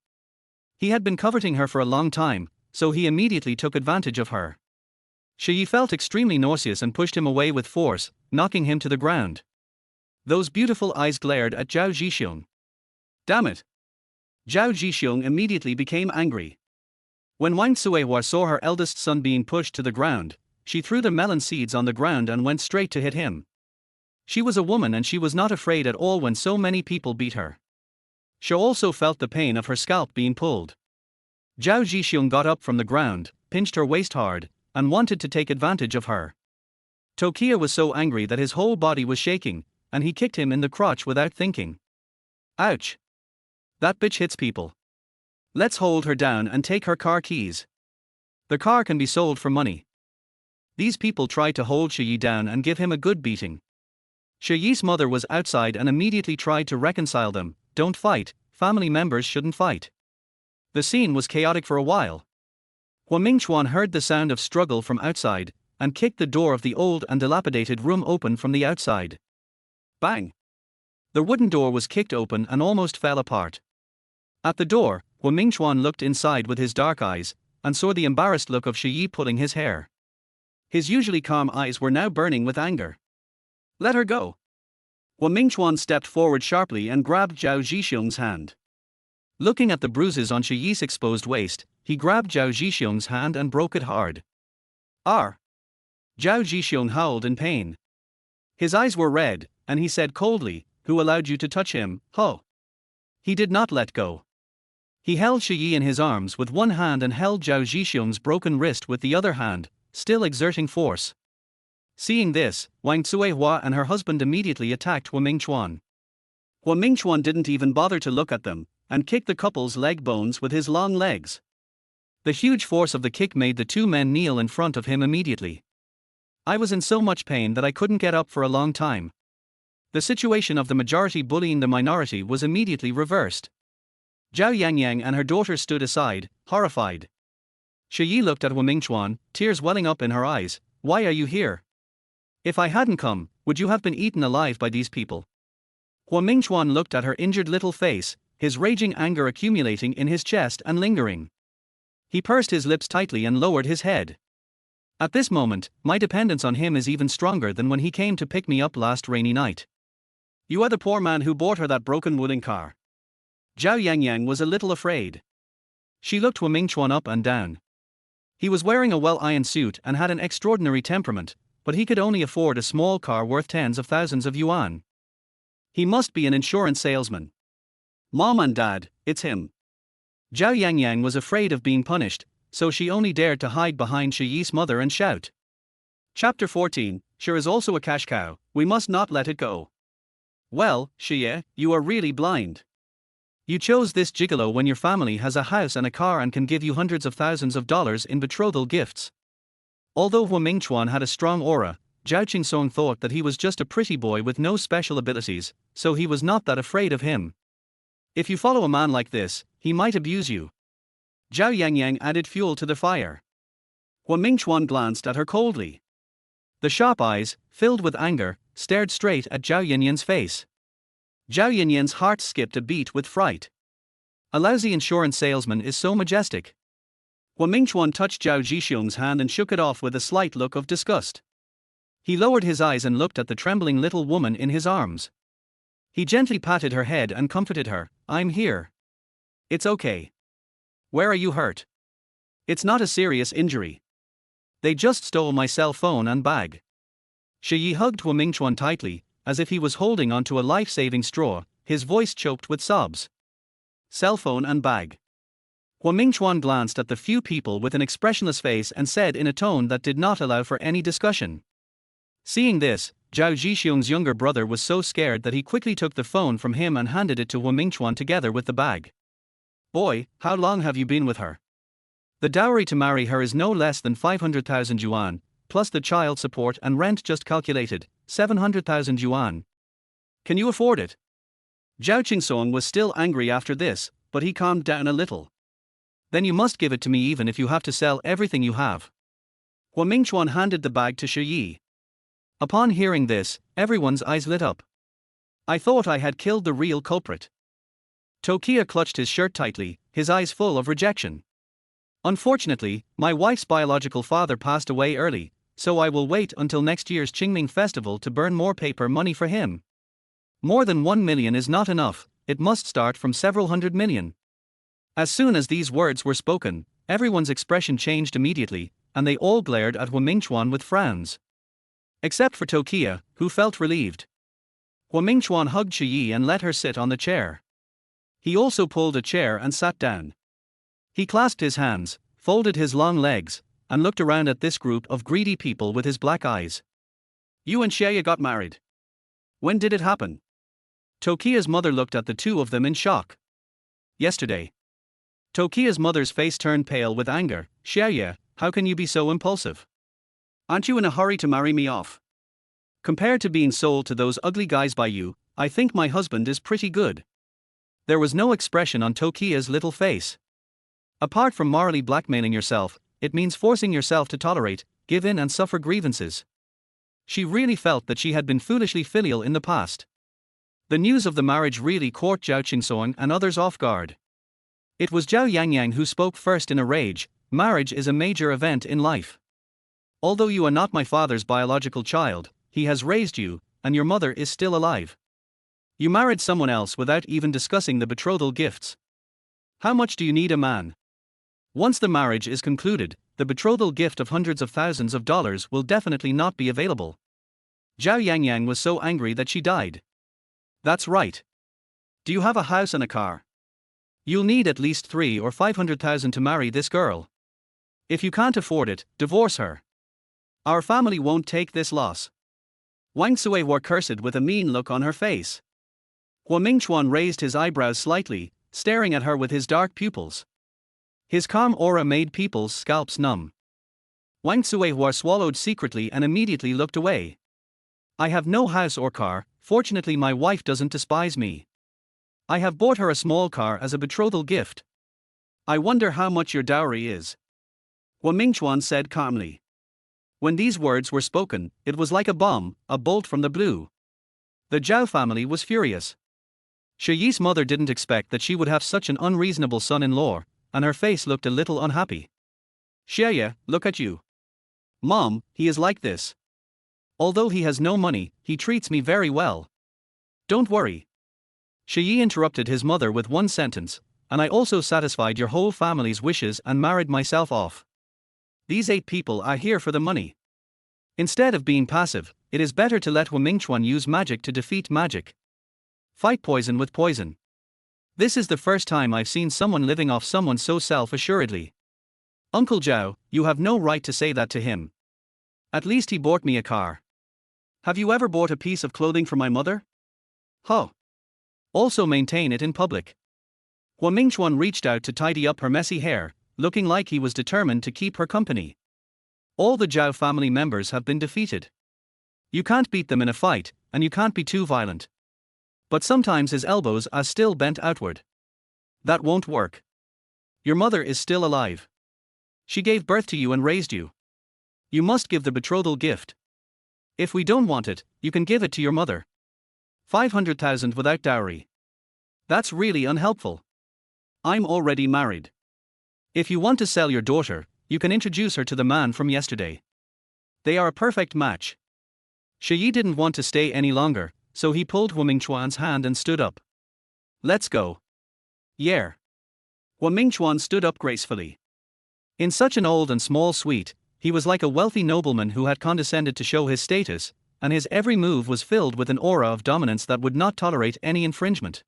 He had been coveting her for a long time, so he immediately took advantage of her. Shi Ye felt extremely nauseous and pushed him away with force, knocking him to the ground. Those beautiful eyes glared at Zhao Zhixiong. Damn it! Zhao Zhixiong immediately became angry. When Wang Suihua saw her eldest son being pushed to the ground, she threw the melon seeds on the ground and went straight to hit him. She was a woman and she was not afraid at all when so many people beat her. She also felt the pain of her scalp being pulled. Zhao Zhixiong got up from the ground, pinched her waist hard, and wanted to take advantage of her. Tokia was so angry that his whole body was shaking, and he kicked him in the crotch without thinking. Ouch! That bitch hits people. Let's hold her down and take her car keys. The car can be sold for money. These people tried to hold Shi Ye down and give him a good beating. Shi Ye's mother was outside and immediately tried to reconcile them. Don't fight, family members shouldn't fight. The scene was chaotic for a while. Hua Mingchuan heard the sound of struggle from outside, and kicked the door of the old and dilapidated room open from the outside. Bang! The wooden door was kicked open and almost fell apart. At the door, Hua Mingchuan looked inside with his dark eyes, and saw the embarrassed look of Shi Ye pulling his hair. His usually calm eyes were now burning with anger. Let her go! Hua Mingchuan stepped forward sharply and grabbed Zhao Zhixiong's hand. Looking at the bruises on Shi Ye's exposed waist, he grabbed Zhao Zhixiong's hand and broke it hard. Arr! Zhao Zhixiong howled in pain. His eyes were red, and he said coldly, "Who allowed you to touch him, ho?" He did not let go. He held Shi Ye in his arms with one hand and held Zhao Zhixiong's broken wrist with the other hand, still exerting force. Seeing this, Wang Suihua and her husband immediately attacked Hua Mingchuan. Hua Mingchuan didn't even bother to look at them, and kicked the couple's leg bones with his long legs. The huge force of the kick made the two men kneel in front of him immediately. I was in so much pain that I couldn't get up for a long time. The situation of the majority bullying the minority was immediately reversed. Zhao Yangyang and her daughter stood aside, horrified. Shi Ye looked at Hua Mingchuan, tears welling up in her eyes. Why are you here? If I hadn't come, would you have been eaten alive by these people? Hua Mingchuan looked at her injured little face, his raging anger accumulating in his chest and lingering. He pursed his lips tightly and lowered his head. At this moment, my dependence on him is even stronger than when he came to pick me up last rainy night. You are the poor man who bought her that broken wooden car. Zhao Yangyang was a little afraid. She looked Hua Mingchuan up and down. He was wearing a well-ironed suit and had an extraordinary temperament, but he could only afford a small car worth tens of thousands of yuan. He must be an insurance salesman. Mom and Dad, it's him. Zhao Yangyang was afraid of being punished, so she only dared to hide behind Shi Ye's mother and shout. Chapter 14, Shi is also a cash cow, we must not let it go. Well, Shi Ye, you are really blind. You chose this gigolo when your family has a house and a car and can give you hundreds of thousands of dollars in betrothal gifts. Although Hua Mingchuan had a strong aura, Zhao Qingsuang thought that he was just a pretty boy with no special abilities, so he was not that afraid of him. If you follow a man like this, he might abuse you. Zhao Yangyang added fuel to the fire. Hua Mingchuan glanced at her coldly. The sharp eyes, filled with anger, stared straight at Zhao Yanyan's face. Zhao Yanyan's heart skipped a beat with fright. A lousy insurance salesman is so majestic. Mingchuan touched Zhao Zhixiong's hand and shook it off with a slight look of disgust. He lowered his eyes and looked at the trembling little woman in his arms. He gently patted her head and comforted her. "I'm here. It's okay. Where are you hurt? It's not a serious injury. They just stole my cell phone and bag." Shi Ye hugged Mingchuan tightly, as if he was holding onto a life-saving straw, his voice choked with sobs. "Cell phone and bag." Mingchuan glanced at the few people with an expressionless face and said in a tone that did not allow for any discussion. Seeing this, Zhao Zhixiong's younger brother was so scared that he quickly took the phone from him and handed it to Mingchuan together with the bag. "Boy, how long have you been with her? The dowry to marry her is no less than 500,000 yuan, plus the child support and rent just calculated, 700,000 yuan. Can you afford it?" Zhao Qingsong was still angry after this, but he calmed down a little. "Then you must give it to me even if you have to sell everything you have." Mingchuan handed the bag to Shi Ye. Upon hearing this, everyone's eyes lit up. "I thought I had killed the real culprit." Tokia clutched his shirt tightly, his eyes full of rejection. "Unfortunately, my wife's biological father passed away early, so I will wait until next year's Qingming festival to burn more paper money for him. More than 1 million is not enough, it must start from several hundred million." As soon as these words were spoken, everyone's expression changed immediately, and they all glared at Mingchuan with frowns. Except for Tokia, who felt relieved. Mingchuan hugged Shi Ye and let her sit on the chair. He also pulled a chair and sat down. He clasped his hands, folded his long legs, and looked around at this group of greedy people with his black eyes. "You and Shi Ye got married. When did it happen?" Tokia's mother looked at the two of them in shock. "Yesterday." Tokia's mother's face turned pale with anger. "Shi Ye, how can you be so impulsive? Aren't you in a hurry to marry me off? Compared to being sold to those ugly guys by you, I think my husband is pretty good." There was no expression on Tokia's little face. Apart from morally blackmailing yourself, it means forcing yourself to tolerate, give in and suffer grievances. She really felt that she had been foolishly filial in the past. The news of the marriage really caught Zhao Qingsong and others off guard. It was Zhao Yangyang who spoke first in a rage. "Marriage is a major event in life. Although you are not my father's biological child, he has raised you, and your mother is still alive. You married someone else without even discussing the betrothal gifts. How much do you need a man? Once the marriage is concluded, the betrothal gift of hundreds of thousands of dollars will definitely not be available." Zhao Yangyang was so angry that she died. "That's right. Do you have a house and a car? You'll need at least 3 or 500,000 to marry this girl. If you can't afford it, divorce her. Our family won't take this loss." Wang Sui were cursed with a mean look on her face. Mingchuan raised his eyebrows slightly, staring at her with his dark pupils. His calm aura made people's scalps numb. Wang Sui swallowed secretly and immediately looked away. "I have no house or car, fortunately my wife doesn't despise me. I have bought her a small car as a betrothal gift. I wonder how much your dowry is." Mingchuan said calmly. When these words were spoken, it was like a bomb, a bolt from the blue. The Zhao family was furious. Shi Ye's mother didn't expect that she would have such an unreasonable son-in-law, and her face looked a little unhappy. "Shi Ye, look at you. Mom, he is like this. Although he has no money, he treats me very well. Don't worry." Shi Ye interrupted his mother with one sentence, "And I also satisfied your whole family's wishes and married myself off. These 8 people are here for the money. Instead of being passive, it is better to let Mingchuan use magic to defeat magic. Fight poison with poison. This is the first time I've seen someone living off someone so self-assuredly. Uncle Zhao, you have no right to say that to him. At least he bought me a car. Have you ever bought a piece of clothing for my mother? Huh. Also maintain it in public." Mingchuan reached out to tidy up her messy hair, looking like he was determined to keep her company. All the Zhao family members have been defeated. You can't beat them in a fight, and you can't be too violent. But sometimes his elbows are still bent outward. That won't work. Your mother is still alive. She gave birth to you and raised you. You must give the betrothal gift. If we don't want it, you can give it to your mother. 500,000 without dowry. That's really unhelpful. I'm already married. If you want to sell your daughter, you can introduce her to the man from yesterday. They are a perfect match. Shi Ye didn't want to stay any longer, so he pulled Hu Mingchuan's hand and stood up. Let's go. Yeah. Hu Mingchuan stood up gracefully. In such an old and small suite, he was like a wealthy nobleman who had condescended to show his status, and his every move was filled with an aura of dominance that would not tolerate any infringement.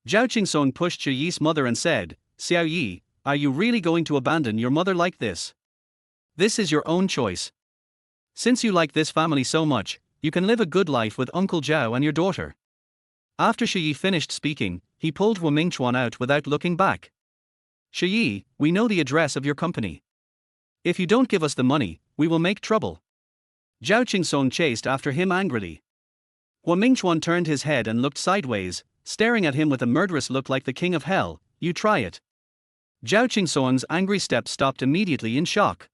Zhao Qingsong pushed Shi Ye's mother and said, "Xiao Yi, are you really going to abandon your mother like this? This is your own choice. Since you like this family so much, you can live a good life with Uncle Zhao and your daughter." After Shi Ye finished speaking, he pulled Hu Mingchuan out without looking back. "Shi Ye, we know the address of your company. If you don't give us the money, we will make trouble." Zhao Qingsong chased after him angrily. Hu Mingchuan turned his head and looked sideways, staring at him with a murderous look like the king of hell. "You try it." Zhao Qingsong's angry steps stopped immediately in shock.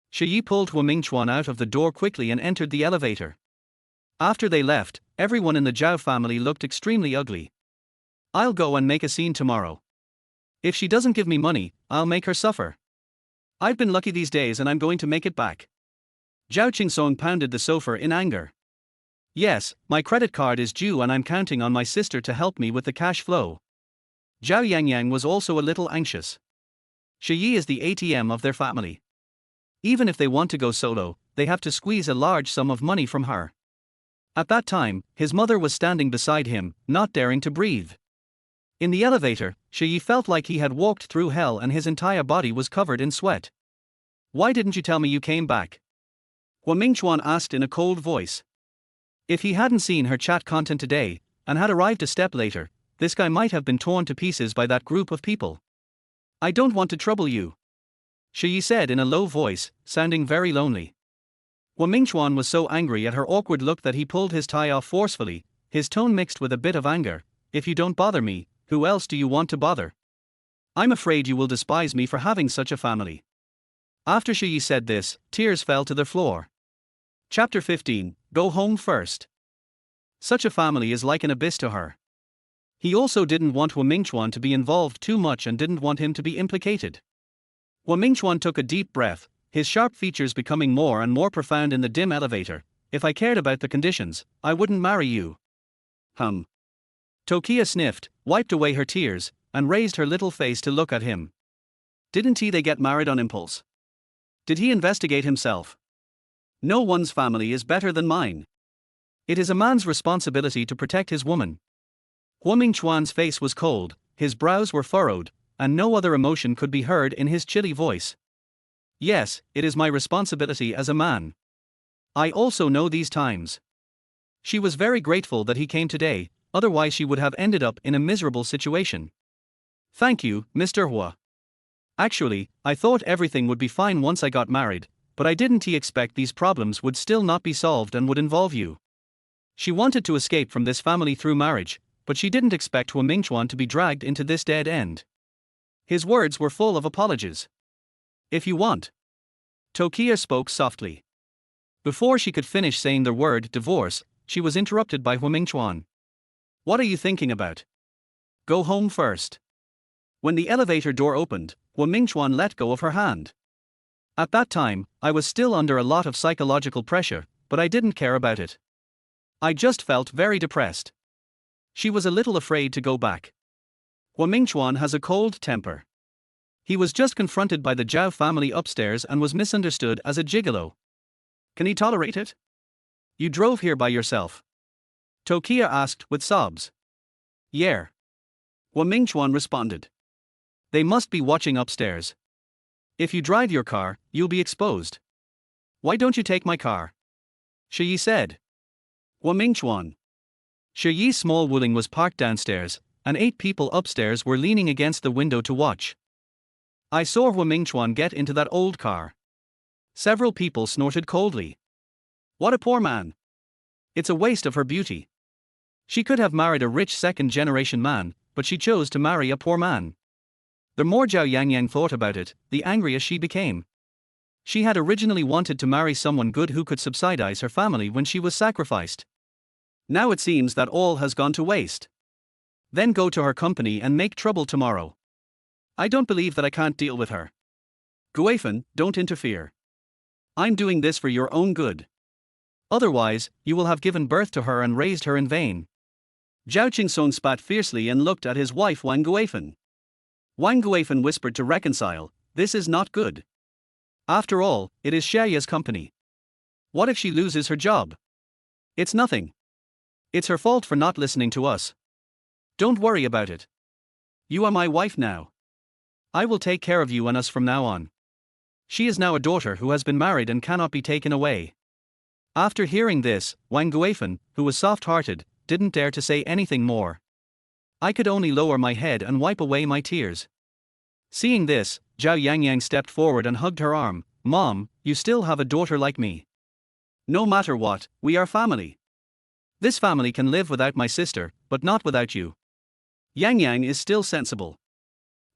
Shi Ye pulled Hu Mingchuan out of the door quickly and entered the elevator. After they left, everyone in the Zhao family looked extremely ugly. "I'll go and make a scene tomorrow. If she doesn't give me money, I'll make her suffer. I've been lucky these days and I'm going to make it back." Zhao Qingsong pounded the sofa in anger. "Yes, my credit card is due and I'm counting on my sister to help me with the cash flow." Zhao Yangyang was also a little anxious. Shi Ye is the ATM of their family. Even if they want to go solo, they have to squeeze a large sum of money from her. At that time, his mother was standing beside him, not daring to breathe. In the elevator, Shi Ye felt like he had walked through hell and his entire body was covered in sweat. "Why didn't you tell me you came back?" Hu Mingchuan asked in a cold voice. If he hadn't seen her chat content today, and had arrived a step later, this guy might have been torn to pieces by that group of people. "I don't want to trouble you," Shi Ye said in a low voice, sounding very lonely. Hu Mingchuan was so angry at her awkward look that he pulled his tie off forcefully, his tone mixed with a bit of anger. "If you don't bother me, who else do you want to bother? I'm afraid you will despise me for having such a family." After Shi Ye said this, tears fell to the floor. Chapter 15, Go Home First. Such a family is like an abyss to her. He also didn't want Hu Mingchuan to be involved too much and didn't want him to be implicated. Hu Mingchuan took a deep breath, his sharp features becoming more and more profound in the dim elevator. "If I cared about the conditions, I wouldn't marry you." Tokia sniffed, wiped away her tears, and raised her little face to look at him. "Didn't they get married on impulse? Did he investigate himself? No one's family is better than mine. It is a man's responsibility to protect his woman." Hu Mingchuan's face was cold, his brows were furrowed, and no other emotion could be heard in his chilly voice. "Yes, it is my responsibility as a man. I also know these times." She was very grateful that he came today, otherwise she would have ended up in a miserable situation. "Thank you, Mr. Hua. Actually, I thought everything would be fine once I got married, but I didn't expect these problems would still not be solved and would involve you." She wanted to escape from this family through marriage, but she didn't expect Hu Mingchuan to be dragged into this dead end. His words were full of apologies. "If you want." Tokia spoke softly. Before she could finish saying the word divorce, she was interrupted by Hu Mingchuan. "What are you thinking about? Go home first." When the elevator door opened, Hu Mingchuan let go of her hand. "At that time, I was still under a lot of psychological pressure, but I didn't care about it. I just felt very depressed." She was a little afraid to go back. Hu Mingchuan has a cold temper. He was just confronted by the Zhao family upstairs and was misunderstood as a gigolo. Can he tolerate it? "You drove here by yourself?" Tokia asked with sobs. "Yeah." Hu Mingchuan responded. "They must be watching upstairs. If you drive your car, you'll be exposed." "Why don't you take my car?" Shi Ye said. Hu Mingchuan. Shi Ye's small Wuling was parked downstairs, and 8 people upstairs were leaning against the window to watch. "I saw Hu Mingchuan get into that old car." Several people snorted coldly. "What a poor man. It's a waste of her beauty. She could have married a rich second-generation man, but she chose to marry a poor man." The more Zhao Yangyang thought about it, the angrier she became. She had originally wanted to marry someone good who could subsidize her family when she was sacrificed. Now it seems that all has gone to waste. Then go to her company and make trouble tomorrow. I don't believe that I can't deal with her. Guifan, don't interfere. I'm doing this for your own good. Otherwise, you will have given birth to her and raised her in vain. Zhao Qingsong spat fiercely and looked at his wife Wang Guifan. Wang Guifan whispered to reconcile, this is not good. After all, it is Shi Ye's company. What if she loses her job? It's nothing. It's her fault for not listening to us. Don't worry about it. You are my wife now. I will take care of you and us from now on. She is now a daughter who has been married and cannot be taken away. After hearing this, Wang Guifan, who was soft-hearted, didn't dare to say anything more. I could only lower my head and wipe away my tears. Seeing this, Zhao Yangyang stepped forward and hugged her arm. Mom, you still have a daughter like me. No matter what, we are family. This family can live without my sister, but not without you. Yangyang is still sensible.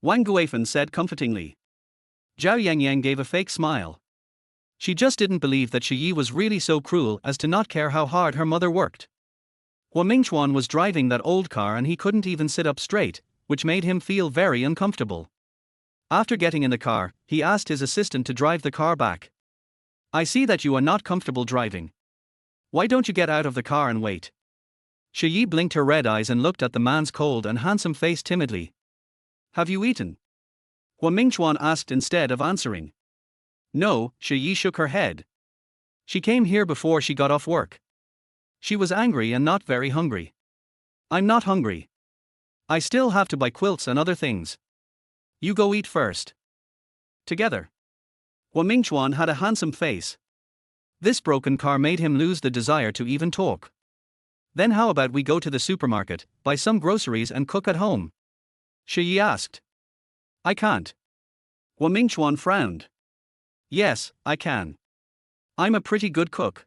Wang Guifan said comfortingly. Zhao Yangyang gave a fake smile. She just didn't believe that Shi Ye was really so cruel as to not care how hard her mother worked. Mingchuan was driving that old car and he couldn't even sit up straight, which made him feel very uncomfortable. After getting in the car, he asked his assistant to drive the car back. I see that you are not comfortable driving. Why don't you get out of the car and wait? Shi Ye blinked her red eyes and looked at the man's cold and handsome face timidly. Have you eaten? Mingchuan asked instead of answering. No, Shi Ye shook her head. She came here before she got off work. She was angry and not very hungry. I'm not hungry. I still have to buy quilts and other things. You go eat first. Together. Mingchuan had a handsome face. This broken car made him lose the desire to even talk. Then how about we go to the supermarket, buy some groceries and cook at home? Shi Ye asked. I can't. Mingchuan frowned. Yes, I can. I'm a pretty good cook.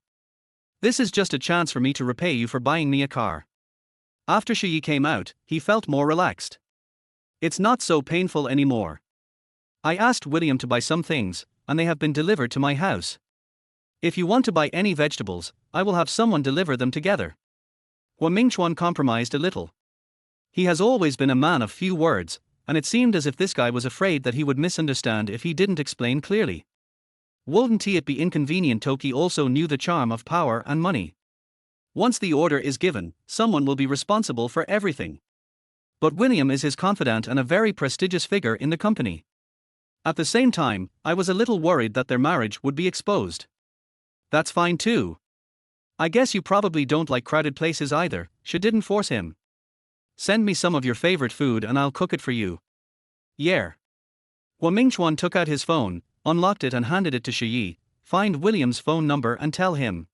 This is just a chance for me to repay you for buying me a car. After Shi Ye came out, he felt more relaxed. It's not so painful anymore. I asked William to buy some things, and they have been delivered to my house. If you want to buy any vegetables, I will have someone deliver them together. Mingchuan compromised a little. He has always been a man of few words, and it seemed as if this guy was afraid that he would misunderstand if he didn't explain clearly. Wouldn't it be inconvenient? Toki also knew the charm of power and money. Once the order is given, someone will be responsible for everything. But William is his confidant and a very prestigious figure in the company. At the same time, I was a little worried that their marriage would be exposed. That's fine too. I guess you probably don't like crowded places either. She didn't force him. Send me some of your favorite food and I'll cook it for you. Yeah. Mingchuan took out his phone, unlocked it and handed it to Shi Ye. Find William's phone number and tell him.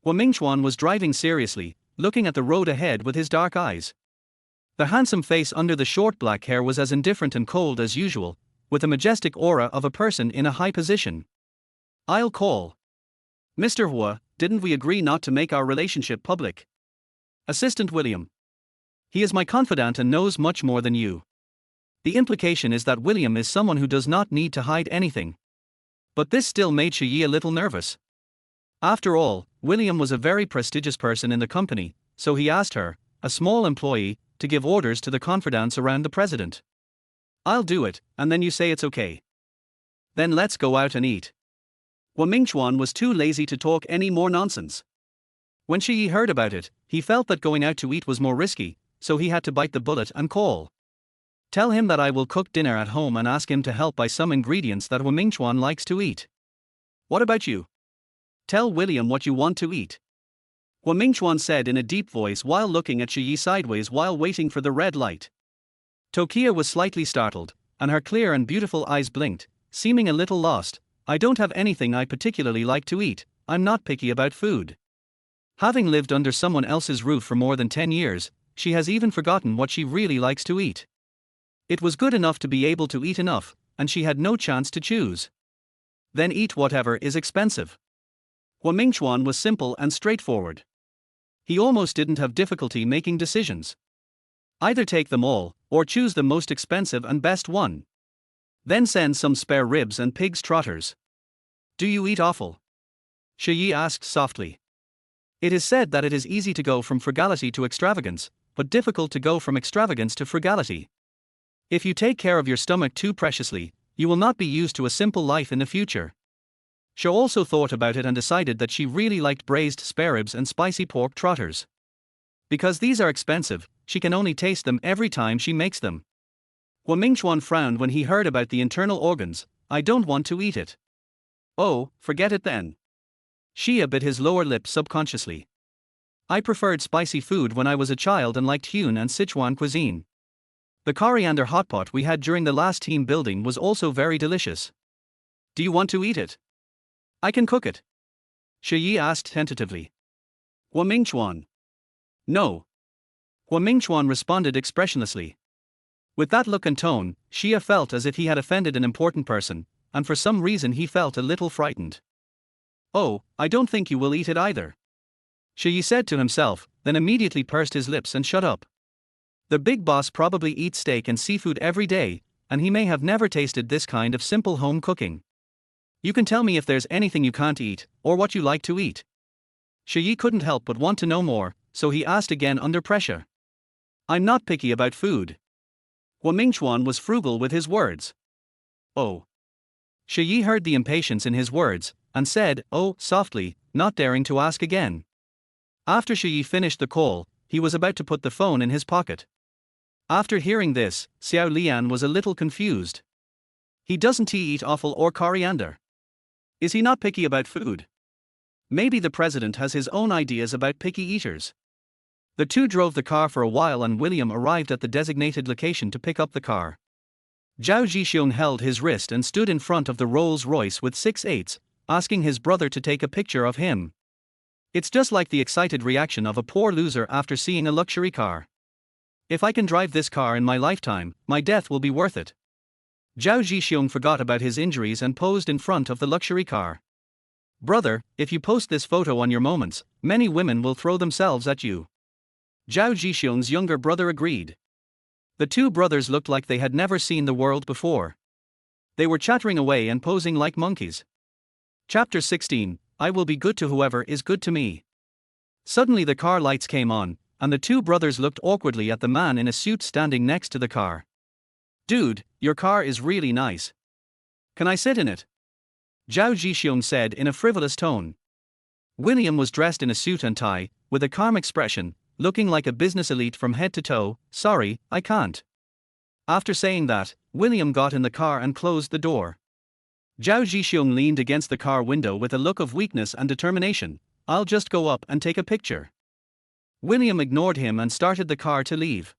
Mingchuan was driving seriously, looking at the road ahead with his dark eyes. The handsome face under the short black hair was as indifferent and cold as usual, with a majestic aura of a person in a high position. I'll call. Mr. Hua, didn't we agree not to make our relationship public? Assistant William. He is my confidant and knows much more than you. The implication is that William is someone who does not need to hide anything. But this still made Shi Ye a little nervous. After all, William was a very prestigious person in the company, so he asked her, a small employee, to give orders to the confidants around the president. I'll do it, and then you say it's okay. Then let's go out and eat. Mingchuan was too lazy to talk any more nonsense. When Shi Ye heard about it, he felt that going out to eat was more risky, so he had to bite the bullet and call. Tell him that I will cook dinner at home and ask him to help buy some ingredients that Mingchuan likes to eat. What about you? Tell William what you want to eat. Mingchuan said in a deep voice while looking at Shi Ye sideways while waiting for the red light. Tokia was slightly startled, and her clear and beautiful eyes blinked, seeming a little lost. I don't have anything I particularly like to eat. I'm not picky about food. Having lived under someone else's roof for more than 10 years, she has even forgotten what she really likes to eat. It was good enough to be able to eat enough, and she had no chance to choose. Then eat whatever is expensive. Mingchuan was simple and straightforward. He almost didn't have difficulty making decisions. Either take them all, or choose the most expensive and best one. Then send some spare ribs and pig's trotters. Do you eat offal? Shi Ye asked softly. It is said that it is easy to go from frugality to extravagance, but difficult to go from extravagance to frugality. If you take care of your stomach too preciously, you will not be used to a simple life in the future. She also thought about it and decided that she really liked braised spare ribs and spicy pork trotters. Because these are expensive, she can only taste them every time she makes them. Guo Mingchuan frowned when he heard about the internal organs. I don't want to eat it. Oh, forget it then. Shi Ye bit his lower lip subconsciously. I preferred spicy food when I was a child and liked Hunan and Sichuan cuisine. The coriander hot pot we had during the last team building was also very delicious. Do you want to eat it? I can cook it. Shi Ye asked tentatively. Guo Mingchuan. No. Guo Mingchuan responded expressionlessly. With that look and tone, Shi Ye felt as if he had offended an important person, and for some reason he felt a little frightened. Oh, I don't think you will eat it either. Shi Ye said to himself, then immediately pursed his lips and shut up. The big boss probably eats steak and seafood every day, and he may have never tasted this kind of simple home cooking. You can tell me if there's anything you can't eat, or what you like to eat. Shi Ye couldn't help but want to know more, so he asked again under pressure. I'm not picky about food. Guo Mingchuan was frugal with his words. Oh. Shi Ye heard the impatience in his words, and said, oh, softly, not daring to ask again. After Shi Ye finished the call, he was about to put the phone in his pocket. After hearing this, Xiao Lian was a little confused. Doesn't he eat offal or coriander? Is he not picky about food? Maybe the president has his own ideas about picky eaters. The two drove the car for a while and William arrived at the designated location to pick up the car. Zhao Zhixiong held his wrist and stood in front of the Rolls-Royce with 6/8, asking his brother to take a picture of him. It's just like the excited reaction of a poor loser after seeing a luxury car. If I can drive this car in my lifetime, my death will be worth it. Zhao Zhixiong forgot about his injuries and posed in front of the luxury car. Brother, if you post this photo on your moments, many women will throw themselves at you. Zhao Zhixiong's younger brother agreed. The two brothers looked like they had never seen the world before. They were chattering away and posing like monkeys. Chapter 16, I will be good to whoever is good to me. Suddenly the car lights came on, and the two brothers looked awkwardly at the man in a suit standing next to the car. Dude, your car is really nice. Can I sit in it? Zhao Zhixiong said in a frivolous tone. William was dressed in a suit and tie, with a calm expression, looking like a business elite from head to toe. Sorry, I can't. After saying that, William got in the car and closed the door. Zhao Zhixiong leaned against the car window with a look of weakness and determination. I'll just go up and take a picture. William ignored him and started the car to leave.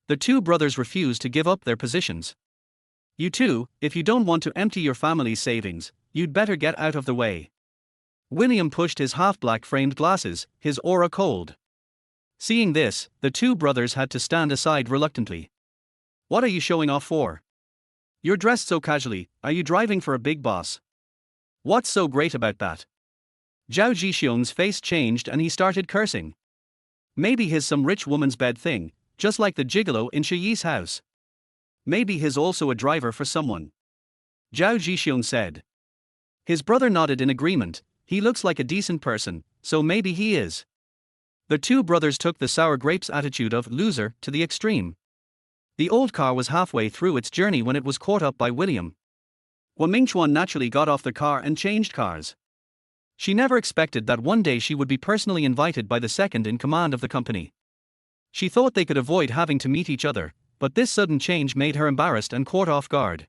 The two brothers refused to give up their positions. You two, if you don't want to empty your family's savings, you'd better get out of the way. William pushed his half-black framed glasses, his aura cold. Seeing this, the two brothers had to stand aside reluctantly. What are you showing off for? You're dressed so casually, are you driving for a big boss? What's so great about that? Zhao Zhixiong's face changed and he started cursing. Maybe he's some rich woman's bed thing, just like the gigolo in Shi Ye's house. Maybe he's also a driver for someone. Zhao Zhixiong said. His brother nodded in agreement. He looks like a decent person, so maybe he is. The two brothers took the sour grapes attitude of loser to the extreme. The old car was halfway through its journey when it was caught up by William. Guo Mingchuan naturally got off the car and changed cars. She never expected that one day she would be personally invited by the second in command of the company. She thought they could avoid having to meet each other, but this sudden change made her embarrassed and caught off guard.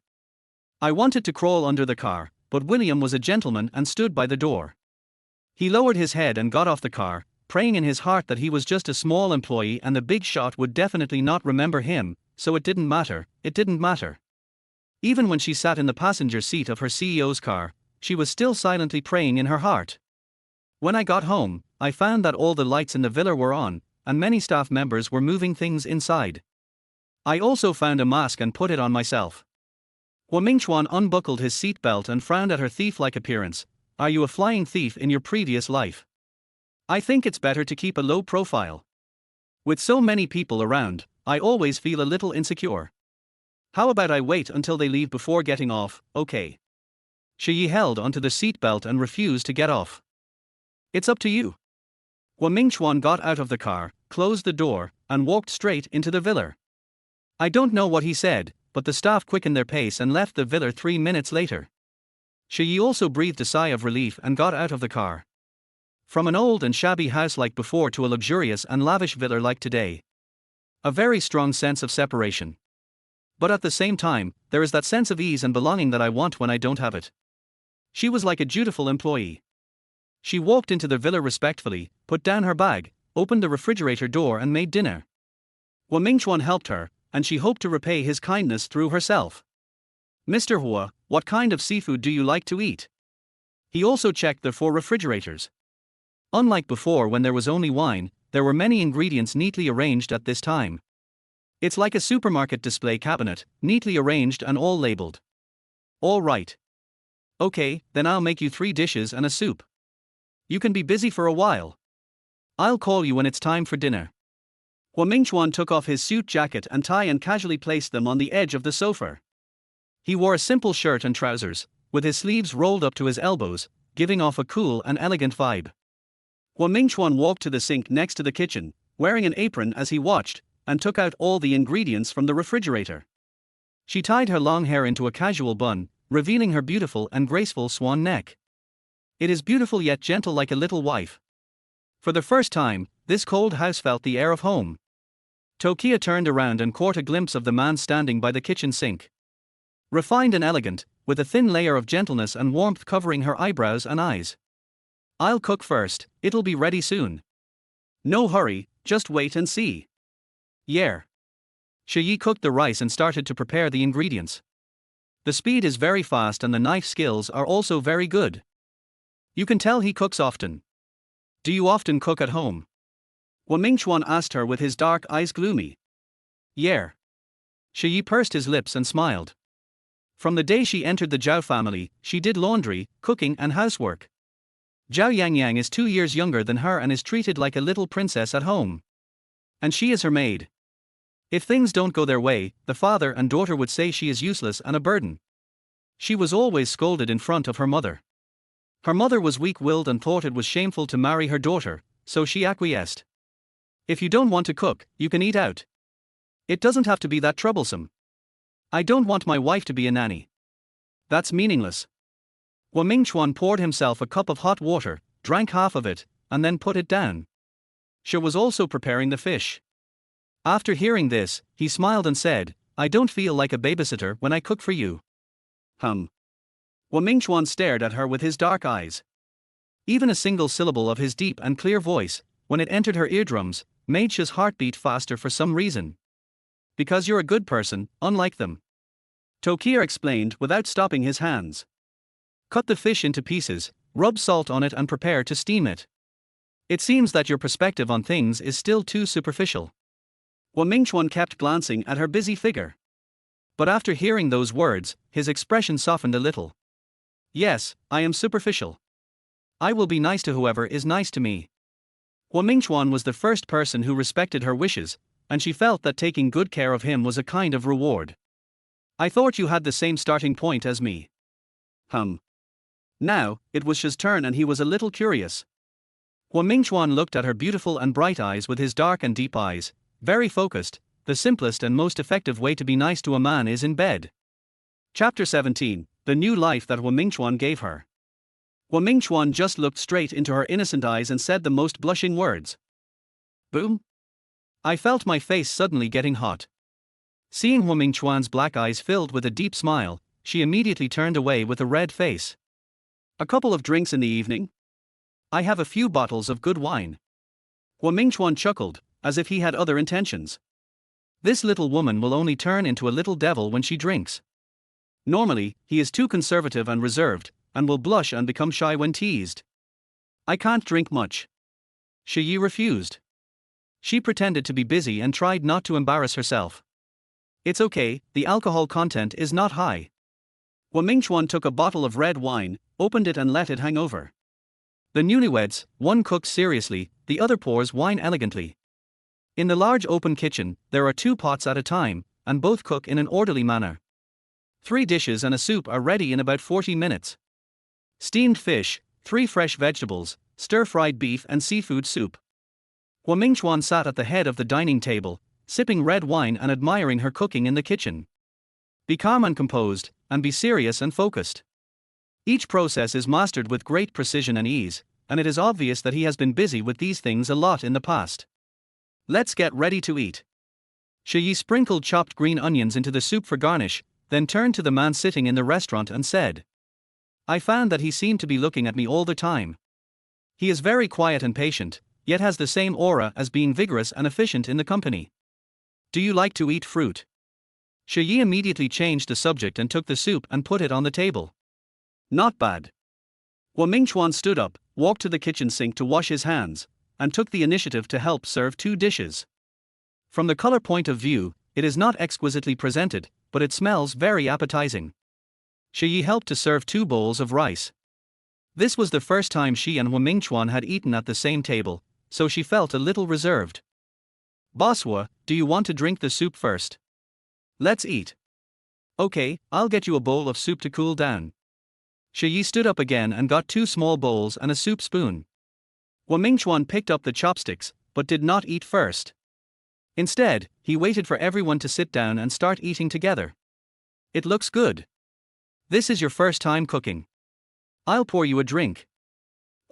I wanted to crawl under the car, but William was a gentleman and stood by the door. He lowered his head and got off the car, praying in his heart that he was just a small employee and the big shot would definitely not remember him, so it didn't matter. Even when she sat in the passenger seat of her CEO's car, she was still silently praying in her heart. When I got home, I found that all the lights in the villa were on, and many staff members were moving things inside. I also found a mask and put it on myself. Guo Mingchuan unbuckled his seatbelt and frowned at her thief-like appearance. Are you a flying thief in your previous life? I think it's better to keep a low profile. With so many people around, I always feel a little insecure. How about I wait until they leave before getting off, okay? Shi Ye held onto the seatbelt and refused to get off. It's up to you. Guo Mingchuan got out of the car, closed the door, and walked straight into the villa. I don't know what he said, but the staff quickened their pace and left the villa 3 minutes later. Shi Ye also breathed a sigh of relief and got out of the car. From an old and shabby house like before to a luxurious and lavish villa like today. A very strong sense of separation. But at the same time, there is that sense of ease and belonging that I want when I don't have it. She was like a dutiful employee. She walked into the villa respectfully, put down her bag, opened the refrigerator door and made dinner. Mingchuan helped her, and she hoped to repay his kindness through herself. Mr. Hua, what kind of seafood do you like to eat? He also checked the 4 refrigerators. Unlike before when there was only wine, there were many ingredients neatly arranged at this time. It's like a supermarket display cabinet, neatly arranged and all labeled. All right. Okay, then I'll make you 3 dishes and a soup. You can be busy for a while. I'll call you when it's time for dinner. Mingchuan took off his suit jacket and tie and casually placed them on the edge of the sofa. He wore a simple shirt and trousers, with his sleeves rolled up to his elbows, giving off a cool and elegant vibe. Mingchuan walked to the sink next to the kitchen, wearing an apron as he watched, and took out all the ingredients from the refrigerator. She tied her long hair into a casual bun, revealing her beautiful and graceful swan neck. It is beautiful yet gentle like a little wife. For the first time, this cold house felt the air of home. Tokia turned around and caught a glimpse of the man standing by the kitchen sink. Refined and elegant, with a thin layer of gentleness and warmth covering her eyebrows and eyes. I'll cook first, it'll be ready soon. No hurry, just wait and see. Yeah. Shi Ye cooked the rice and started to prepare the ingredients. The speed is very fast and the knife skills are also very good. You can tell he cooks often. Do you often cook at home? Mingchuan asked her with his dark eyes gloomy. Yeah. Shi Ye pursed his lips and smiled. From the day she entered the Zhao family, she did laundry, cooking and housework. Zhao Yangyang is 2 years younger than her and is treated like a little princess at home. And she is her maid. If things don't go their way, the father and daughter would say she is useless and a burden. She was always scolded in front of her mother. Her mother was weak-willed and thought it was shameful to marry her daughter, so she acquiesced. If you don't want to cook, you can eat out. It doesn't have to be that troublesome. I don't want my wife to be a nanny. That's meaningless. Mingchuan poured himself a cup of hot water, drank half of it, and then put it down. Shi was also preparing the fish. After hearing this, he smiled and said, I don't feel like a babysitter when I cook for you. Mingchuan stared at her with his dark eyes. Even a single syllable of his deep and clear voice, when it entered her eardrums, made Shi's heart beat faster for some reason. Because you're a good person, unlike them. Tokia explained without stopping his hands. Cut the fish into pieces, rub salt on it and prepare to steam it. It seems that your perspective on things is still too superficial. Mingchuan kept glancing at her busy figure. But after hearing those words, his expression softened a little. Yes, I am superficial. I will be nice to whoever is nice to me. Mingchuan was the first person who respected her wishes, and she felt that taking good care of him was a kind of reward. I thought you had the same starting point as me. Now, it was Shi's turn and he was a little curious. Mingchuan looked at her beautiful and bright eyes with his dark and deep eyes, very focused. The simplest and most effective way to be nice to a man is in bed. Chapter 17, The New Life That Mingchuan Gave Her. Mingchuan just looked straight into her innocent eyes and said the most blushing words. Boom. I felt my face suddenly getting hot. Seeing Mingchuan's black eyes filled with a deep smile, she immediately turned away with a red face. A couple of drinks in the evening? I have a few bottles of good wine. Mingchuan chuckled, as if he had other intentions. This little woman will only turn into a little devil when she drinks. Normally, he is too conservative and reserved, and will blush and become shy when teased. I can't drink much. Shi Ye refused. She pretended to be busy and tried not to embarrass herself. It's okay, the alcohol content is not high. Mingchuan took a bottle of red wine, opened it and let it hang over. The newlyweds, one cooks seriously, the other pours wine elegantly. In the large open kitchen, there are 2 pots at a time, and both cook in an orderly manner. 3 dishes and a soup are ready in about 40 minutes. Steamed fish, 3 fresh vegetables, stir-fried beef and seafood soup. Mingchuan sat at the head of the dining table, sipping red wine and admiring her cooking in the kitchen. Be calm and composed, and be serious and focused. Each process is mastered with great precision and ease, and it is obvious that he has been busy with these things a lot in the past. Let's get ready to eat. Shi Ye sprinkled chopped green onions into the soup for garnish, then turned to the man sitting in the restaurant and said, I found that he seemed to be looking at me all the time. He is very quiet and patient, yet has the same aura as being vigorous and efficient in the company. Do you like to eat fruit? Shi Ye immediately changed the subject and took the soup and put it on the table. Not bad. Mingchuan stood up, walked to the kitchen sink to wash his hands, and took the initiative to help serve 2 dishes. From the color point of view, it is not exquisitely presented, but it smells very appetizing. Shi Ye helped to serve 2 bowls of rice. This was the first time she and Mingchuan had eaten at the same table, so she felt a little reserved. Boss, do you want to drink the soup first? Let's eat. Okay, I'll get you a bowl of soup to cool down. Shi Ye stood up again and got 2 small bowls and a soup spoon. Mingchuan picked up the chopsticks, but did not eat first. Instead, he waited for everyone to sit down and start eating together. It looks good. This is your first time cooking. I'll pour you a drink.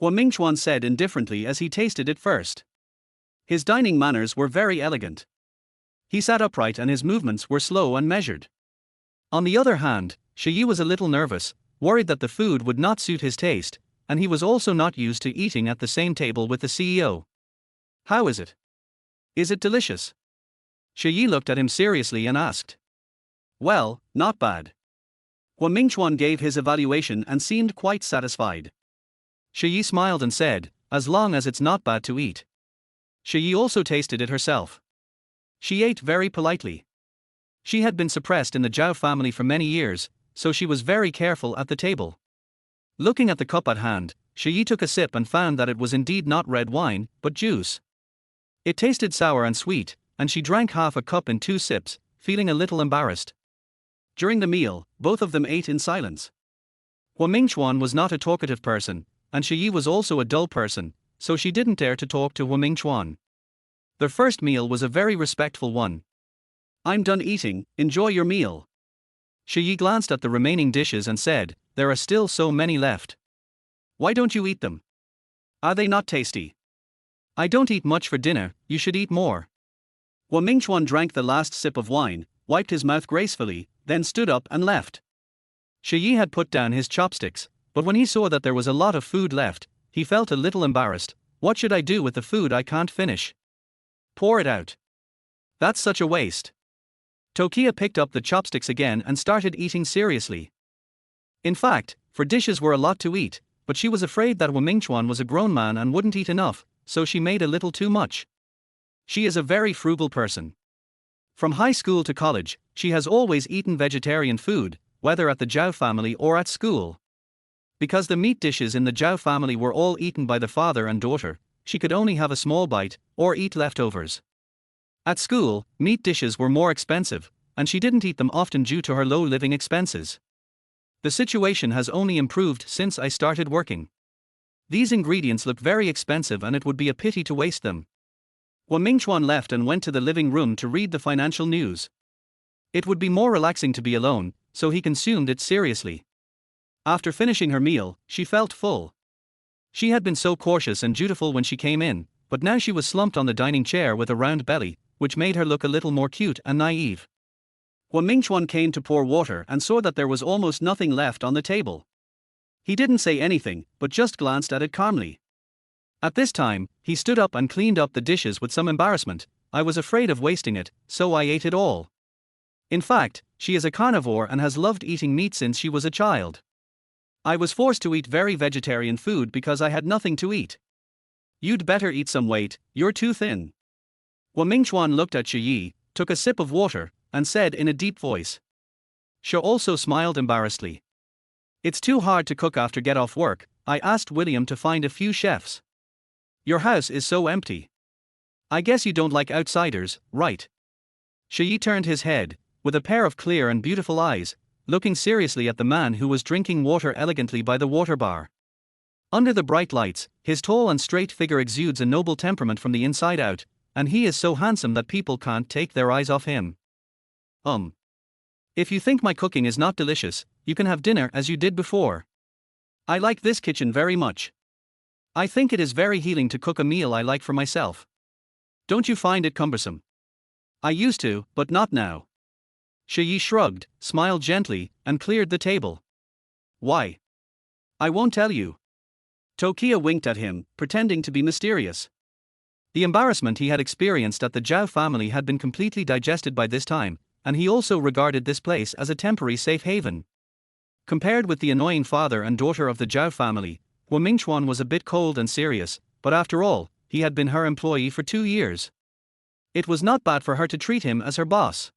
Mingchuan said indifferently as he tasted it first. His dining manners were very elegant. He sat upright and his movements were slow and measured. On the other hand, Shi Ye was a little nervous, worried that the food would not suit his taste, and he was also not used to eating at the same table with the CEO. How is it? Is it delicious? Shi Ye looked at him seriously and asked. Well, not bad. Mingchuan gave his evaluation and seemed quite satisfied. Shi Ye smiled and said, as long as it's not bad to eat. Shi Ye also tasted it herself. She ate very politely. She had been suppressed in the Zhao family for many years, so she was very careful at the table. Looking at the cup at hand, Shi Ye took a sip and found that it was indeed not red wine, but juice. It tasted sour and sweet, and she drank half a cup in 2 sips, feeling a little embarrassed. During the meal, both of them ate in silence. Mingchuan was not a talkative person, and Shi Ye was also a dull person, so she didn't dare to talk to Mingchuan. Their first meal was a very respectful one. I'm done eating, enjoy your meal. Shi Ye glanced at the remaining dishes and said, there are still so many left. Why don't you eat them? Are they not tasty? I don't eat much for dinner, you should eat more. Mingchuan drank the last sip of wine, wiped his mouth gracefully, then stood up and left. Shi Ye had put down his chopsticks, but when he saw that there was a lot of food left, he felt a little embarrassed. What should I do with the food I can't finish? Pour it out. That's such a waste. Tokia picked up the chopsticks again and started eating seriously. In fact, for dishes were a lot to eat, but she was afraid that Mingchuan was a grown man and wouldn't eat enough, so she made a little too much. She is a very frugal person. From high school to college, she has always eaten vegetarian food, whether at the Zhao family or at school. Because the meat dishes in the Zhao family were all eaten by the father and daughter, she could only have a small bite, or eat leftovers. At school, meat dishes were more expensive, and she didn't eat them often due to her low living expenses. The situation has only improved since I started working. These ingredients look very expensive and it would be a pity to waste them. Mingchuan left and went to the living room to read the financial news. It would be more relaxing to be alone, so he consumed it seriously. After finishing her meal, she felt full. She had been so cautious and dutiful when she came in, but now she was slumped on the dining chair with a round belly, which made her look a little more cute and naive. Mingchuan came to pour water and saw that there was almost nothing left on the table. He didn't say anything, but just glanced at it calmly. At this time, he stood up and cleaned up the dishes with some embarrassment. I was afraid of wasting it, so I ate it all. In fact, she is a carnivore and has loved eating meat since she was a child. I was forced to eat very vegetarian food because I had nothing to eat. You'd better eat some weight, you're too thin. Mingchuan looked at Shi Ye, took a sip of water, and said in a deep voice. Shi also smiled embarrassedly. It's too hard to cook after get off work, I asked William to find a few chefs. Your house is so empty. I guess you don't like outsiders, right? Shi Ye turned his head, with a pair of clear and beautiful eyes, looking seriously at the man who was drinking water elegantly by the water bar. Under the bright lights, his tall and straight figure exudes a noble temperament from the inside out, and he is so handsome that people can't take their eyes off him. If you think my cooking is not delicious, you can have dinner as you did before. I like this kitchen very much. I think it is very healing to cook a meal I like for myself. Don't you find it cumbersome? I used to, but not now. Shi Ye shrugged, smiled gently, and cleared the table. Why? I won't tell you. Tokia winked at him, pretending to be mysterious. The embarrassment he had experienced at the Zhao family had been completely digested by this time, and he also regarded this place as a temporary safe haven. Compared with the annoying father and daughter of the Zhao family, Wu Mingchuan was a bit cold and serious, but after all, he had been her employee for 2 years. It was not bad for her to treat him as her boss.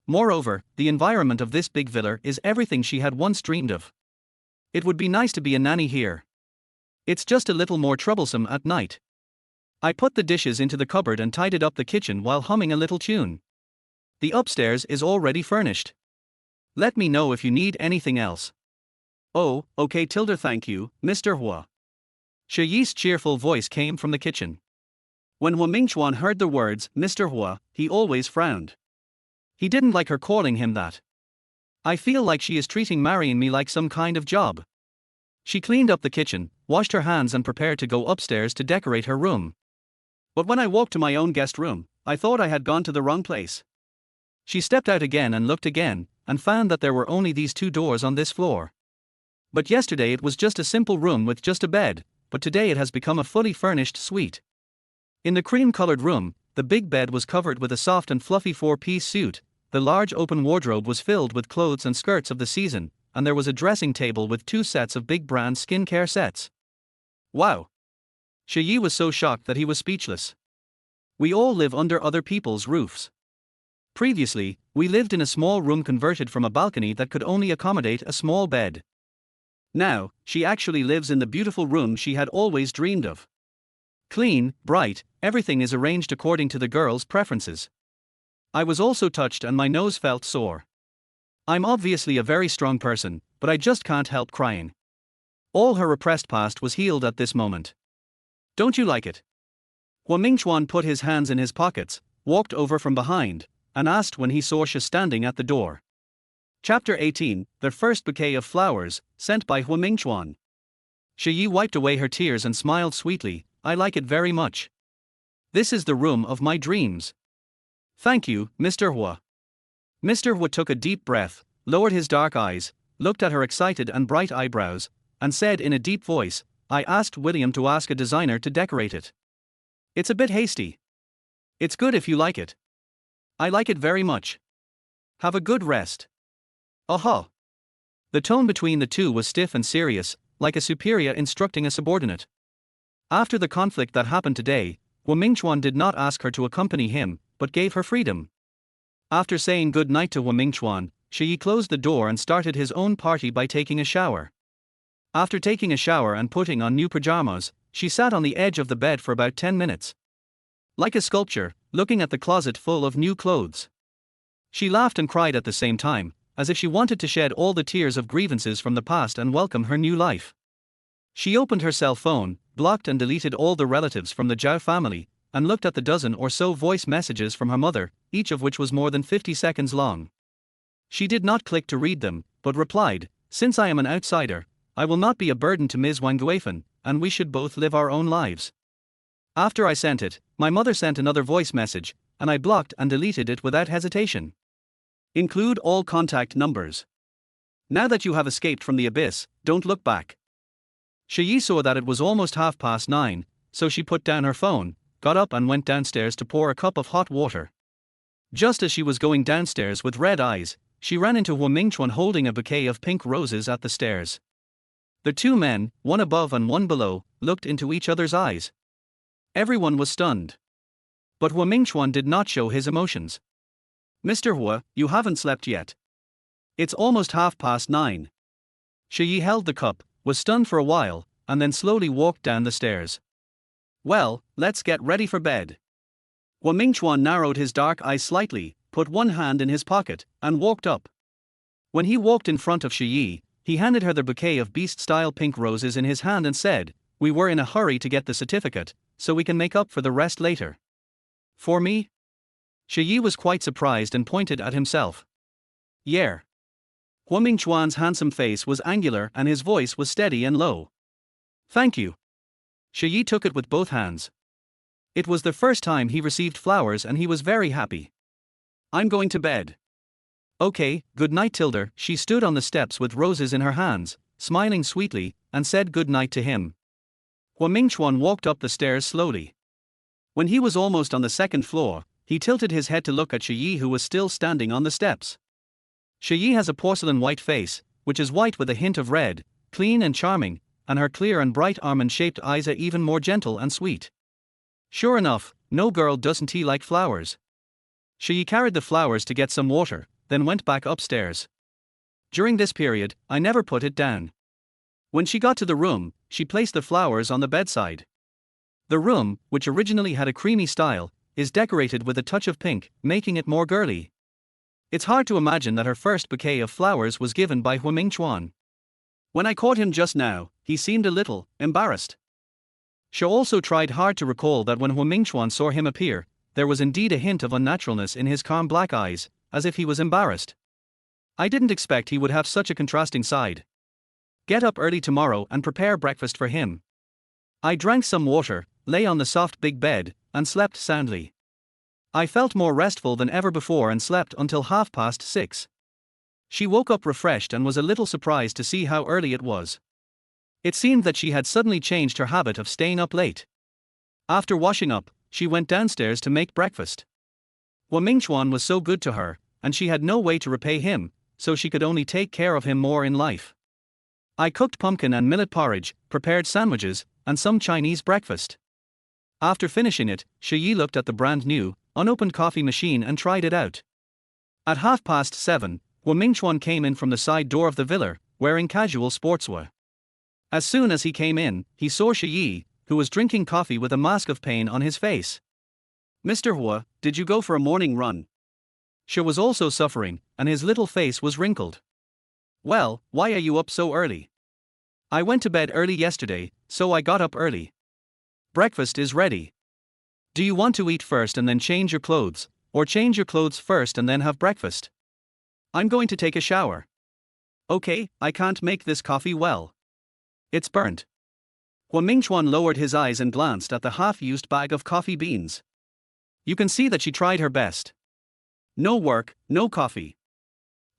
Moreover, the environment of this big villa is everything she had once dreamed of. It would be nice to be a nanny here. It's just a little more troublesome at night. I put the dishes into the cupboard and tidied up the kitchen while humming a little tune. The upstairs is already furnished. Let me know if you need anything else. Oh, okay tilde thank you, Mr. Hua. Shi Ye's cheerful voice came from the kitchen. When Wu Mingchuan heard the words, Mr. Hua, he always frowned. He didn't like her calling him that. I feel like she is treating marrying me like some kind of job. She cleaned up the kitchen, washed her hands and prepared to go upstairs to decorate her room. But when I walked to my own guest room, I thought I had gone to the wrong place. She stepped out again and looked again, and found that there were only these 2 doors on this floor. But yesterday it was just a simple room with just a bed, but today it has become a fully furnished suite. In the cream-colored room, the big bed was covered with a soft and fluffy 4-piece suit, the large open wardrobe was filled with clothes and skirts of the season, and there was a dressing table with 2 sets of big brand skincare sets. Wow! Shi Ye was so shocked that he was speechless. We all live under other people's roofs. Previously, we lived in a small room converted from a balcony that could only accommodate a small bed. Now, she actually lives in the beautiful room she had always dreamed of. Clean, bright, everything is arranged according to the girl's preferences. I was also touched and my nose felt sore. I'm obviously a very strong person, but I just can't help crying. All her repressed past was healed at this moment. Don't you like it? Wu Mingchuan put his hands in his pockets, walked over from behind, and asked when he saw Shi standing at the door. Chapter 18, The First Bouquet of Flowers, sent by Wu Mingchuan. Shi Ye wiped away her tears and smiled sweetly. I like it very much. This is the room of my dreams. Thank you, Mr. Hua. Mr. Hua took a deep breath, lowered his dark eyes, looked at her excited and bright eyebrows, and said in a deep voice, I asked William to ask a designer to decorate it. It's a bit hasty. It's good if you like it. I like it very much. Have a good rest. Aha! The tone between the two was stiff and serious, like a superior instructing a subordinate. After the conflict that happened today, Wu Mingchuan did not ask her to accompany him, but gave her freedom. After saying good night to Wu Mingchuan, Shi Ye closed the door and started his own party by taking a shower. After taking a shower and putting on new pajamas, she sat on the edge of the bed for about 10 minutes. Like a sculpture, looking at the closet full of new clothes. She laughed and cried at the same time, as if she wanted to shed all the tears of grievances from the past and welcome her new life. She opened her cell phone, blocked and deleted all the relatives from the Zhao family, and looked at the dozen or so voice messages from her mother, each of which was more than 50 seconds long. She did not click to read them, but replied, Since I am an outsider, I will not be a burden to Ms. Wang Guifan, and we should both live our own lives. After I sent it, my mother sent another voice message, and I blocked and deleted it without hesitation. Include all contact numbers. Now that you have escaped from the abyss, don't look back. Shi Ye saw that it was almost 9:30, so she put down her phone, got up and went downstairs to pour a cup of hot water. Just as she was going downstairs with red eyes, she ran into Wu Mingchuan holding a bouquet of pink roses at the stairs. The 2 men, one above and one below, looked into each other's eyes. Everyone was stunned. But Wu Mingchuan did not show his emotions. Mr. Hua, you haven't slept yet. It's almost 9:30. Shi Ye held the cup, was stunned for a while, and then slowly walked down the stairs. Well, let's get ready for bed. Wu Mingchuan narrowed his dark eyes slightly, put one hand in his pocket, and walked up. When he walked in front of Shi Ye, he handed her the bouquet of beast-style pink roses in his hand and said, We were in a hurry to get the certificate, so we can make up for the rest later. For me? Shi Ye was quite surprised and pointed at himself. Yeah. Hua Mingchuan's handsome face was angular and his voice was steady and low. Thank you. Shi Ye took it with both hands. It was the first time he received flowers and he was very happy. I'm going to bed. Okay, good night Tilda. She stood on the steps with roses in her hands, smiling sweetly, and said good night to him. Hua Mingchuan walked up the stairs slowly. When he was almost on the second floor, he tilted his head to look at Shi Ye, who was still standing on the steps. Shi Ye has a porcelain white face, which is white with a hint of red, clean and charming, and her clear and bright almond-shaped eyes are even more gentle and sweet. Sure enough, no girl doesn't he like flowers. Shi Ye carried the flowers to get some water, then went back upstairs. During this period, I never put it down. When she got to the room, she placed the flowers on the bedside. The room, which originally had a creamy style, is decorated with a touch of pink, making it more girly. It's hard to imagine that her first bouquet of flowers was given by Hua Mingchuan. When I caught him just now, he seemed a little embarrassed. She also tried hard to recall that when Hua Mingchuan saw him appear, there was indeed a hint of unnaturalness in his calm black eyes, as if he was embarrassed. I didn't expect he would have such a contrasting side. Get up early tomorrow and prepare breakfast for him. I drank some water, lay on the soft big bed, and slept soundly. I felt more restful than ever before and slept until 6:30. She woke up refreshed and was a little surprised to see how early it was. It seemed that she had suddenly changed her habit of staying up late. After washing up, she went downstairs to make breakfast. Hua Mingchuan was so good to her, and she had no way to repay him, so she could only take care of him more in life. I cooked pumpkin and millet porridge, prepared sandwiches, and some Chinese breakfast. After finishing it, Shi Ye looked at the brand new, unopened coffee machine and tried it out. At 7:30, Hua Mingchuan came in from the side door of the villa, wearing casual sportswear. As soon as he came in, he saw Shi Ye, who was drinking coffee with a mask of pain on his face. Mr. Hua, did you go for a morning run? Shi was also suffering, and his little face was wrinkled. Well, why are you up so early? I went to bed early yesterday, so I got up early. Breakfast is ready. Do you want to eat first and then change your clothes, or change your clothes first and then have breakfast? I'm going to take a shower. Okay, I can't make this coffee well. It's burnt. Hua Mingchuan lowered his eyes and glanced at the half-used bag of coffee beans. You can see that she tried her best. No work, no coffee.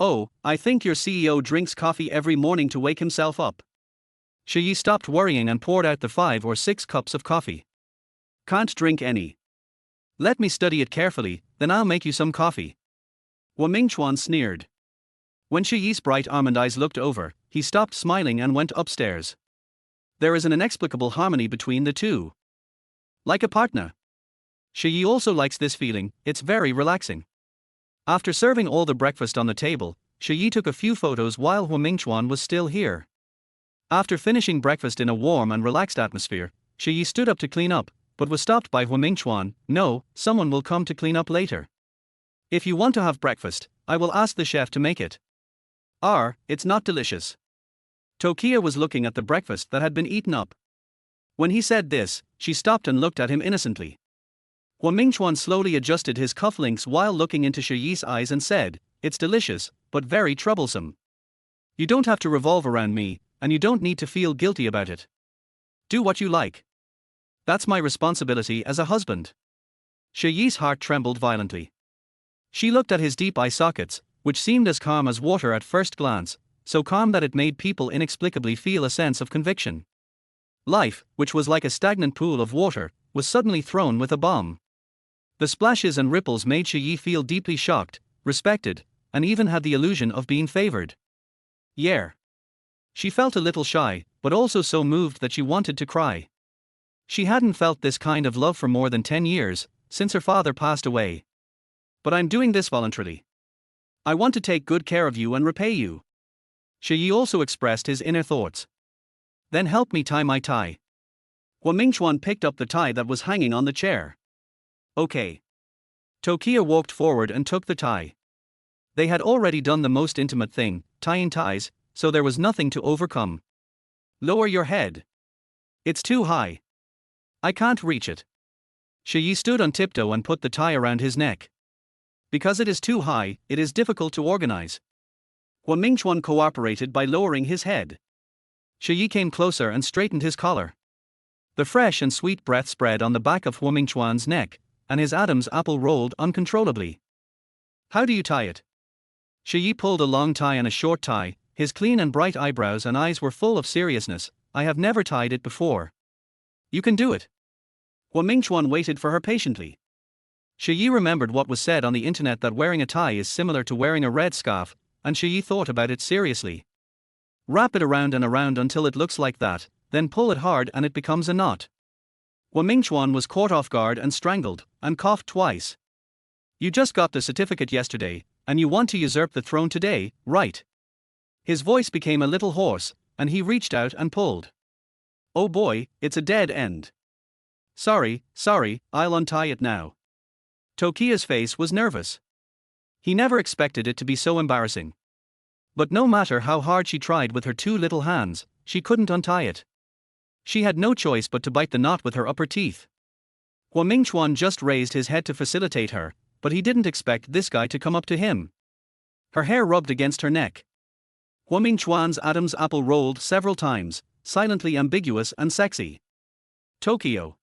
Oh, I think your CEO drinks coffee every morning to wake himself up. Shi Ye stopped worrying and poured out the 5 or 6 cups of coffee. Can't drink any. Let me study it carefully, then I'll make you some coffee. Hua Mingchuan sneered. When Shi Ye's bright almond eyes looked over, he stopped smiling and went upstairs. There is an inexplicable harmony between the two. Like a partner. Shi Ye also likes this feeling, it's very relaxing. After serving all the breakfast on the table, Shi Ye took a few photos while Hua Mingchuan was still here. After finishing breakfast in a warm and relaxed atmosphere, Shi Ye stood up to clean up, but was stopped by Hua Mingchuan. No, someone will come to clean up later. If you want to have breakfast, I will ask the chef to make it. It's not delicious. Tokia was looking at the breakfast that had been eaten up. When he said this, she stopped and looked at him innocently. Hua Mingchuan slowly adjusted his cufflinks while looking into Shi Ye's eyes and said, It's delicious, but very troublesome. You don't have to revolve around me, and you don't need to feel guilty about it. Do what you like. That's my responsibility as a husband. Shi Ye's heart trembled violently. She looked at his deep eye sockets, which seemed as calm as water at first glance, so calm that it made people inexplicably feel a sense of conviction. Life, which was like a stagnant pool of water, was suddenly thrown with a bomb. The splashes and ripples made Shi Ye feel deeply shocked, respected, and even had the illusion of being favored. Yeah. She felt a little shy, but also so moved that she wanted to cry. She hadn't felt this kind of love for more than 10 years, since her father passed away. But I'm doing this voluntarily. I want to take good care of you and repay you. Shi Ye also expressed his inner thoughts. Then help me tie my tie. Hua Mingchuan picked up the tie that was hanging on the chair. Okay. Tokia walked forward and took the tie. They had already done the most intimate thing, tying ties, so there was nothing to overcome. Lower your head. It's too high. I can't reach it. Shi Ye stood on tiptoe and put the tie around his neck. Because it is too high, it is difficult to organize. Hua Mingchuan cooperated by lowering his head. Shi Ye came closer and straightened his collar. The fresh and sweet breath spread on the back of Hua Mingchuan's neck, and his Adam's apple rolled uncontrollably. How do you tie it? Shi Ye pulled a long tie and a short tie, his clean and bright eyebrows and eyes were full of seriousness. I have never tied it before. You can do it. Hua Mingchuan waited for her patiently. Shi Ye remembered what was said on the internet that wearing a tie is similar to wearing a red scarf, and Shi Ye thought about it seriously. Wrap it around and around until it looks like that, then pull it hard and it becomes a knot. Hua Mingchuan was caught off guard and strangled, and coughed twice. You just got the certificate yesterday, and you want to usurp the throne today, right? His voice became a little hoarse, and he reached out and pulled. Oh boy, it's a dead end. Sorry, I'll untie it now. Tokia's face was nervous. He never expected it to be so embarrassing. But no matter how hard she tried with her two little hands, she couldn't untie it. She had no choice but to bite the knot with her upper teeth. Hua Mingchuan just raised his head to facilitate her, but he didn't expect this guy to come up to him. Her hair rubbed against her neck. Hua Mingchuan's Adam's apple rolled several times, silently ambiguous and sexy. Tokyo.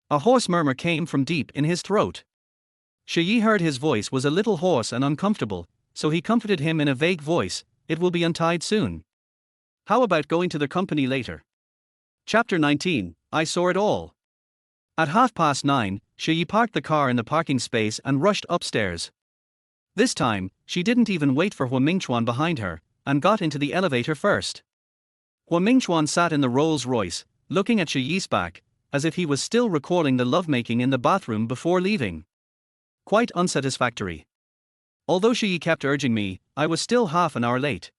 A hoarse murmur came from deep in his throat. Shi Ye heard his voice was a little hoarse and uncomfortable, so he comforted him in a vague voice, it will be untied soon. How about going to the company later? Chapter 19, I saw it all. At 9:30, Shi Ye parked the car in the parking space and rushed upstairs. This time, she didn't even wait for Hua Mingchuan behind her, and got into the elevator first. Hua Mingchuan sat in the Rolls-Royce, looking at Shi Ye's back, as if he was still recalling the lovemaking in the bathroom before leaving. Quite unsatisfactory. Although Shi Ye kept urging me, I was still half an hour late.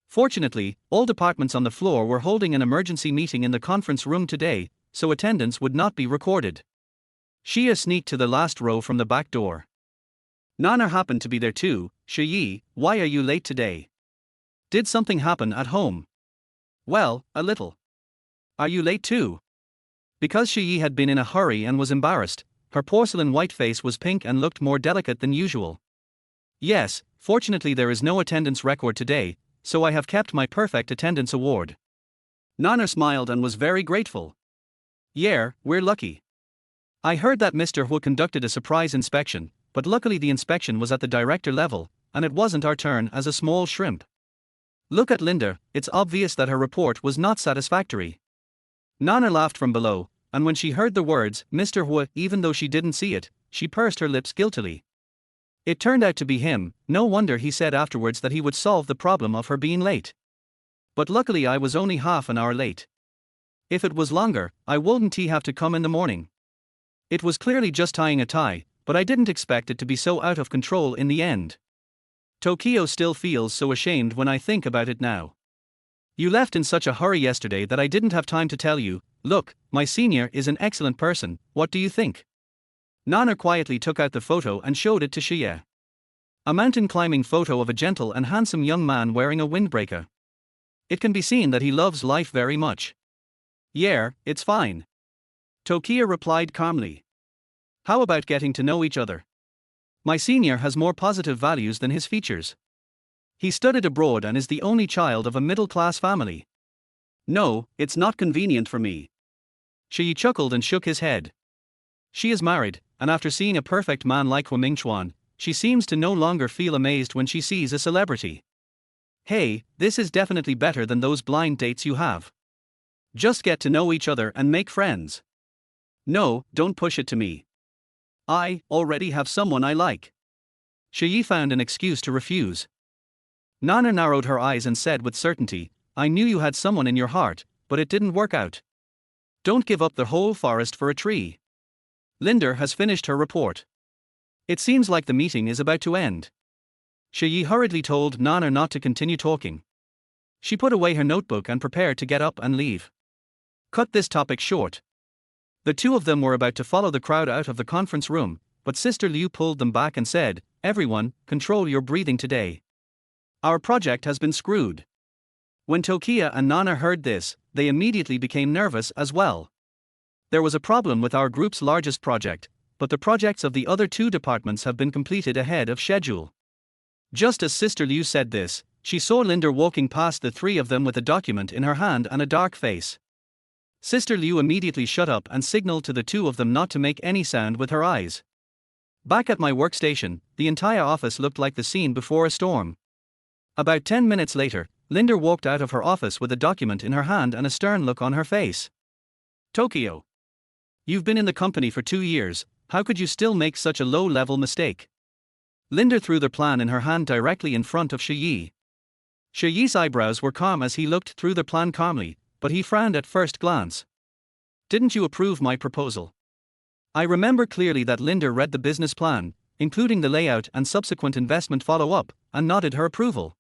Fortunately, all departments on the floor were holding an emergency meeting in the conference room today, so attendance would not be recorded. Shi Ye sneaked to the last row from the back door. Nana happened to be there too. Shi Ye, why are you late today? Did something happen at home? Well, a little. Are you late too? Because Shi Ye had been in a hurry and was embarrassed, her porcelain white face was pink and looked more delicate than usual. Yes, fortunately there is no attendance record today, so I have kept my perfect attendance award. Nana smiled and was very grateful. Yeah, we're lucky. I heard that Mr. Hua conducted a surprise inspection, but luckily the inspection was at the director level, and it wasn't our turn as a small shrimp. Look at Linda, it's obvious that her report was not satisfactory. Nana laughed from below, and when she heard the words, Mr. Hua, even though she didn't see it, she pursed her lips guiltily. It turned out to be him, no wonder he said afterwards that he would solve the problem of her being late. But luckily I was only half an hour late. If it was longer, I wouldn't have to come in the morning. It was clearly just tying a tie, but I didn't expect it to be so out of control in the end. Tokyo still feels so ashamed when I think about it now. You left in such a hurry yesterday that I didn't have time to tell you. Look, my senior is an excellent person, what do you think? Nana quietly took out the photo and showed it to Shi Ye. A mountain climbing photo of a gentle and handsome young man wearing a windbreaker. It can be seen that he loves life very much. Yeah, it's fine. Tokyo replied calmly. How about getting to know each other? My senior has more positive values than his features. He studied abroad and is the only child of a middle-class family. No, it's not convenient for me. Shi Ye chuckled and shook his head. She is married, and after seeing a perfect man like Hua Mingchuan, she seems to no longer feel amazed when she sees a celebrity. Hey, this is definitely better than those blind dates you have. Just get to know each other and make friends. No, don't push it to me. I already have someone I like. Shi Ye found an excuse to refuse. Nana narrowed her eyes and said with certainty, I knew you had someone in your heart, but it didn't work out. Don't give up the whole forest for a tree. Linda has finished her report. It seems like the meeting is about to end. Shi Ye hurriedly told Nana not to continue talking. She put away her notebook and prepared to get up and leave. Cut this topic short. The two of them were about to follow the crowd out of the conference room, but Sister Liu pulled them back and said, Everyone, control your breathing today. Our project has been screwed. When Tokyo and Nana heard this, they immediately became nervous as well. There was a problem with our group's largest project, but the projects of the other two departments have been completed ahead of schedule. Just as Sister Liu said this, she saw Linda walking past the three of them with a document in her hand and a dark face. Sister Liu immediately shut up and signaled to the two of them not to make any sound with her eyes. Back at my workstation, the entire office looked like the scene before a storm. About 10 minutes later, Linda walked out of her office with a document in her hand and a stern look on her face. Tokyo. You've been in the company for 2 years, how could you still make such a low-level mistake? Linda threw the plan in her hand directly in front of Shi Ye. Shi Ye's eyebrows were calm as he looked through the plan calmly, but he frowned at first glance. Didn't you approve my proposal? I remember clearly that Linda read the business plan, including the layout and subsequent investment follow-up, and nodded her approval.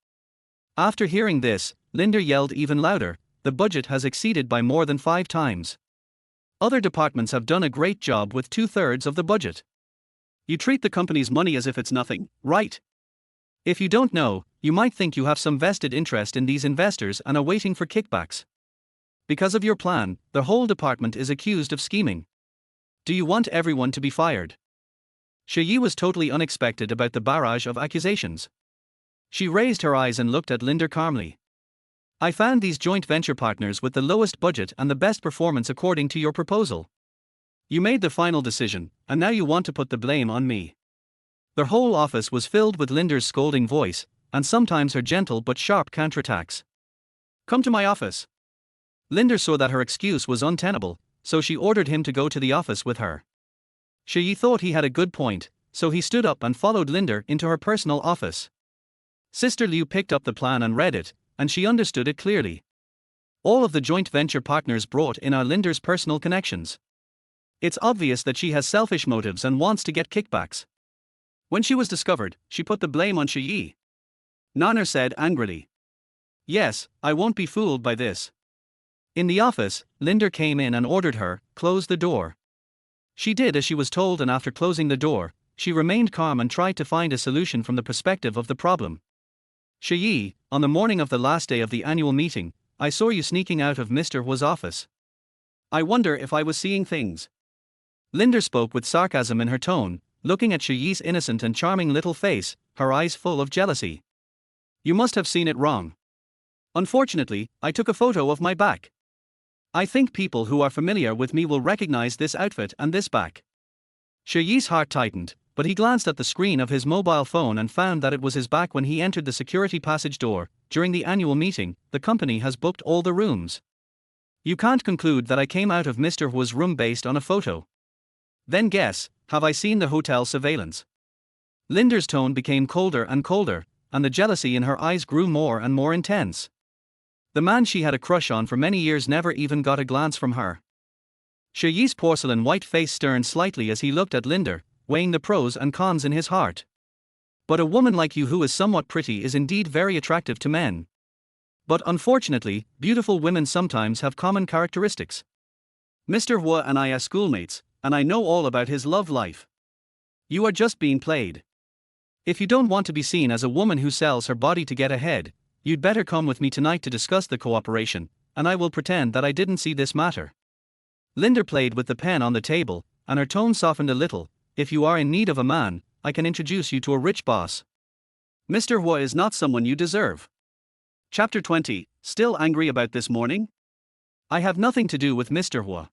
After hearing this, Linda yelled even louder, the budget has exceeded by more than 5 times. Other departments have done a great job with 2/3 of the budget. You treat the company's money as if it's nothing, right? If you don't know, you might think you have some vested interest in these investors and are waiting for kickbacks. Because of your plan, the whole department is accused of scheming. Do you want everyone to be fired? Shi Ye was totally unexpected about the barrage of accusations. She raised her eyes and looked at Linda calmly. I found these joint venture partners with the lowest budget and the best performance according to your proposal. You made the final decision, and now you want to put the blame on me. Their whole office was filled with Linda's scolding voice, and sometimes her gentle but sharp counterattacks. Come to my office. Linda saw that her excuse was untenable, so she ordered him to go to the office with her. Shi Ye thought he had a good point, so he stood up and followed Linda into her personal office. Sister Liu picked up the plan and read it, and she understood it clearly. All of the joint venture partners brought in are Linda's personal connections. It's obvious that she has selfish motives and wants to get kickbacks. When she was discovered, she put the blame on Shi Ye. Nana said angrily. Yes, I won't be fooled by this. In the office, Linda came in and ordered her, close the door. She did as she was told, and after closing the door, she remained calm and tried to find a solution from the perspective of the problem. Shi Ye, on the morning of the last day of the annual meeting, I saw you sneaking out of Mr. Hua's office. I wonder if I was seeing things. Linda spoke with sarcasm in her tone, looking at Shi Ye's innocent and charming little face, her eyes full of jealousy. You must have seen it wrong. Unfortunately, I took a photo of my back. I think people who are familiar with me will recognize this outfit and this back. Shi Ye's heart tightened, but he glanced at the screen of his mobile phone and found that it was his back when he entered the security passage door. During the annual meeting, the company has booked all the rooms. You can't conclude that I came out of Mr. Hua's room based on a photo. Then guess, have I seen the hotel surveillance? Linda's tone became colder and colder, and the jealousy in her eyes grew more and more intense. The man she had a crush on for many years never even got a glance from her. Shi Ye's porcelain white face stirred slightly as he looked at Linda, weighing the pros and cons in his heart. But a woman like you who is somewhat pretty is indeed very attractive to men. But unfortunately, beautiful women sometimes have common characteristics. Mr. Hua and I are schoolmates, and I know all about his love life. You are just being played. If you don't want to be seen as a woman who sells her body to get ahead, you'd better come with me tonight to discuss the cooperation, and I will pretend that I didn't see this matter. Linda played with the pen on the table, and her tone softened a little. If you are in need of a man, I can introduce you to a rich boss. Mr. Hua is not someone you deserve. Chapter 20, Still angry about this morning? I have nothing to do with Mr. Hua.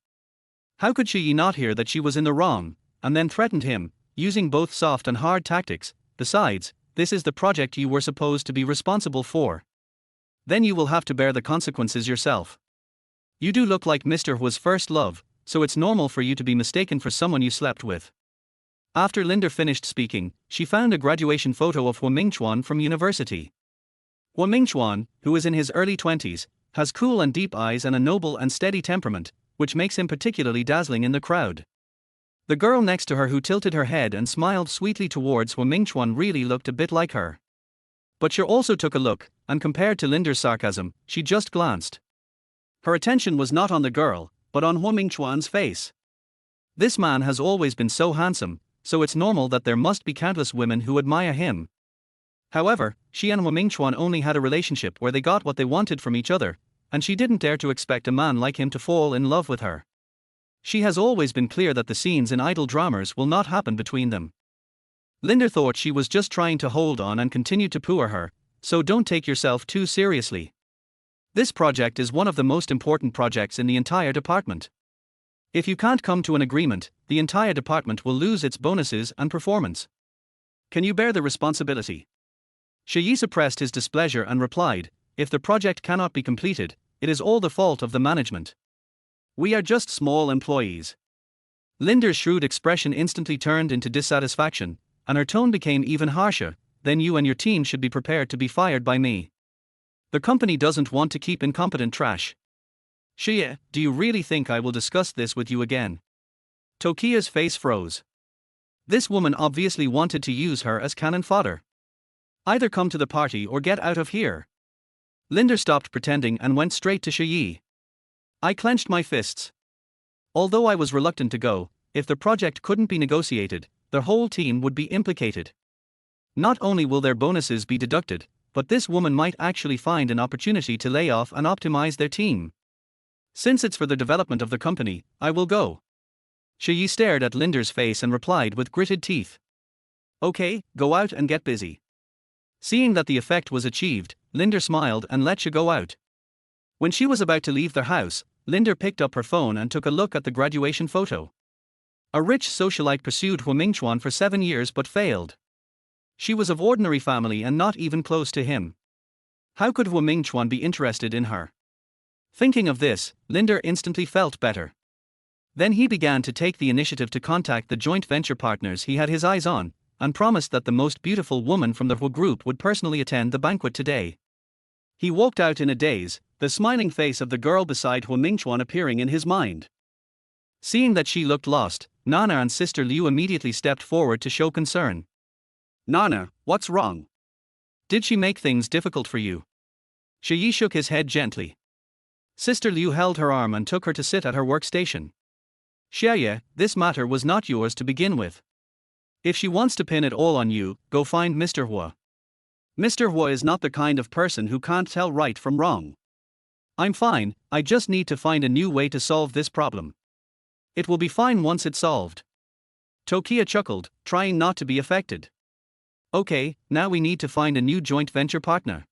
How could Shi Ye not hear that she was in the wrong, and then threatened him, using both soft and hard tactics? Besides, this is the project you were supposed to be responsible for. Then you will have to bear the consequences yourself. You do look like Mr. Hua's first love, so it's normal for you to be mistaken for someone you slept with. After Linda finished speaking, she found a graduation photo of Hua Mingchuan from university. Hua Mingchuan, who is in his early 20s, has cool and deep eyes and a noble and steady temperament, which makes him particularly dazzling in the crowd. The girl next to her who tilted her head and smiled sweetly towards Hua Mingchuan really looked a bit like her. But she also took a look, and compared to Linda's sarcasm, she just glanced. Her attention was not on the girl, but on Hua Mingchuan's face. This man has always been so handsome, so it's normal that there must be countless women who admire him. However, she and Hua Mingchuan only had a relationship where they got what they wanted from each other, and she didn't dare to expect a man like him to fall in love with her. She has always been clear that the scenes in idol dramas will not happen between them. Linder thought she was just trying to hold on and continued to pooh her, so don't take yourself too seriously. This project is one of the most important projects in the entire department. If you can't come to an agreement, the entire department will lose its bonuses and performance. Can you bear the responsibility? Shi Ye suppressed his displeasure and replied, if the project cannot be completed, it is all the fault of the management. We are just small employees. Linder's shrewd expression instantly turned into dissatisfaction, and her tone became even harsher. Then you and your team should be prepared to be fired by me. The company doesn't want to keep incompetent trash. Shi Ye, do you really think I will discuss this with you again? Tokia's face froze. This woman obviously wanted to use her as cannon fodder. Either come to the party or get out of here. Linder stopped pretending and went straight to Shi Ye. I clenched my fists. Although I was reluctant to go, if the project couldn't be negotiated, the whole team would be implicated. Not only will their bonuses be deducted, but this woman might actually find an opportunity to lay off and optimize their team. Since it's for the development of the company, I will go. Shi Ye stared at Linder's face and replied with gritted teeth. Okay, go out and get busy. Seeing that the effect was achieved, Linder smiled and let Shi go out. When she was about to leave their house, Linder picked up her phone and took a look at the graduation photo. A rich socialite pursued Hu Mingchuan for 7 years but failed. She was of ordinary family and not even close to him. How could Hu Mingchuan be interested in her? Thinking of this, Linder instantly felt better. Then he began to take the initiative to contact the joint venture partners he had his eyes on, and promised that the most beautiful woman from the Hu group would personally attend the banquet today. He walked out in a daze, the smiling face of the girl beside Hu Mingchuan appearing in his mind. Seeing that she looked lost, Nana and Sister Liu immediately stepped forward to show concern. Nana, what's wrong? Did she make things difficult for you? Shi Ye shook his head gently. Sister Liu held her arm and took her to sit at her workstation. Shi Ye, this matter was not yours to begin with. If she wants to pin it all on you, go find Mr. Hua. Mr. Hua is not the kind of person who can't tell right from wrong. I'm fine, I just need to find a new way to solve this problem. It will be fine once it's solved. Tokia chuckled, trying not to be affected. Okay, now we need to find a new joint venture partner.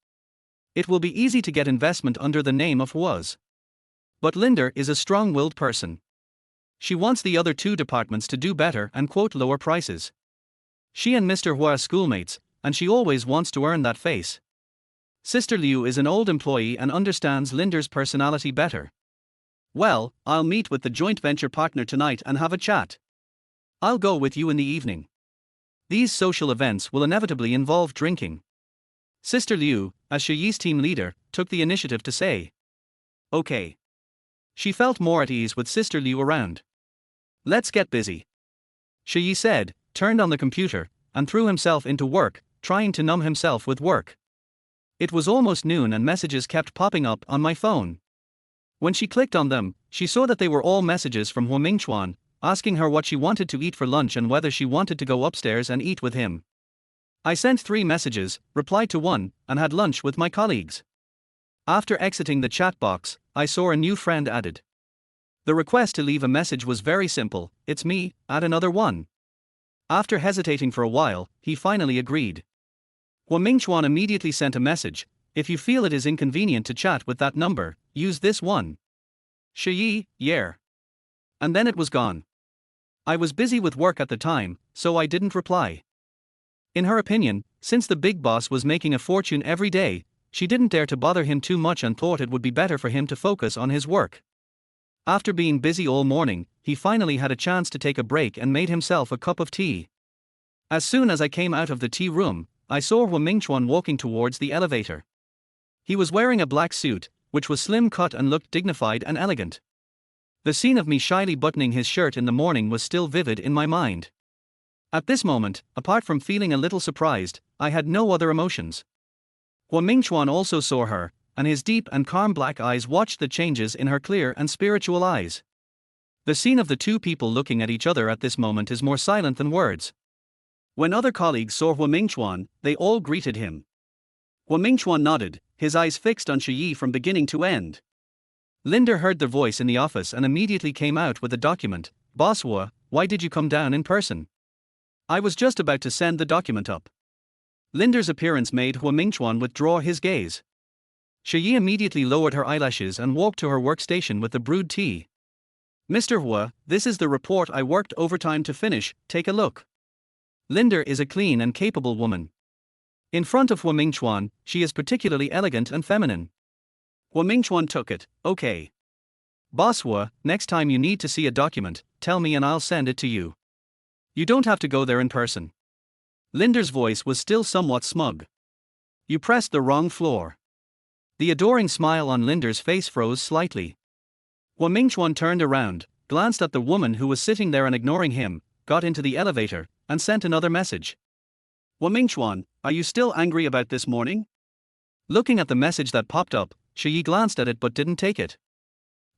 It will be easy to get investment under the name of Hua's. But Linder is a strong-willed person. She wants the other two departments to do better and quote lower prices. She and Mr. Hua are schoolmates, and she always wants to earn that face. Sister Liu is an old employee and understands Linder's personality better. Well, I'll meet with the joint venture partner tonight and have a chat. I'll go with you in the evening. These social events will inevitably involve drinking. Sister Liu, as Shi Ye's team leader, took the initiative to say. Okay. She felt more at ease with Sister Liu around. Let's get busy. Shi Ye said, turned on the computer, and threw himself into work, trying to numb himself with work. It was almost noon and messages kept popping up on my phone. When she clicked on them, she saw that they were all messages from Hu Mingchuan, asking her what she wanted to eat for lunch and whether she wanted to go upstairs and eat with him. I sent 3 messages, replied to 1, and had lunch with my colleagues. After exiting the chat box, I saw a new friend added. The request to leave a message was very simple, it's me, add another one. After hesitating for a while, he finally agreed. Hu Mingchuan immediately sent a message, if you feel it is inconvenient to chat with that number, use this one. Shi Ye, yeah. And then it was gone. I was busy with work at the time, so I didn't reply. In her opinion, since the big boss was making a fortune every day, she didn't dare to bother him too much and thought it would be better for him to focus on his work. After being busy all morning, he finally had a chance to take a break and made himself a cup of tea. As soon as I came out of the tea room, I saw Hu Mingchuan walking towards the elevator. He was wearing a black suit, which was slim cut and looked dignified and elegant. The scene of me shyly buttoning his shirt in the morning was still vivid in my mind. At this moment, apart from feeling a little surprised, I had no other emotions. Hu Mingchuan also saw her, and his deep and calm black eyes watched the changes in her clear and spiritual eyes. The scene of the two people looking at each other at this moment is more silent than words. When other colleagues saw Hu Mingchuan, they all greeted him. Hu Mingchuan nodded, his eyes fixed on Shi Ye from beginning to end. Linder heard the voice in the office and immediately came out with the document. Boss Hua, why did you come down in person? I was just about to send the document up. Linder's appearance made Hua Mingchuan withdraw his gaze. Shi Ye immediately lowered her eyelashes and walked to her workstation with the brewed tea. Mr. Hua, this is the report I worked overtime to finish, take a look. Linder is a clean and capable woman. In front of Hua Mingchuan, she is particularly elegant and feminine. Hua Mingchuan took it. Okay. Boss Hua, next time you need to see a document, tell me and I'll send it to you. You don't have to go there in person. Linder's voice was still somewhat smug. You pressed the wrong floor. The adoring smile on Linder's face froze slightly. Hua Mingchuan turned around, glanced at the woman who was sitting there and ignoring him, got into the elevator, and sent another message. Hua Mingchuan, are you still angry about this morning? Looking at the message that popped up, Shi Ye glanced at it but didn't take it.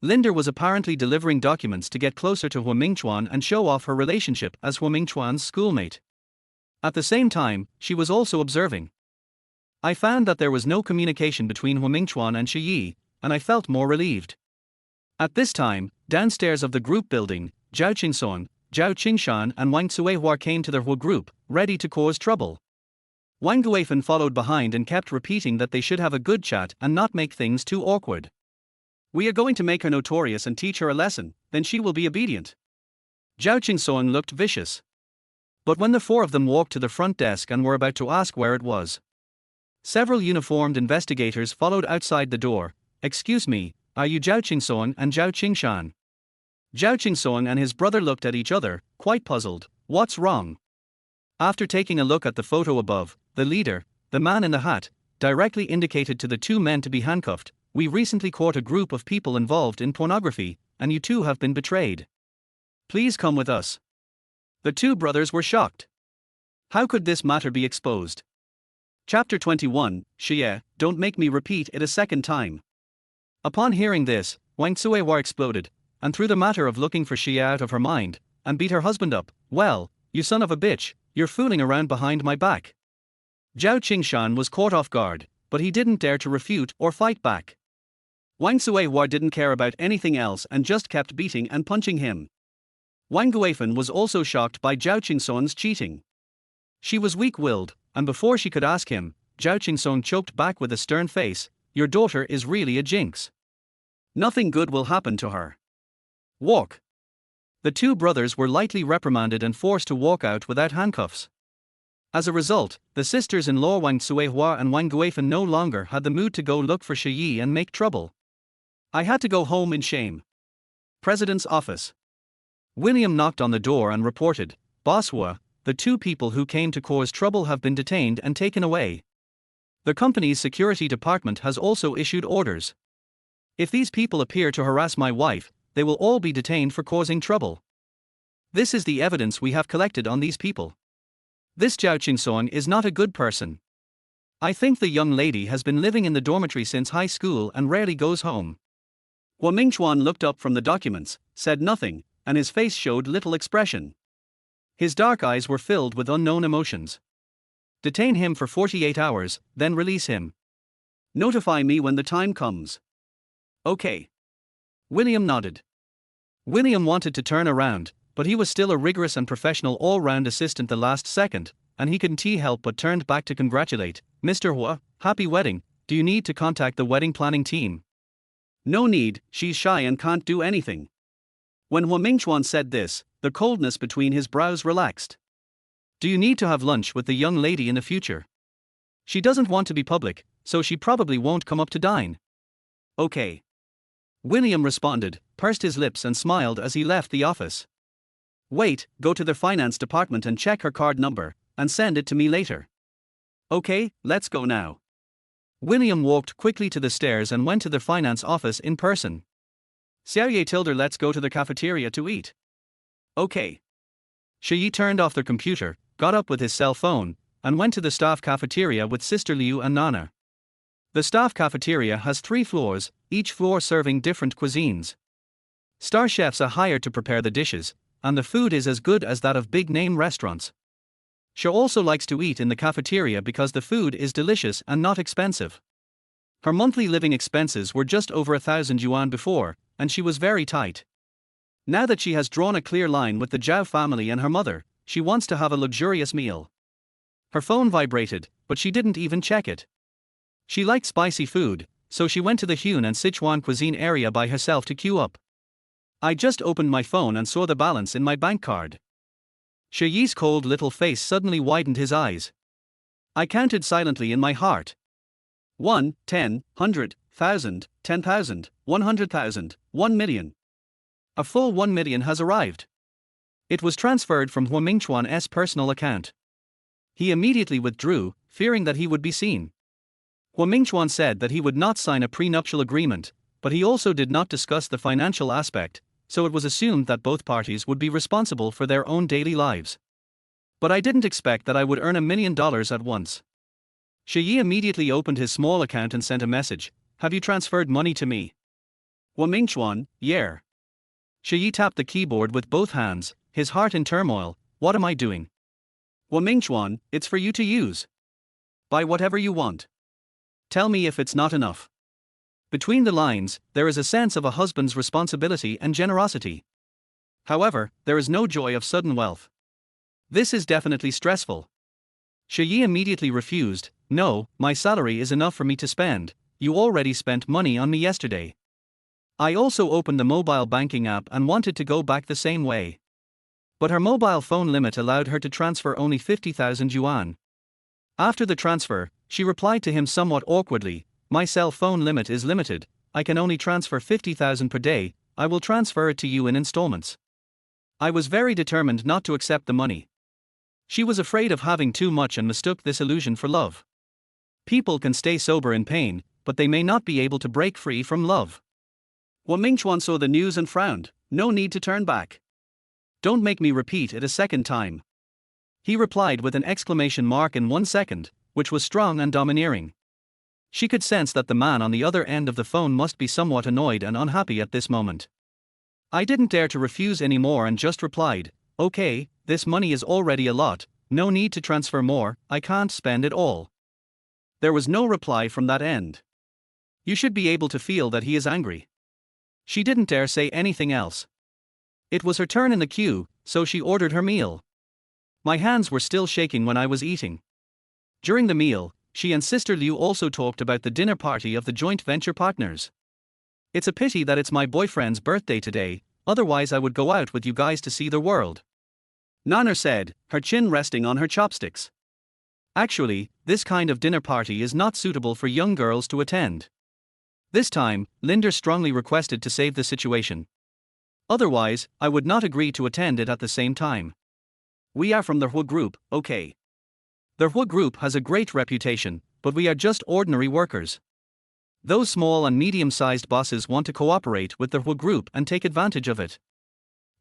Linder was apparently delivering documents to get closer to Hua Mingchuan and show off her relationship as Hua Mingchuan's schoolmate. At the same time, she was also observing. I found that there was no communication between Hua Mingchuan and Shi Ye, and I felt more relieved. At this time, downstairs of the group building, Zhao Qingsong, Zhao Qingshan and Wang Cuihua came to their Hua group, ready to cause trouble. Wang Guifan followed behind and kept repeating that they should have a good chat and not make things too awkward. We are going to make her notorious and teach her a lesson, then she will be obedient. Zhao Qingsong looked vicious. But when the four of them walked to the front desk and were about to ask where it was, several uniformed investigators followed outside the door. Excuse me, are you Zhao Qingsong and Zhao Qingshan? Zhao Qingsong and his brother looked at each other, quite puzzled. What's wrong? After taking a look at the photo above, the leader, the man in the hat, directly indicated to the two men to be handcuffed. We recently caught a group of people involved in pornography, and you two have been betrayed. Please come with us. The two brothers were shocked. How could this matter be exposed? Chapter 21, Shi Ye, don't make me repeat it a second time. Upon hearing this, Wang Cuihua exploded, and threw the matter of looking for Shi Ye out of her mind, and beat her husband up. Well, you son of a bitch, you're fooling around behind my back. Zhao Qingshan was caught off guard, but he didn't dare to refute or fight back. Wang Cuihua didn't care about anything else and just kept beating and punching him. Wang Guifan was also shocked by Zhao Qingsong's cheating. She was weak-willed, and before she could ask him, Zhao Qingsong choked back with a stern face. Your daughter is really a jinx. Nothing good will happen to her. Walk. The two brothers were lightly reprimanded and forced to walk out without handcuffs. As a result, the sisters-in-law Wang Cuihua and Wang Guifan no longer had the mood to go look for Shi Ye and make trouble. I had to go home in shame. President's office. William knocked on the door and reported, Boss Hua, the two people who came to cause trouble have been detained and taken away. The company's security department has also issued orders. If these people appear to harass my wife, they will all be detained for causing trouble. This is the evidence we have collected on these people. This Zhao Qingsong is not a good person. I think the young lady has been living in the dormitory since high school and rarely goes home. Hua Mingchuan looked up from the documents, said nothing, and his face showed little expression. His dark eyes were filled with unknown emotions. Detain him for 48 hours, then release him. Notify me when the time comes. Okay. William nodded. William wanted to turn around, but he was still a rigorous and professional all-round assistant the last second, and he couldn't help but turned back to congratulate. Mr. Hua, happy wedding. Do you need to contact the wedding planning team? No need, she's shy and can't do anything. When Hua Mingchuan said this, the coldness between his brows relaxed. Do you need to have lunch with the young lady in the future? She doesn't want to be public, so she probably won't come up to dine. Okay. William responded, pursed his lips and smiled as he left the office. Wait, go to the finance department and check her card number, and send it to me later. Okay, let's go now. William walked quickly to the stairs and went to the finance office in person. Shi Ye told her let's go to the cafeteria to eat. Okay. Shi Ye turned off their computer, got up with his cell phone, and went to the staff cafeteria with Sister Liu and Nana. The staff cafeteria has 3 floors, each floor serving different cuisines. Star chefs are hired to prepare the dishes, and the food is as good as that of big-name restaurants. She also likes to eat in the cafeteria because the food is delicious and not expensive. Her monthly living expenses were just over 1,000 yuan before, and she was very tight. Now that she has drawn a clear line with the Zhao family and her mother, she wants to have a luxurious meal. Her phone vibrated, but she didn't even check it. She liked spicy food, so she went to the Hunan and Sichuan cuisine area by herself to queue up. I just opened my phone and saw the balance in my bank card. Shi Ye's cold little face suddenly widened his eyes. I counted silently in my heart. 1, 10, 100, 1,000, 10,000, 100,000, 1 million. A full 1 million has arrived. It was transferred from Hua Mingchuan's personal account. He immediately withdrew, fearing that he would be seen. Hua Mingchuan said that he would not sign a prenuptial agreement, but he also did not discuss the financial aspect, so it was assumed that both parties would be responsible for their own daily lives. But I didn't expect that I would earn $1 million at once. Shi Ye immediately opened his small account and sent a message, "Have you transferred money to me?" Hua Mingchuan, "Yeah." Shi Ye tapped the keyboard with both hands, his heart in turmoil. "What am I doing?" Hua Mingchuan, "It's for you to use. Buy whatever you want. Tell me if it's not enough." Between the lines, there is a sense of a husband's responsibility and generosity. However, there is no joy of sudden wealth. This is definitely stressful. Shi Ye immediately refused. "No, my salary is enough for me to spend. You already spent money on me yesterday." I also opened the mobile banking app and wanted to go back the same way. But her mobile phone limit allowed her to transfer only 50,000 yuan. After the transfer, she replied to him somewhat awkwardly, "My cell phone limit is limited, I can only transfer 50,000 per day, I will transfer it to you in installments." I was very determined not to accept the money. She was afraid of having too much and mistook this illusion for love. People can stay sober in pain, but they may not be able to break free from love. Hua Mingchuan saw the news and frowned. "No need to turn back. Don't make me repeat it a second time." He replied with an exclamation mark in 1 second, which was strong and domineering. She could sense that the man on the other end of the phone must be somewhat annoyed and unhappy at this moment. I didn't dare to refuse anymore and just replied, "Okay, this money is already a lot, no need to transfer more, I can't spend it all." There was no reply from that end. You should be able to feel that he is angry. She didn't dare say anything else. It was her turn in the queue, so she ordered her meal. My hands were still shaking when I was eating. During the meal, she and Sister Liu also talked about the dinner party of the joint venture partners. "It's a pity that it's my boyfriend's birthday today, otherwise I would go out with you guys to see the world," Nana said, her chin resting on her chopsticks. Actually, this kind of dinner party is not suitable for young girls to attend. This time, Linder strongly requested to save the situation. Otherwise, I would not agree to attend it at the same time. "We are from the Hua Group, okay. The Hua Group has a great reputation, but we are just ordinary workers. Those small and medium-sized bosses want to cooperate with the Hua Group and take advantage of it."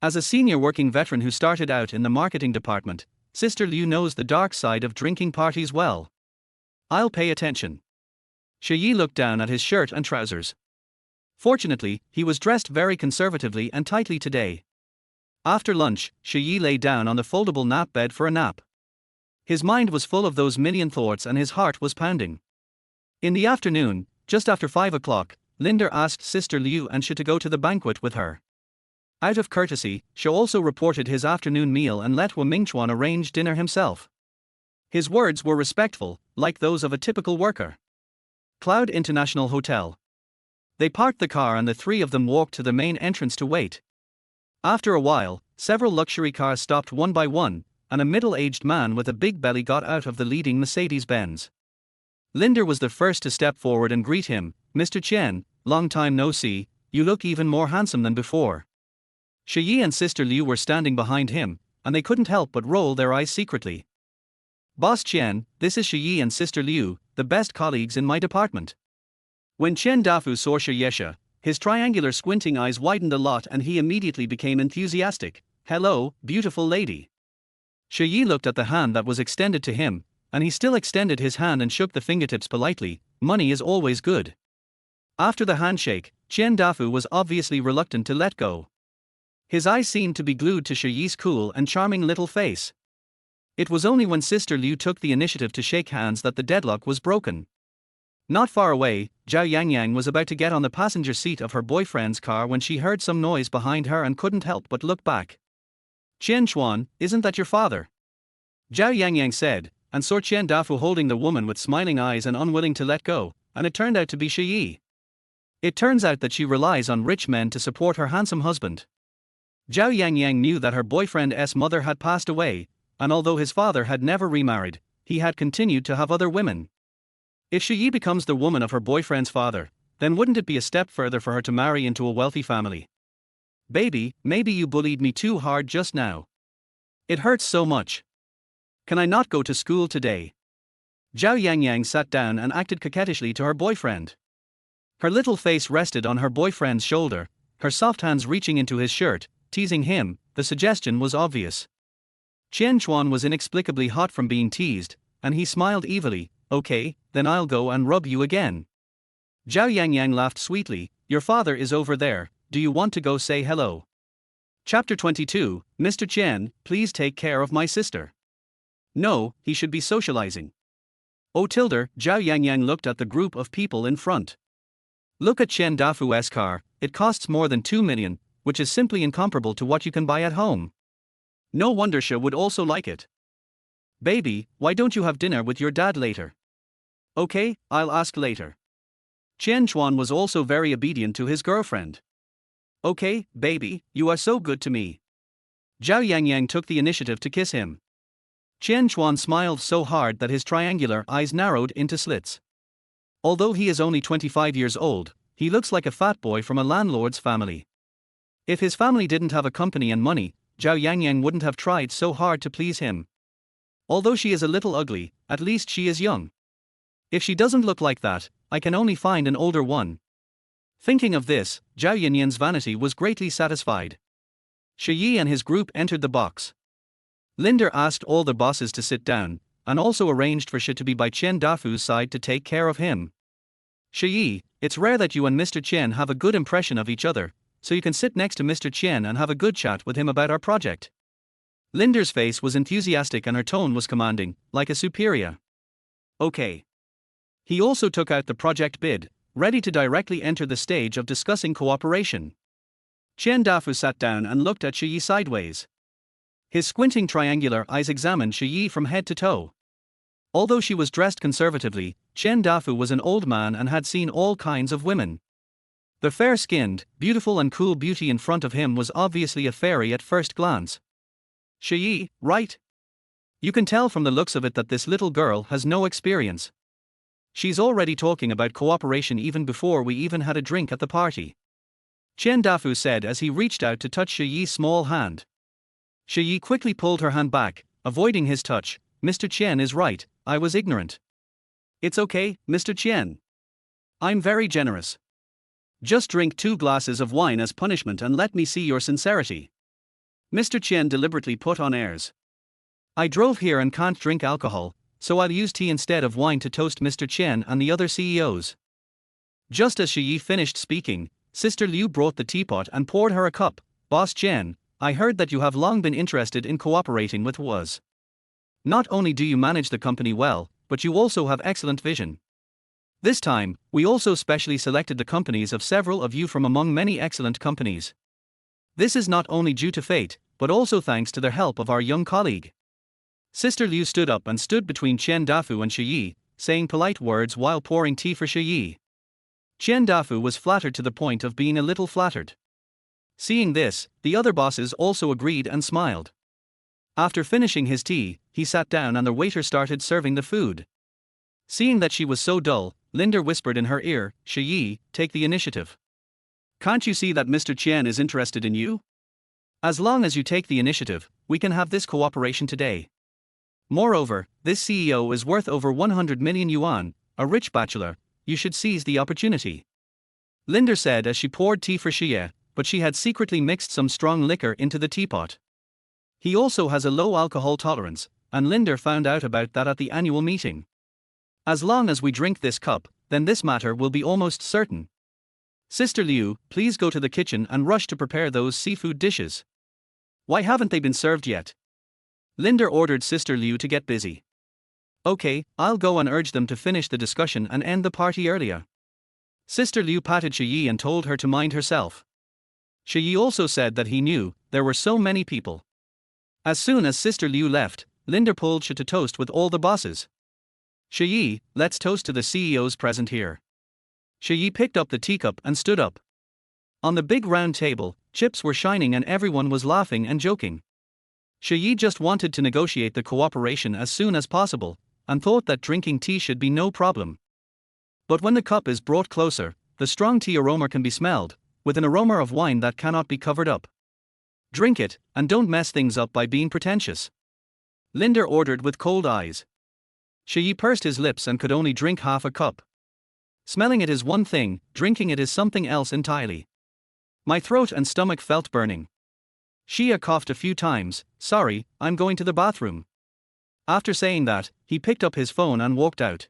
As a senior working veteran who started out in the marketing department, Sister Liu knows the dark side of drinking parties well. "I'll pay attention." Shi Ye looked down at his shirt and trousers. Fortunately, he was dressed very conservatively and tightly today. After lunch, Shi Ye lay down on the foldable nap bed for a nap. His mind was full of those million thoughts and his heart was pounding. In the afternoon, just after 5 o'clock, Linder asked Sister Liu and Shi to go to the banquet with her. Out of courtesy, Shi also reported his afternoon meal and let Hua Mingchuan arrange dinner himself. His words were respectful, like those of a typical worker. Cloud International Hotel. They parked the car and the three of them walked to the main entrance to wait. After a while, several luxury cars stopped one by one, and a middle-aged man with a big belly got out of the leading Mercedes-Benz. Linder was the first to step forward and greet him. "Mr. Chen, long time no see, you look even more handsome than before." Shi Ye and Sister Liu were standing behind him, and they couldn't help but roll their eyes secretly. "Boss Chen, this is Shi Ye and Sister Liu, the best colleagues in my department." When Chen Dafu saw Shi Ye, his triangular squinting eyes widened a lot and he immediately became enthusiastic. "Hello, beautiful lady." Shi Ye looked at the hand that was extended to him, and he still extended his hand and shook the fingertips politely. Money is always good. After the handshake, Chen Dafu was obviously reluctant to let go. His eyes seemed to be glued to Shi Ye's cool and charming little face. It was only when Sister Liu took the initiative to shake hands that the deadlock was broken. Not far away, Zhao Yangyang was about to get on the passenger seat of her boyfriend's car when she heard some noise behind her and couldn't help but look back. "Qian Chuan, isn't that your father?" Zhao Yangyang said, and saw Qian Dafu holding the woman with smiling eyes and unwilling to let go, and it turned out to be Shi Ye. It turns out that she relies on rich men to support her handsome husband. Zhao Yangyang knew that her boyfriend's mother had passed away, and although his father had never remarried, he had continued to have other women. If Shi Ye becomes the woman of her boyfriend's father, then wouldn't it be a step further for her to marry into a wealthy family? "Baby, maybe you bullied me too hard just now. It hurts so much. Can I not go to school today?" Zhao Yangyang sat down and acted coquettishly to her boyfriend. Her little face rested on her boyfriend's shoulder, her soft hands reaching into his shirt, teasing him. The suggestion was obvious. Qian Chuan was inexplicably hot from being teased, and he smiled evilly. "Okay, then I'll go and rub you again." Zhao Yangyang laughed sweetly. "Your father is over there, do you want to go say hello?" Chapter 22, Mr. Qian, please take care of my sister. No, he should be socializing. Oh tilde, Zhao Yangyang looked at the group of people in front. Look at Qian Dafu's car, it costs more than 2 million, which is simply incomparable to what you can buy at home. No wonder Shi would also like it. "Baby, why don't you have dinner with your dad later?" "Okay, I'll ask later." Qian Chuan was also very obedient to his girlfriend. "Okay, baby, you are so good to me." Zhao Yangyang took the initiative to kiss him. Qian Chuan smiled so hard that his triangular eyes narrowed into slits. Although he is only 25 years old, he looks like a fat boy from a landlord's family. If his family didn't have a company and money, Zhao Yangyang wouldn't have tried so hard to please him. Although she is a little ugly, at least she is young. If she doesn't look like that, I can only find an older one. Thinking of this, Zhao Yanyan's vanity was greatly satisfied. Shi Ye and his group entered the box. Linder asked all the bosses to sit down, and also arranged for Shi to be by Qian Dafu's side to take care of him. "Shi Ye, it's rare that you and Mr. Qian have a good impression of each other, so you can sit next to Mr. Qian and have a good chat with him about our project." Linder's face was enthusiastic and her tone was commanding, like a superior. "Okay." He also took out the project bid, ready to directly enter the stage of discussing cooperation. Qian Dafu sat down and looked at Shi Ye sideways. His squinting triangular eyes examined Shi Ye from head to toe. Although she was dressed conservatively, Qian Dafu was an old man and had seen all kinds of women. The fair-skinned, beautiful and cool beauty in front of him was obviously a fairy at first glance. "Shi Ye, right? You can tell from the looks of it that this little girl has no experience. She's already talking about cooperation even before we even had a drink at the party." Qian Dafu said as he reached out to touch Shi Ye's small hand. Shi Ye quickly pulled her hand back, avoiding his touch. "Mr. Qian is right, I was ignorant." "It's okay, Mr. Qian. I'm very generous. Just drink 2 glasses of wine as punishment and let me see your sincerity." Mr. Qian deliberately put on airs. "I drove here and can't drink alcohol, so I'll use tea instead of wine to toast Mr. Qian and the other CEOs." Just as Shi Ye finished speaking, Sister Liu brought the teapot and poured her a cup. "Boss Qian, I heard that you have long been interested in cooperating with us. Not only do you manage the company well, but you also have excellent vision. This time, we also specially selected the companies of several of you from among many excellent companies. This is not only due to fate, but also thanks to the help of our young colleague." Sister Liu stood up and stood between Qian Dafu and Shi Ye, saying polite words while pouring tea for Shi Ye. Qian Dafu was flattered to the point of being a little flattered. Seeing this, the other bosses also agreed and smiled. After finishing his tea, he sat down and the waiter started serving the food. Seeing that she was so dull, Linder whispered in her ear, "Shi Ye, take the initiative. Can't you see that Mr. Qian is interested in you? As long as you take the initiative, we can have this cooperation today. Moreover, this CEO is worth over 100 million yuan, a rich bachelor, you should seize the opportunity." Linder said as she poured tea for Shi Ye, but she had secretly mixed some strong liquor into the teapot. He also has a low alcohol tolerance, and Linder found out about that at the annual meeting. "As long as we drink this cup, then this matter will be almost certain. Sister Liu, please go to the kitchen and rush to prepare those seafood dishes. Why haven't they been served yet?" Linder ordered Sister Liu to get busy. "Okay, I'll go and urge them to finish the discussion and end the party earlier." Sister Liu patted Shi Ye and told her to mind herself. Shi Ye also said that he knew there were so many people. As soon as Sister Liu left, Linda pulled Shi to toast with all the bosses. Shi Ye, let's toast to the CEOs present here. Shi Ye picked up the teacup and stood up. On the big round table, chips were shining and everyone was laughing and joking. Shi Ye just wanted to negotiate the cooperation as soon as possible, and thought that drinking tea should be no problem. But when the cup is brought closer, the strong tea aroma can be smelled, with an aroma of wine that cannot be covered up. Drink it, and don't mess things up by being pretentious. Linda ordered with cold eyes. Shi Ye pursed his lips and could only drink half a cup. Smelling it is one thing, drinking it is something else entirely. My throat and stomach felt burning. Shi Ye coughed a few times. Sorry, I'm going to the bathroom. After saying that, he picked up his phone and walked out.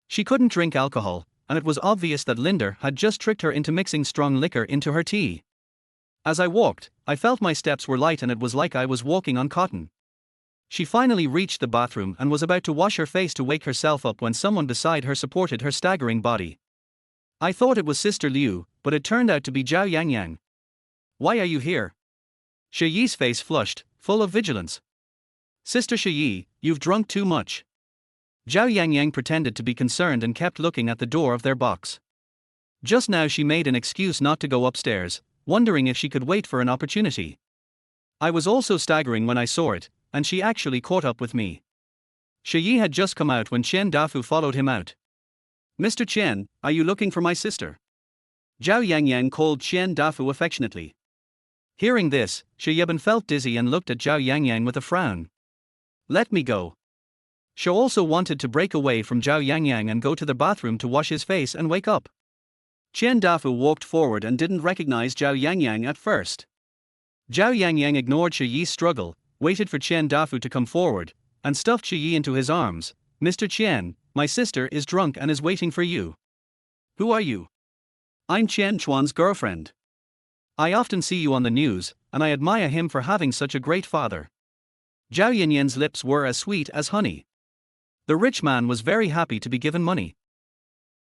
She couldn't drink alcohol, and it was obvious that Linda had just tricked her into mixing strong liquor into her tea. As I walked, I felt my steps were light and it was like I was walking on cotton. She finally reached the bathroom and was about to wash her face to wake herself up when someone beside her supported her staggering body. I thought it was Sister Liu, but it turned out to be Zhao Yangyang. Why are you here? Shi Ye's face flushed, full of vigilance. Sister Shi Ye, you've drunk too much. Zhao Yangyang pretended to be concerned and kept looking at the door of their box. Just now she made an excuse not to go upstairs, wondering if she could wait for an opportunity. I was also staggering when I saw it, and she actually caught up with me. Shi Ye had just come out when Chen Dafu followed him out. Mr. Chen, are you looking for my sister? Zhao Yangyang called Chen Dafu affectionately. Hearing this, Shi Ye felt dizzy and looked at Zhao Yangyang with a frown. Let me go. Shi also wanted to break away from Zhao Yangyang and go to the bathroom to wash his face and wake up. Chen Dafu walked forward and didn't recognize Zhao Yangyang at first. Zhao Yangyang ignored Shi Ye's struggle, waited for Chen Dafu to come forward, and stuffed Shi Ye into his arms. Mr. Chen, my sister is drunk and is waiting for you. Who are you? I'm Chen Chuan's girlfriend. I often see you on the news, and I admire him for having such a great father. Zhao Yanyan's lips were as sweet as honey. The rich man was very happy to be given money.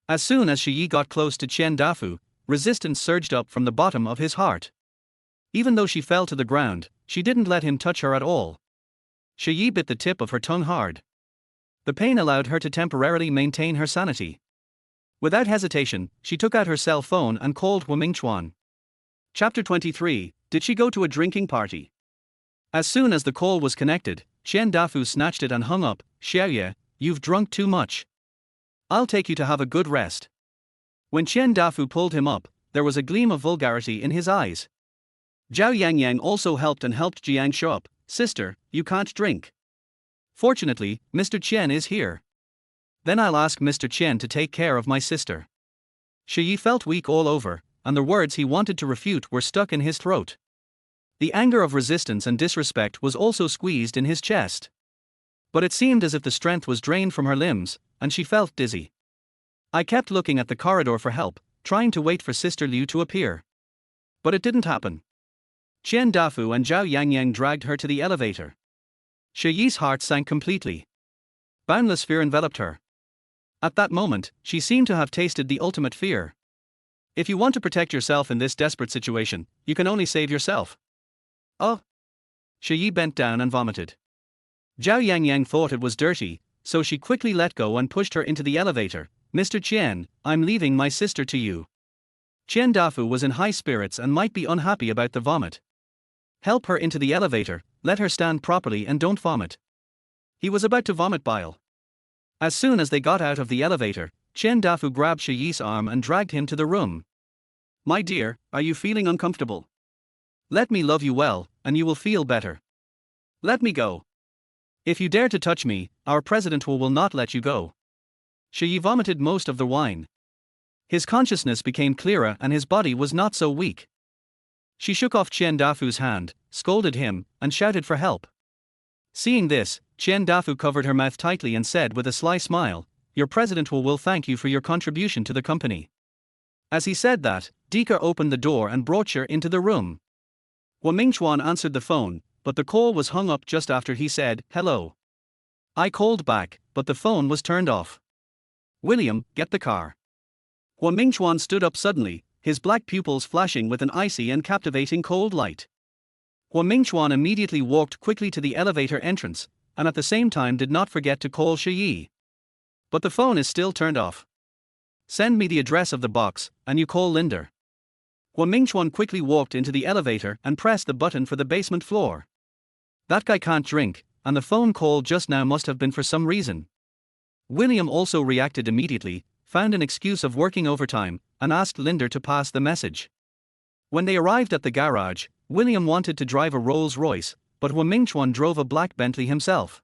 As soon as Shi Ye got close to Chen Dafu, resistance surged up from the bottom of his heart. Even though she fell to the ground, she didn't let him touch her at all. Shi Ye bit the tip of her tongue hard. The pain allowed her to temporarily maintain her sanity. Without hesitation, she took out her cell phone and called Wu Mingchuan. Chapter 23, Did she go to a drinking party? As soon as the call was connected, Chen Dafu snatched it and hung up. Shi Ye, you've drunk too much. I'll take you to have a good rest. When Chen Dafu pulled him up, there was a gleam of vulgarity in his eyes. Zhao Yangyang also helped Jiang show up. Sister, you can't drink. Fortunately, Mr. Chen is here. Then I'll ask Mr. Chen to take care of my sister. Shi Ye felt weak all over, and the words he wanted to refute were stuck in his throat. The anger of resistance and disrespect was also squeezed in his chest. But it seemed as if the strength was drained from her limbs, and she felt dizzy. I kept looking at the corridor for help, trying to wait for Sister Liu to appear. But it didn't happen. Chen Dafu and Zhao Yangyang dragged her to the elevator. Shi Ye's heart sank completely. Boundless fear enveloped her. At that moment, she seemed to have tasted the ultimate fear. If you want to protect yourself in this desperate situation, you can only save yourself. Oh! Shi Ye bent down and vomited. Zhao Yangyang thought it was dirty, so she quickly let go and pushed her into the elevator. Mr. Chen, I'm leaving my sister to you. Chen Dafu was in high spirits and might be unhappy about the vomit. Help her into the elevator, let her stand properly and don't vomit. He was about to vomit bile. As soon as they got out of the elevator, Chen Dafu grabbed Shi Ye's arm and dragged him to the room. My dear, are you feeling uncomfortable? Let me love you well, and you will feel better. Let me go. If you dare to touch me, our president will not let you go. Shi Ye vomited most of the wine. His consciousness became clearer and his body was not so weak. She shook off Chen Dafu's hand, scolded him, and shouted for help. Seeing this, Chen Dafu covered her mouth tightly and said with a sly smile, Your president will thank you for your contribution to the company. As he said that, Dika opened the door and brought her into the room. Wu Mingchuan answered the phone, but the call was hung up just after he said, hello. I called back, but the phone was turned off. William, get the car. Mingchuan stood up suddenly, his black pupils flashing with an icy and captivating cold light. Mingchuan immediately walked quickly to the elevator entrance, and at the same time did not forget to call Shi Ye. But the phone is still turned off. Send me the address of the box, and you call Linder. Mingchuan quickly walked into the elevator and pressed the button for the basement floor. That guy can't drink, and the phone call just now must have been for some reason. William also reacted immediately, found an excuse of working overtime, and asked Linder to pass the message. When they arrived at the garage, William wanted to drive a Rolls-Royce, but Mingchuan drove a black Bentley himself.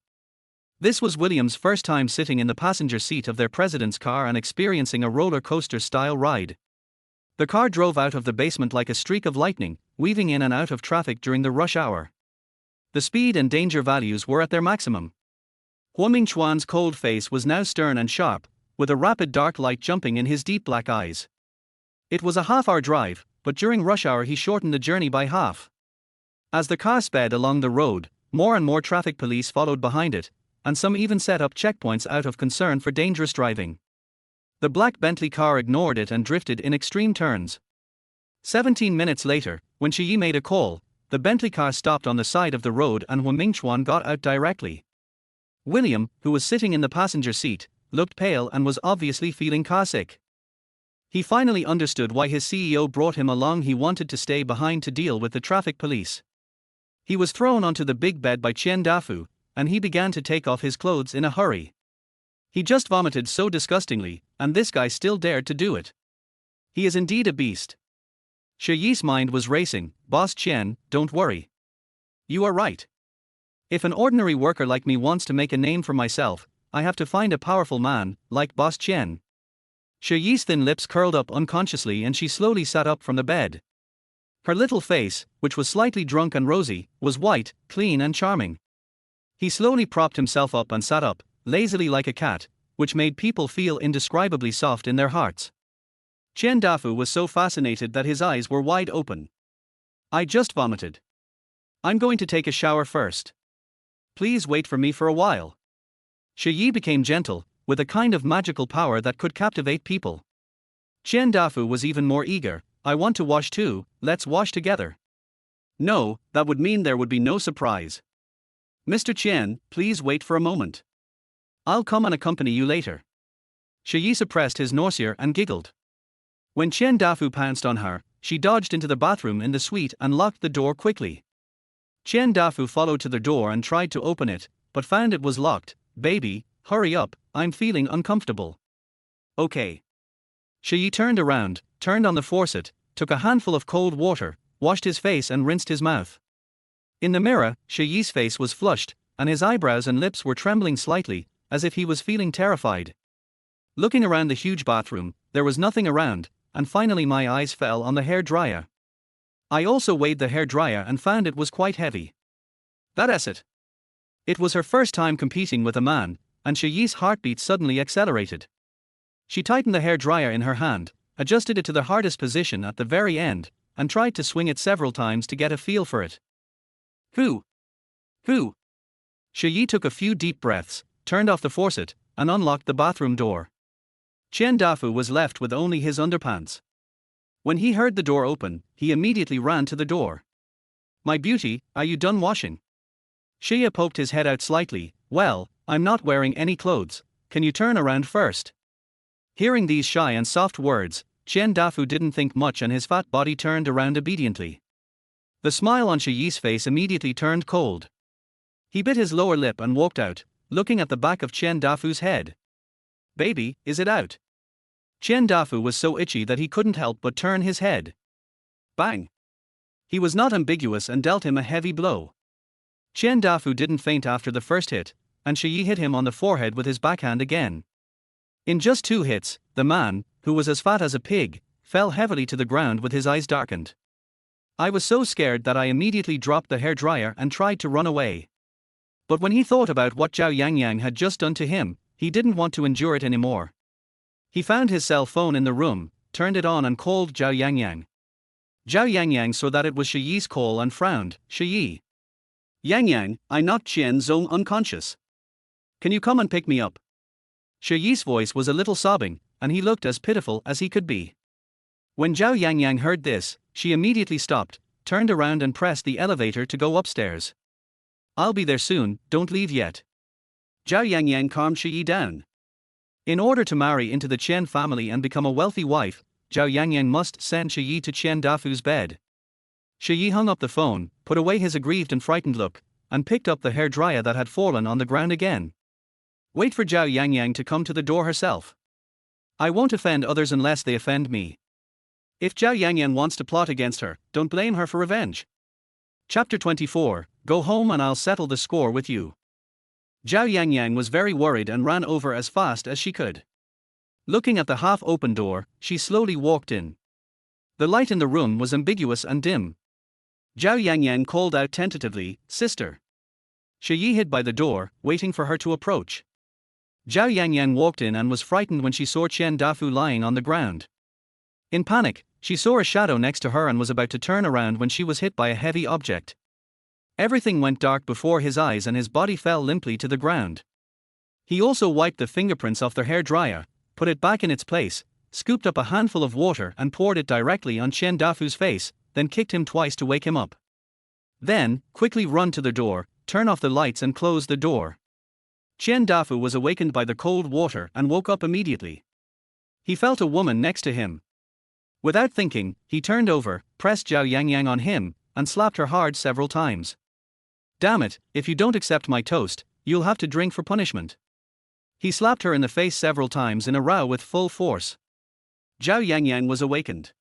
This was William's first time sitting in the passenger seat of their president's car and experiencing a roller coaster-style ride. The car drove out of the basement like a streak of lightning, weaving in and out of traffic during the rush hour. The speed and danger values were at their maximum. Mingchuan's cold face was now stern and sharp, with a rapid dark light jumping in his deep black eyes. It was a half-hour drive, but during rush hour he shortened the journey by half. As the car sped along the road, more and more traffic police followed behind it, and some even set up checkpoints out of concern for dangerous driving. The black Bentley car ignored it and drifted in extreme turns. 17 minutes later, when Shi Ye made a call, the Bentley car stopped on the side of the road and Mingchuan got out directly. William, who was sitting in the passenger seat, looked pale and was obviously feeling carsick. He finally understood why his CEO brought him along. He wanted to stay behind to deal with the traffic police. He was thrown onto the big bed by Chen Dafu, and he began to take off his clothes in a hurry. He just vomited so disgustingly, and this guy still dared to do it. He is indeed a beast. Shi Ye's mind was racing. Boss Chen, don't worry. You are right. If an ordinary worker like me wants to make a name for myself, I have to find a powerful man, like Boss Chen. Shi Ye's thin lips curled up unconsciously and she slowly sat up from the bed. Her little face, which was slightly drunk and rosy, was white, clean and charming. He slowly propped himself up and sat up, lazily like a cat, which made people feel indescribably soft in their hearts. Chen Dafu was so fascinated that his eyes were wide open. I just vomited. I'm going to take a shower first. Please wait for me for a while. Shi Ye became gentle, with a kind of magical power that could captivate people. Chen Dafu was even more eager. I want to wash too, let's wash together. No, that would mean there would be no surprise. Mr. Chen, please wait for a moment. I'll come and accompany you later. Shi Ye suppressed his nausea and giggled. When Chen Dafu pounced on her, she dodged into the bathroom in the suite and locked the door quickly. Chen Dafu followed to the door and tried to open it, but found it was locked. Baby, hurry up, I'm feeling uncomfortable. Okay. Shi Ye turned around, turned on the faucet, took a handful of cold water, washed his face and rinsed his mouth. In the mirror, Shi Ye's face was flushed, and his eyebrows and lips were trembling slightly, as if he was feeling terrified. Looking around the huge bathroom, there was nothing around, and finally my eyes fell on the hair dryer. I also weighed the hair dryer and found it was quite heavy. That's it. It was her first time competing with a man, and Shi Ye's heartbeat suddenly accelerated. She tightened the hair dryer in her hand, adjusted it to the hardest position at the very end, and tried to swing it several times to get a feel for it. Who? Shi Ye took a few deep breaths, turned off the faucet, and unlocked the bathroom door. Chen Dafu was left with only his underpants. When he heard the door open, he immediately ran to the door. My beauty, are you done washing? Shi Ye poked his head out slightly. Well, I'm not wearing any clothes, can you turn around first? Hearing these shy and soft words, Chen Dafu didn't think much and his fat body turned around obediently. The smile on Shi Ye's face immediately turned cold. He bit his lower lip and walked out, looking at the back of Chen Dafu's head. Baby, is it out? Chen Dafu was so itchy that he couldn't help but turn his head. Bang! He was not ambiguous and dealt him a heavy blow. Chen Dafu didn't faint after the first hit, and Shi Ye hit him on the forehead with his backhand again. In just 2 hits, the man, who was as fat as a pig, fell heavily to the ground with his eyes darkened. I was so scared that I immediately dropped the hair dryer and tried to run away. But when he thought about what Zhao Yangyang had just done to him, he didn't want to endure it anymore. He found his cell phone in the room, turned it on and called Zhao Yangyang. Zhao Yangyang saw that it was Shi Ye's call and frowned. Shi Ye. Yangyang, I knocked Chen Zong unconscious. Can you come and pick me up? Shi Ye's voice was a little sobbing, and he looked as pitiful as he could be. When Zhao Yangyang heard this, she immediately stopped, turned around and pressed the elevator to go upstairs. "I'll be there soon, don't leave yet." Zhao Yangyang calmed Shi Ye down. In order to marry into the Chen family and become a wealthy wife, Zhao Yangyang must send Shi Ye to Chen Dafu's bed. Shi Ye hung up the phone, put away his aggrieved and frightened look, and picked up the hairdryer that had fallen on the ground again. "Wait for Zhao Yangyang to come to the door herself. I won't offend others unless they offend me. If Zhao Yangyang wants to plot against her, don't blame her for revenge." Chapter 24, Go home and I'll settle the score with you. Zhao Yangyang was very worried and ran over as fast as she could. Looking at the half-open door, she slowly walked in. The light in the room was ambiguous and dim. Zhao Yangyang called out tentatively, "Sister." Shi Ye hid by the door, waiting for her to approach. Zhao Yangyang walked in and was frightened when she saw Chen Dafu lying on the ground. In panic, she saw a shadow next to her and was about to turn around when she was hit by a heavy object. Everything went dark before his eyes and his body fell limply to the ground. He also wiped the fingerprints off the hairdryer, put it back in its place, scooped up a handful of water and poured it directly on Chen Dafu's face, then kicked him twice to wake him up. Then, quickly run to the door, turn off the lights and close the door. Chen Dafu was awakened by the cold water and woke up immediately. He felt a woman next to him. Without thinking, he turned over, pressed Zhao Yangyang on him, and slapped her hard several times. "Damn it, if you don't accept my toast, you'll have to drink for punishment." He slapped her in the face several times in a row with full force. Zhao Yangyang was awakened.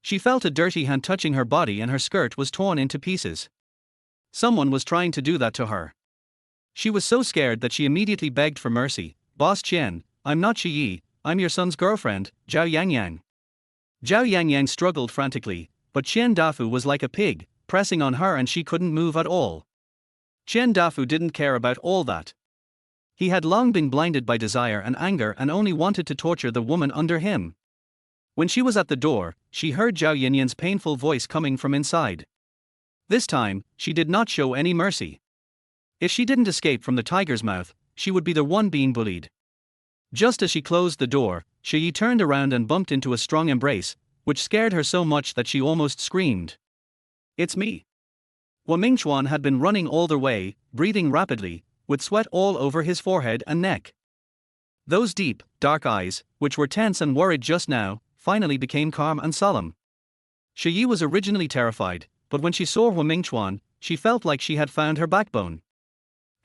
She felt a dirty hand touching her body and her skirt was torn into pieces. Someone was trying to do that to her. She was so scared that she immediately begged for mercy. "Boss Chen, I'm not Shi Ye, I'm your son's girlfriend, Zhao Yangyang." Zhao Yangyang struggled frantically, but Chen Dafu was like a pig, pressing on her and she couldn't move at all. Chen Dafu didn't care about all that. He had long been blinded by desire and anger and only wanted to torture the woman under him. When she was at the door, she heard Zhao Yanyan's painful voice coming from inside. This time, she did not show any mercy. If she didn't escape from the tiger's mouth, she would be the one being bullied. Just as she closed the door, Shi Ye turned around and bumped into a strong embrace, which scared her so much that she almost screamed. "It's me." Mingchuan had been running all the way, breathing rapidly, with sweat all over his forehead and neck. Those deep, dark eyes, which were tense and worried just now, finally became calm and solemn. Shi Ye was originally terrified, but when she saw Mingchuan, she felt like she had found her backbone.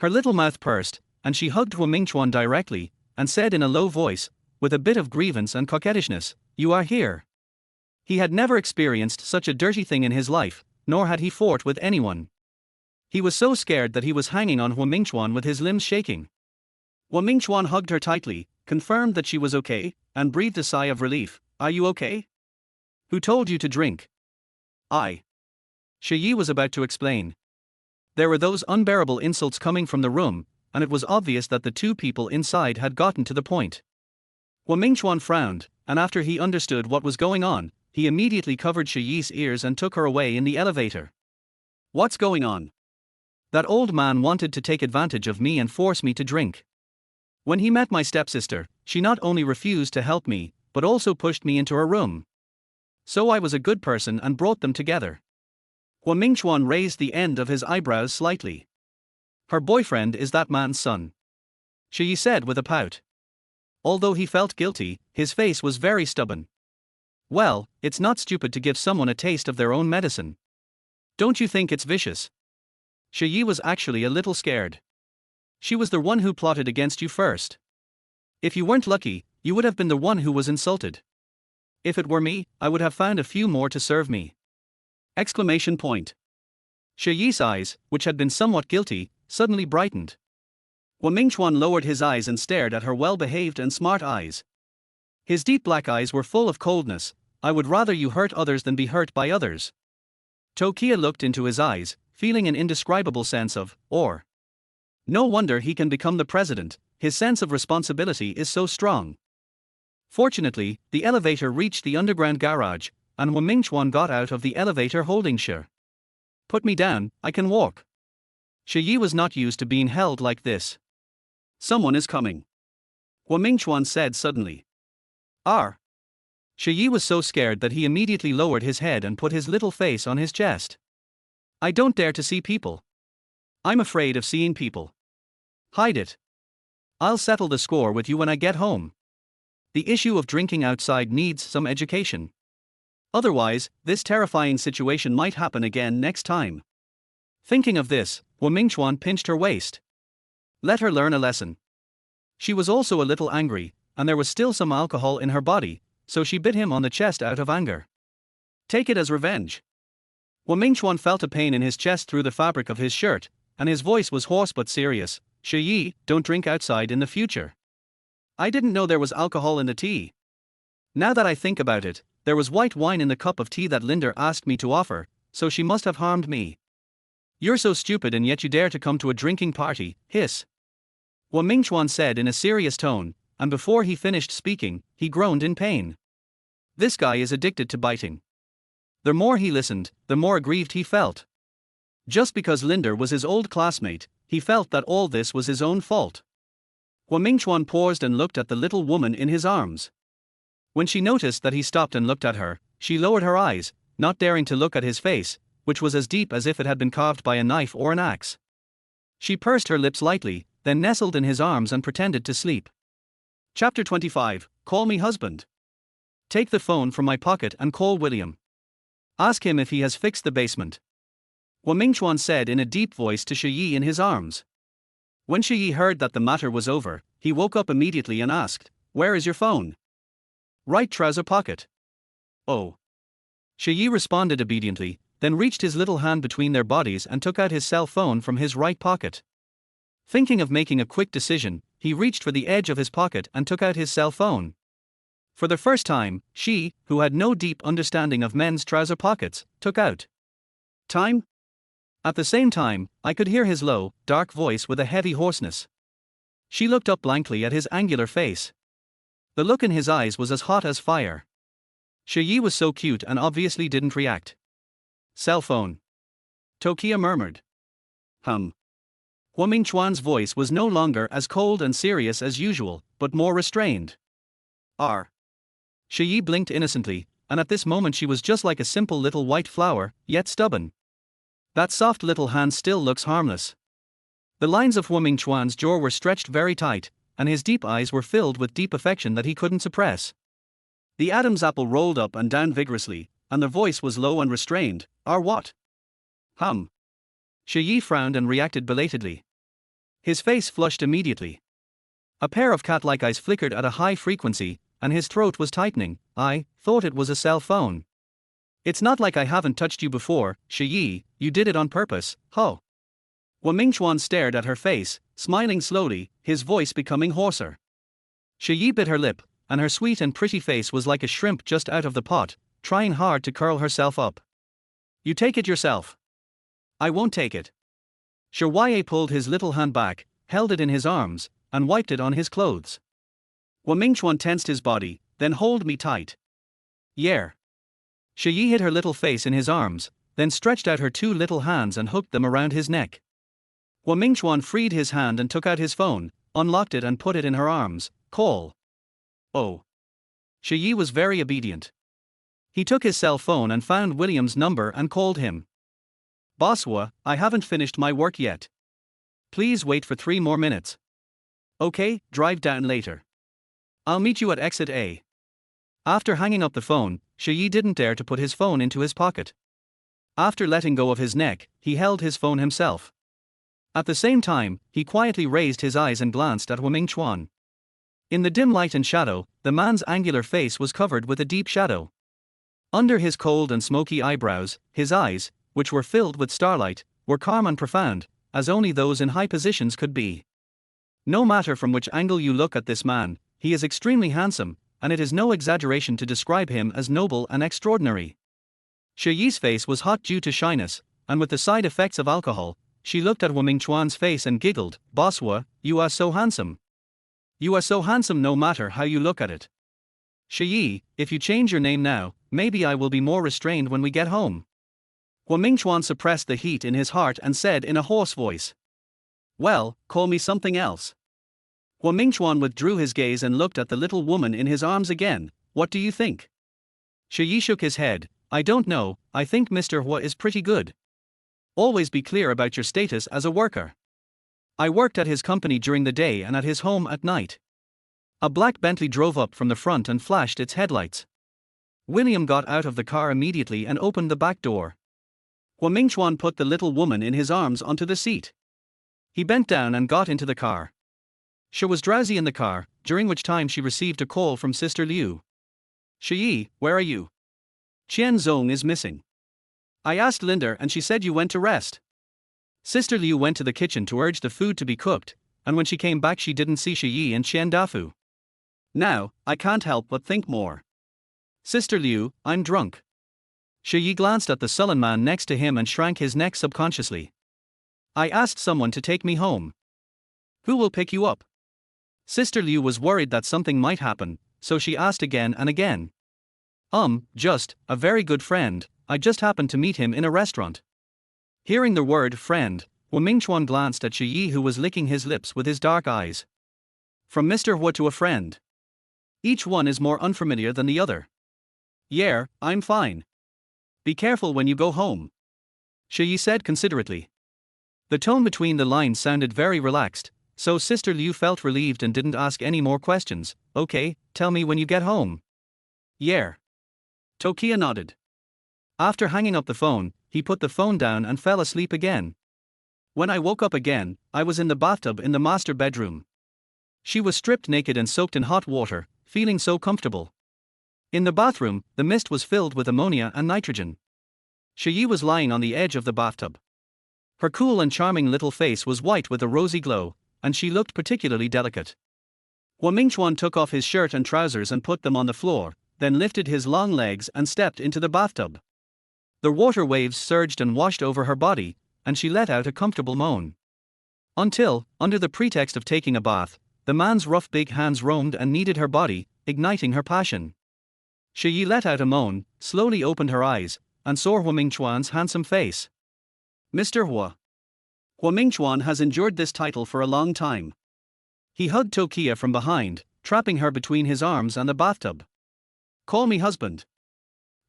Her little mouth pursed, and she hugged Mingchuan directly, and said in a low voice, with a bit of grievance and coquettishness, "You are here." He had never experienced such a dirty thing in his life, nor had he fought with anyone. He was so scared that he was hanging on Mingchuan with his limbs shaking. Mingchuan hugged her tightly, confirmed that she was okay, and breathed a sigh of relief. "Are you okay? Who told you to drink?" "I." Shi Ye was about to explain. There were those unbearable insults coming from the room, and it was obvious that the two people inside had gotten to the point. Mingchuan frowned, and after he understood what was going on, he immediately covered Shi Ye's ears and took her away in the elevator. "What's going on?" "That old man wanted to take advantage of me and force me to drink. When he met my stepsister, she not only refused to help me, but also pushed me into her room. So I was a good person and brought them together." Mingchuan raised the end of his eyebrows slightly. "Her boyfriend is that man's son," Shi Ye said with a pout. Although he felt guilty, his face was very stubborn. "Well, it's not stupid to give someone a taste of their own medicine. Don't you think it's vicious?" Shi Ye was actually a little scared. "She was the one who plotted against you first. If you weren't lucky, you would have been the one who was insulted. If it were me, I would have found a few more to serve me." Exclamation point. Shi Ye's eyes, which had been somewhat guilty, suddenly brightened. Mingchuan lowered his eyes and stared at her well-behaved and smart eyes. His deep black eyes were full of coldness. "I would rather you hurt others than be hurt by others." Tokia looked into his eyes, feeling an indescribable sense of awe. No wonder he can become the president, his sense of responsibility is so strong. Fortunately, the elevator reached the underground garage, and Mingchuan got out of the elevator holding Shi. "Put me down, I can walk." Shi Ye was not used to being held like this. "Someone is coming," Mingchuan said suddenly. R. Shi Ye was so scared that he immediately lowered his head and put his little face on his chest. I don't dare to see people. I'm afraid of seeing people. Hide it. I'll settle the score with you when I get home. The issue of drinking outside needs some education. Otherwise, this terrifying situation might happen again next time. Thinking of this, Wu Mingchuan pinched her waist. Let her learn a lesson. She was also a little angry, and there was still some alcohol in her body, so she bit him on the chest out of anger. Take it as revenge. Wu Mingchuan felt a pain in his chest through the fabric of his shirt, and his voice was hoarse but serious. Shi Ye, don't drink outside in the future. I didn't know there was alcohol in the tea. Now that I think about it, there was white wine in the cup of tea that Linder asked me to offer, so she must have harmed me. You're so stupid and yet you dare to come to a drinking party, hiss. Wu Mingchuan said in a serious tone, and before he finished speaking, he groaned in pain. This guy is addicted to biting. The more he listened, the more aggrieved he felt. Just because Linder was his old classmate, he felt that all this was his own fault. Wu Mingchuan paused and looked at the little woman in his arms. When she noticed that he stopped and looked at her, she lowered her eyes, not daring to look at his face, which was as deep as if it had been carved by a knife or an axe. She pursed her lips lightly, then nestled in his arms and pretended to sleep. Chapter 25, Call me husband. Take the phone from my pocket and call William. Ask him if he has fixed the basement. Wu Mingchuan said in a deep voice to Shi Ye in his arms. When Shi Ye heard that the matter was over, he woke up immediately and asked, Where is your phone? Right trouser pocket. Oh. Shi Ye responded obediently, then reached his little hand between their bodies and took out his cell phone from his right pocket. Thinking of making a quick decision, he reached for the edge of his pocket and took out his cell phone. For the first time, she, who had no deep understanding of men's trouser pockets, took out time. At the same time, I could hear his low, dark voice with a heavy hoarseness. She looked up blankly at his angular face. The look in his eyes was as hot as fire. Shi Ye was so cute and obviously didn't react. Cell phone. Tokia murmured. Wu Mingchuan's voice was no longer as cold and serious as usual, but more restrained. R. Shi Ye blinked innocently, and at this moment she was just like a simple little white flower, yet stubborn. That soft little hand still looks harmless. The lines of Wu Mingchuan's jaw were stretched very tight, and his deep eyes were filled with deep affection that he couldn't suppress. The Adam's apple rolled up and down vigorously, and the voice was low and restrained. Are what? Shi Ye frowned and reacted belatedly. His face flushed immediately. A pair of cat-like eyes flickered at a high frequency, and his throat was tightening. I thought it was a cell phone. It's not like I haven't touched you before, Shi Ye, you did it on purpose, ho. Wu Mingchuan stared at her face, smiling slowly, his voice becoming hoarser. Shi Ye bit her lip, and her sweet and pretty face was like a shrimp just out of the pot, trying hard to curl herself up. You take it yourself. I won't take it. Shi Ye pulled his little hand back, held it in his arms, and wiped it on his clothes. Wu Mingchuan tensed his body, then hold me tight. Yeah. Shi Ye hid her little face in his arms, then stretched out her two little hands and hooked them around his neck. Wu Mingchuan freed his hand and took out his phone, unlocked it and put it in her arms. Call. Oh. Shi Ye was very obedient. He took his cell phone and found William's number and called him. Boss Wu, I haven't finished my work yet. Please wait for 3 more minutes. Okay, drive down later. I'll meet you at exit A. After hanging up the phone, Shi Ye didn't dare to put his phone into his pocket. After letting go of his neck, he held his phone himself. At the same time, he quietly raised his eyes and glanced at Wu Mingchuan. In the dim light and shadow, the man's angular face was covered with a deep shadow. Under his cold and smoky eyebrows, his eyes, which were filled with starlight, were calm and profound, as only those in high positions could be. No matter from which angle you look at this man, he is extremely handsome, and it is no exaggeration to describe him as noble and extraordinary. Shi Ye's face was hot due to shyness, and with the side effects of alcohol, she looked at Wu Mingchuan's face and giggled. Boss Wu, you are so handsome. You are so handsome no matter how you look at it. Shi Ye, if you change your name now, maybe I will be more restrained when we get home. Wu Mingchuan suppressed the heat in his heart and said in a hoarse voice. Well, call me something else. Hua Mingchuan withdrew his gaze and looked at the little woman in his arms again. What do you think? Shi Ye shook his head. I don't know, I think Mr. Hua is pretty good. Always be clear about your status as a worker. I worked at his company during the day and at his home at night. A black Bentley drove up from the front and flashed its headlights. William got out of the car immediately and opened the back door. Hua Mingchuan put the little woman in his arms onto the seat. He bent down and got into the car. She was drowsy in the car, during which time she received a call from Sister Liu. Shi Ye, where are you? Qian Zong is missing. I asked Linda and she said you went to rest. Sister Liu went to the kitchen to urge the food to be cooked, and when she came back she didn't see Shi Ye and Qian Dafu. Now, I can't help but think more. Sister Liu, I'm drunk. Shi Ye glanced at the sullen man next to him and shrank his neck subconsciously. I asked someone to take me home. Who will pick you up? Sister Liu was worried that something might happen, so she asked again and again. Just, a very good friend, I just happened to meet him in a restaurant. Hearing the word friend, Hua Mingchuan glanced at Shi Ye who was licking his lips with his dark eyes. From Mr. Hua to a friend. Each one is more unfamiliar than the other. Yeah, I'm fine. Be careful when you go home. Shi Ye said considerately. The tone between the lines sounded very relaxed, so Sister Liu felt relieved and didn't ask any more questions. Okay, tell me when you get home. Yeah. Tokia nodded. After hanging up the phone, he put the phone down and fell asleep again. When I woke up again, I was in the bathtub in the master bedroom. She was stripped naked and soaked in hot water, feeling so comfortable. In the bathroom, the mist was filled with ammonia and nitrogen. Shi Ye was lying on the edge of the bathtub. Her cool and charming little face was white with a rosy glow, and she looked particularly delicate. Hua Mingchuan took off his shirt and trousers and put them on the floor, then lifted his long legs and stepped into the bathtub. The water waves surged and washed over her body, and she let out a comfortable moan. Until, under the pretext of taking a bath, the man's rough big hands roamed and kneaded her body, igniting her passion. Shi Ye let out a moan, slowly opened her eyes, and saw Hua Mingchuan's handsome face. Mr. Hua. Hua Mingchuan has endured this title for a long time. He hugged Tokia from behind, trapping her between his arms and the bathtub. Call me husband.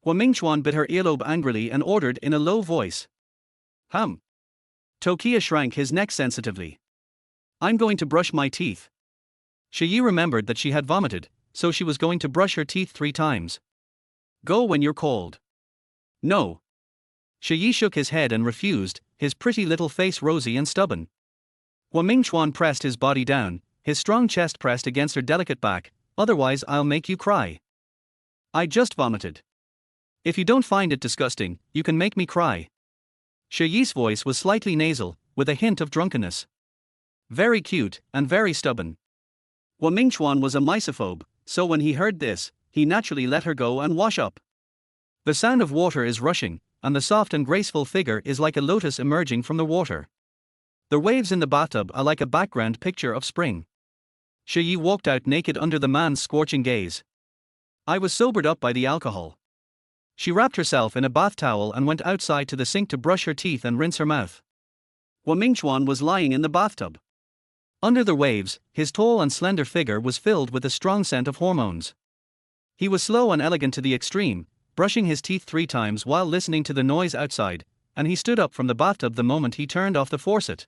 Hua Mingchuan bit her earlobe angrily and ordered in a low voice. Tokia shrank his neck sensitively. I'm going to brush my teeth. Shi Ye remembered that she had vomited, so she was going to brush her teeth 3 times. Go when you're cold. No. Shi Ye shook his head and refused, his pretty little face rosy and stubborn. Hua Mingchuan pressed his body down, his strong chest pressed against her delicate back. Otherwise I'll make you cry. I just vomited. If you don't find it disgusting, you can make me cry. Shi Ye's voice was slightly nasal, with a hint of drunkenness. Very cute, and very stubborn. Hua Mingchuan was a misophobe, so when he heard this, he naturally let her go and wash up. The sound of water is rushing, and the soft and graceful figure is like a lotus emerging from the water. The waves in the bathtub are like a background picture of spring. Shi Ye walked out naked under the man's scorching gaze. I was sobered up by the alcohol. She wrapped herself in a bath towel and went outside to the sink to brush her teeth and rinse her mouth. Hua Mingchuan was lying in the bathtub. Under the waves, his tall and slender figure was filled with a strong scent of hormones. He was slow and elegant to the extreme, brushing his teeth 3 times while listening to the noise outside, and he stood up from the bathtub the moment he turned off the faucet.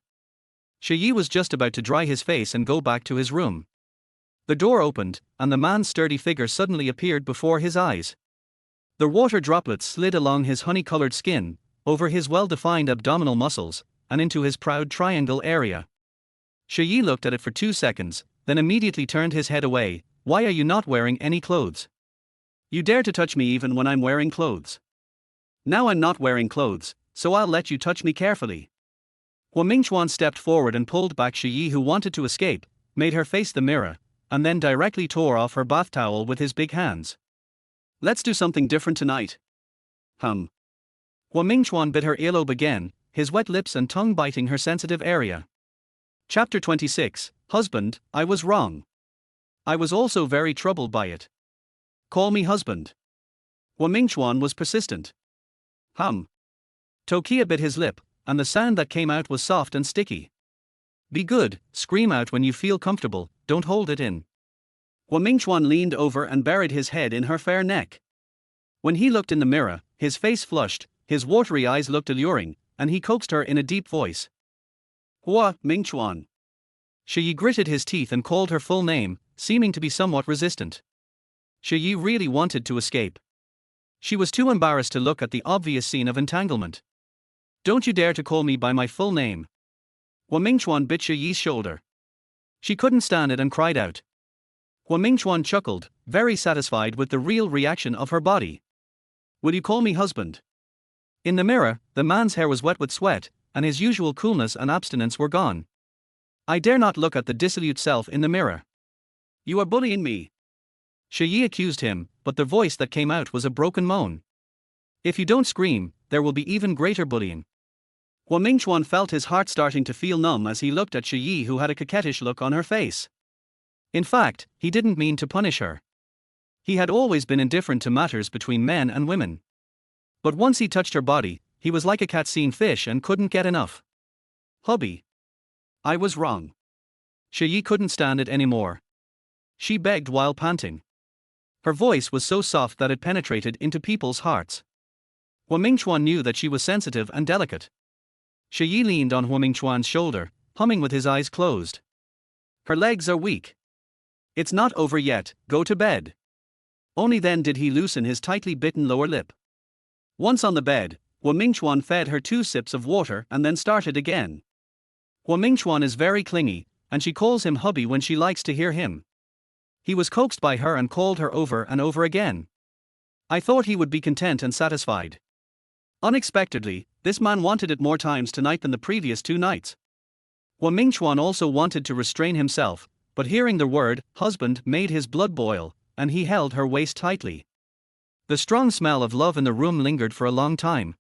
Shi Ye was just about to dry his face and go back to his room. The door opened, and the man's sturdy figure suddenly appeared before his eyes. The water droplets slid along his honey-colored skin, over his well-defined abdominal muscles, and into his proud triangle area. Shi Ye looked at it for 2 seconds, then immediately turned his head away. Why are you not wearing any clothes? You dare to touch me even when I'm wearing clothes. Now I'm not wearing clothes, so I'll let you touch me carefully. Hua Mingchuan stepped forward and pulled back Shi Ye, who wanted to escape, made her face the mirror, and then directly tore off her bath towel with his big hands. Let's do something different tonight. Hua Mingchuan bit her earlobe again, his wet lips and tongue biting her sensitive area. Chapter 26, Husband, I was wrong. I was also very troubled by it. Call me husband. Hua Mingchuan was persistent. Tokia bit his lip, and the sound that came out was soft and sticky. Be good, scream out when you feel comfortable, don't hold it in. Mingchuan leaned over and buried his head in her fair neck. When he looked in the mirror, his face flushed, his watery eyes looked alluring, and he coaxed her in a deep voice. Mingchuan. Shi Ye gritted his teeth and called her full name, seeming to be somewhat resistant. Shi Ye really wanted to escape. She was too embarrassed to look at the obvious scene of entanglement. Don't you dare to call me by my full name. Mingchuan bit Shi Ye's shoulder. She couldn't stand it and cried out. Mingchuan chuckled, very satisfied with the real reaction of her body. Will you call me husband? In the mirror, the man's hair was wet with sweat, and his usual coolness and abstinence were gone. I dare not look at the dissolute self in the mirror. You are bullying me. Shi Ye accused him, but the voice that came out was a broken moan. If you don't scream, there will be even greater bullying. Mingchuan felt his heart starting to feel numb as he looked at Shi Ye, who had a coquettish look on her face. In fact, he didn't mean to punish her. He had always been indifferent to matters between men and women. But once he touched her body, he was like a cat seeing fish and couldn't get enough. Hubby. I was wrong. Shi Ye couldn't stand it anymore. She begged while panting. Her voice was so soft that it penetrated into people's hearts. Mingchuan knew that she was sensitive and delicate. Shi Ye leaned on Mingchuan's shoulder, humming with his eyes closed. Her legs are weak. It's not over yet, go to bed. Only then did he loosen his tightly bitten lower lip. Once on the bed, Mingchuan fed her 2 sips of water and then started again. Mingchuan is very clingy, and she calls him hubby when she likes to hear him. He was coaxed by her and called her over and over again. I thought he would be content and satisfied. Unexpectedly, this man wanted it more times tonight than the previous 2 nights. Mingchuan also wanted to restrain himself, but hearing the word husband made his blood boil, and he held her waist tightly. The strong smell of love in the room lingered for a long time.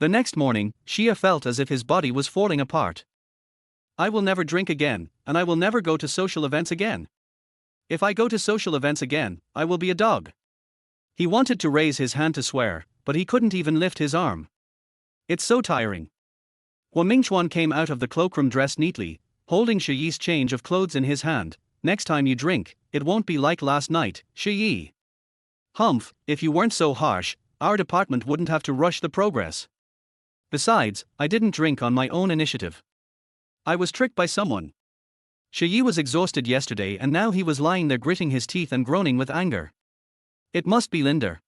The next morning, Shi Ye felt as if his body was falling apart. I will never drink again, and I will never go to social events again. If I go to social events again, I will be a dog. He wanted to raise his hand to swear, but he couldn't even lift his arm. It's so tiring. Mingchuan came out of the cloakroom dressed neatly, holding Shi Ye's change of clothes in his hand. Next time you drink, it won't be like last night, Shi Ye. Humph, if you weren't so harsh, our department wouldn't have to rush the progress. Besides, I didn't drink on my own initiative. I was tricked by someone. Shi Ye was exhausted yesterday and now he was lying there gritting his teeth and groaning with anger. It must be Linda.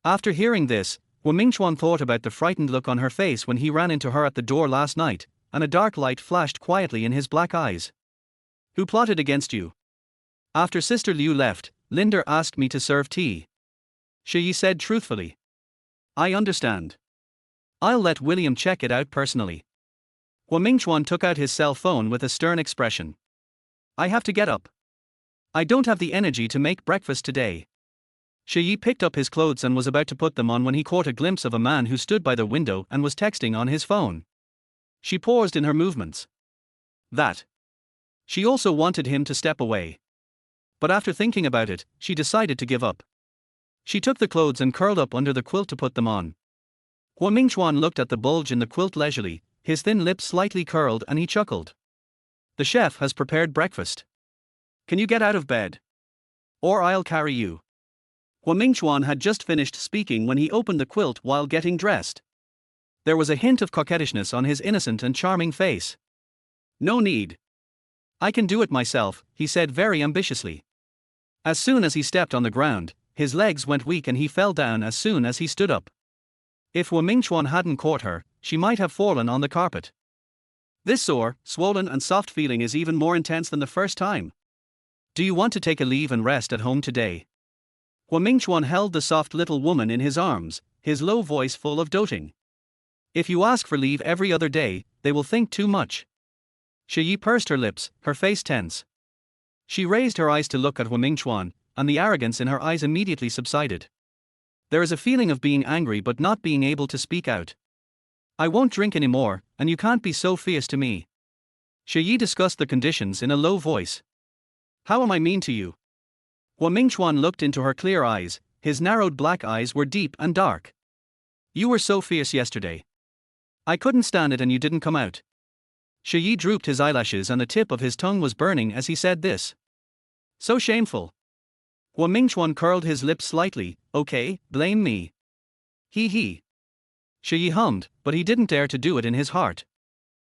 After hearing this, Mingchuan thought about the frightened look on her face when he ran into her at the door last night, and a dark light flashed quietly in his black eyes. Who plotted against you? After Sister Liu left, Linda asked me to serve tea. Shi Ye said truthfully. I understand. I'll let William check it out personally. Mingchuan took out his cell phone with a stern expression. I have to get up. I don't have the energy to make breakfast today. Shi Ye picked up his clothes and was about to put them on when he caught a glimpse of a man who stood by the window and was texting on his phone. She paused in her movements. That. She also wanted him to step away. But after thinking about it, she decided to give up. She took the clothes and curled up under the quilt to put them on. Mingchuan looked at the bulge in the quilt leisurely, his thin lips slightly curled, and he chuckled. The chef has prepared breakfast. Can you get out of bed? Or I'll carry you. Mingchuan had just finished speaking when he opened the quilt while getting dressed. There was a hint of coquettishness on his innocent and charming face. No need. I can do it myself, he said very ambitiously. As soon as he stepped on the ground, his legs went weak and he fell down as soon as he stood up. If Mingchuan hadn't caught her, she might have fallen on the carpet. This sore, swollen and soft feeling is even more intense than the first time. Do you want to take a leave and rest at home today? Mingchuan held the soft little woman in his arms, his low voice full of doting. If you ask for leave every other day, they will think too much. Shi Ye pursed her lips, her face tense. She raised her eyes to look at Mingchuan, and the arrogance in her eyes immediately subsided. There is a feeling of being angry but not being able to speak out. I won't drink anymore, and you can't be so fierce to me. Shi Ye discussed the conditions in a low voice. How am I mean to you? Mingchuan looked into her clear eyes, his narrowed black eyes were deep and dark. You were so fierce yesterday. I couldn't stand it and you didn't come out. Shi Ye drooped his eyelashes and the tip of his tongue was burning as he said this. So shameful. Mingchuan curled his lips slightly. Okay, blame me. He. Shi Ye hummed, but he didn't dare to do it in his heart.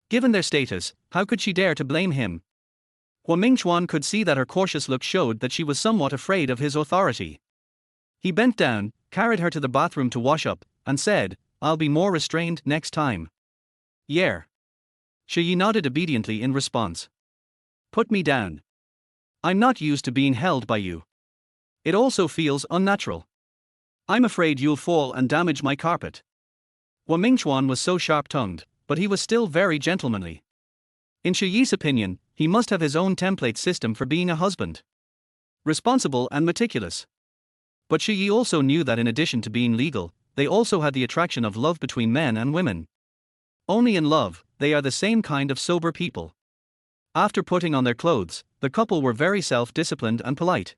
Given their status, how could she dare to blame him? Mingchuan could see that her cautious look showed that she was somewhat afraid of his authority. He bent down, carried her to the bathroom to wash up, and said, I'll be more restrained next time. Yeah. Shi Ye nodded obediently in response. Put me down. I'm not used to being held by you. It also feels unnatural. I'm afraid you'll fall and damage my carpet. Mingchuan was so sharp-tongued, but he was still very gentlemanly. In Shi Ye's opinion, he must have his own template system for being a husband. Responsible and meticulous. But Shi Ye also knew that in addition to being legal, they also had the attraction of love between men and women. Only in love, they are the same kind of sober people. After putting on their clothes, the couple were very self-disciplined and polite.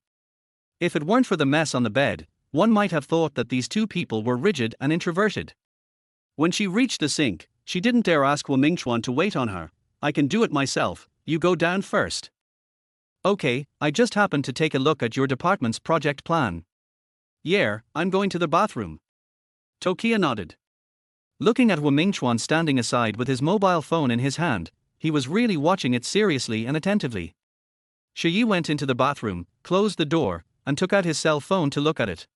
If it weren't for the mess on the bed, one might have thought that these two people were rigid and introverted. When she reached the sink, she didn't dare ask Mingchuan to wait on her. I can do it myself, you go down first. Okay, I just happened to take a look at your department's project plan. Yeah, I'm going to the bathroom. Tokia nodded. Looking at Mingchuan standing aside with his mobile phone in his hand, he was really watching it seriously and attentively. Shi Ye went into the bathroom, closed the door, and took out his cell phone to look at it.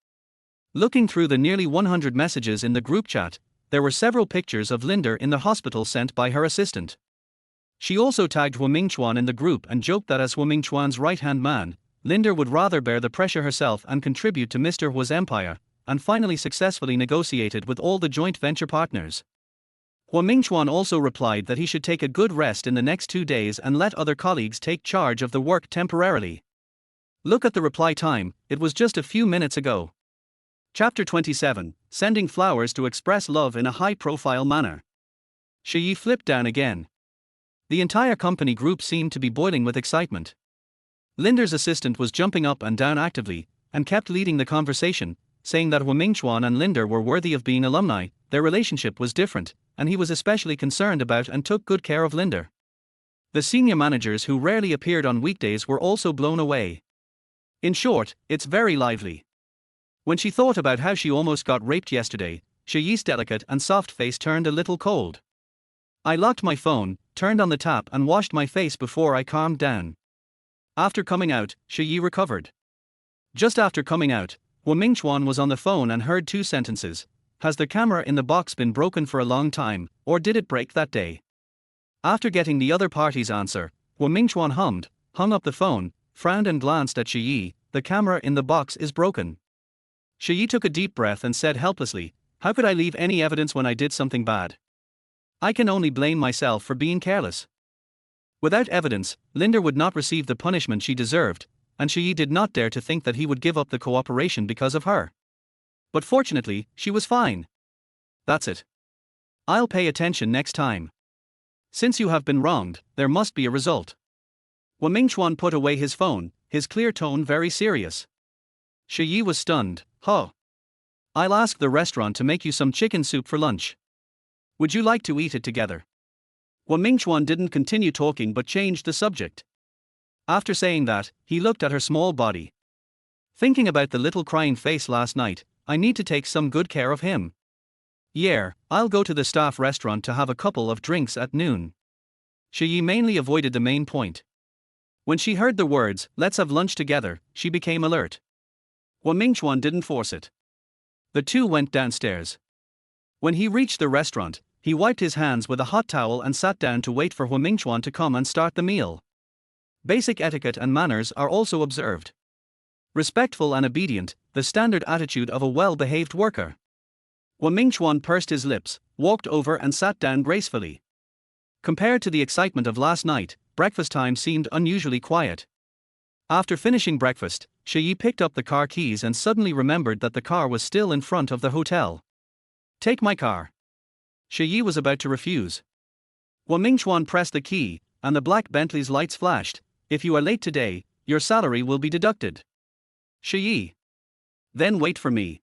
Looking through the nearly 100 messages in the group chat, there were several pictures of Linder in the hospital sent by her assistant. She also tagged Mingchuan in the group and joked that as Mingchuan's right-hand man, Linder would rather bear the pressure herself and contribute to Mr. Hua's empire, and finally successfully negotiated with all the joint venture partners. Mingchuan also replied that he should take a good rest in the next 2 days and let other colleagues take charge of the work temporarily. Look at the reply time, it was just a few minutes ago. Chapter 27, Sending Flowers to Express Love in a High-Profile Manner. Shi Ye flipped down again. The entire company group seemed to be boiling with excitement. Linder's assistant was jumping up and down actively, and kept leading the conversation, saying that Mingchuan and Linder were worthy of being alumni, their relationship was different, and he was especially concerned about and took good care of Linder. The senior managers who rarely appeared on weekdays were also blown away. In short, it's very lively. When she thought about how she almost got raped yesterday, Shi Ye's delicate and soft face turned a little cold. I locked my phone, turned on the tap and washed my face before I calmed down. After coming out, Shi Ye recovered. Just after coming out, Mingchuan was on the phone and heard 2 sentences. Has the camera in the box been broken for a long time, or did it break that day? After getting the other party's answer, Mingchuan hummed, hung up the phone, frowned and glanced at Shi Ye. The camera in the box is broken. Shi Ye took a deep breath and said helplessly, how could I leave any evidence when I did something bad? I can only blame myself for being careless. Without evidence, Linder would not receive the punishment she deserved, and Shi Ye did not dare to think that he would give up the cooperation because of her. But fortunately, she was fine. That's it. I'll pay attention next time. Since you have been wronged, there must be a result. Mingchuan put away his phone, his clear tone very serious. Shi Ye was stunned. Huh. I'll ask the restaurant to make you some chicken soup for lunch. Would you like to eat it together? Mingchuan didn't continue talking but changed the subject. After saying that, he looked at her small body. Thinking about the little crying face last night, I need to take some good care of him. Yeah, I'll go to the staff restaurant to have a couple of drinks at noon. Shi Ye mainly avoided the main point. When she heard the words, let's have lunch together, she became alert. Mingchuan didn't force it. The two went downstairs. When he reached the restaurant, he wiped his hands with a hot towel and sat down to wait for Mingchuan to come and start the meal. Basic etiquette and manners are also observed. Respectful and obedient, the standard attitude of a well-behaved worker. Mingchuan pursed his lips, walked over and sat down gracefully. Compared to the excitement of last night, breakfast time seemed unusually quiet. After finishing breakfast, Shi Ye picked up the car keys and suddenly remembered that the car was still in front of the hotel. Take my car. Shi Ye was about to refuse. Mingchuan pressed the key, and the black Bentley's lights flashed. If you are late today, your salary will be deducted. Shi Ye. Then wait for me.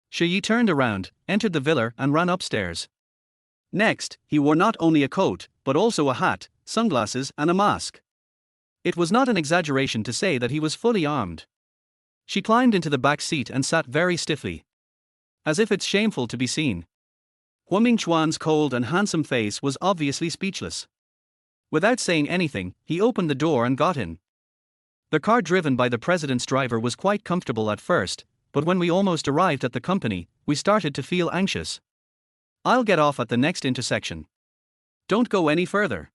Shi Ye turned around, entered the villa and ran upstairs. Next, he wore not only a coat, but also a hat, sunglasses, and a mask. It was not an exaggeration to say that he was fully armed. She climbed into the back seat and sat very stiffly, as if it's shameful to be seen. Hu Mingchuan's cold and handsome face was obviously speechless. Without saying anything, he opened the door and got in. The car driven by the president's driver was quite comfortable at first, but when we almost arrived at the company, we started to feel anxious. I'll get off at the next intersection. Don't go any further.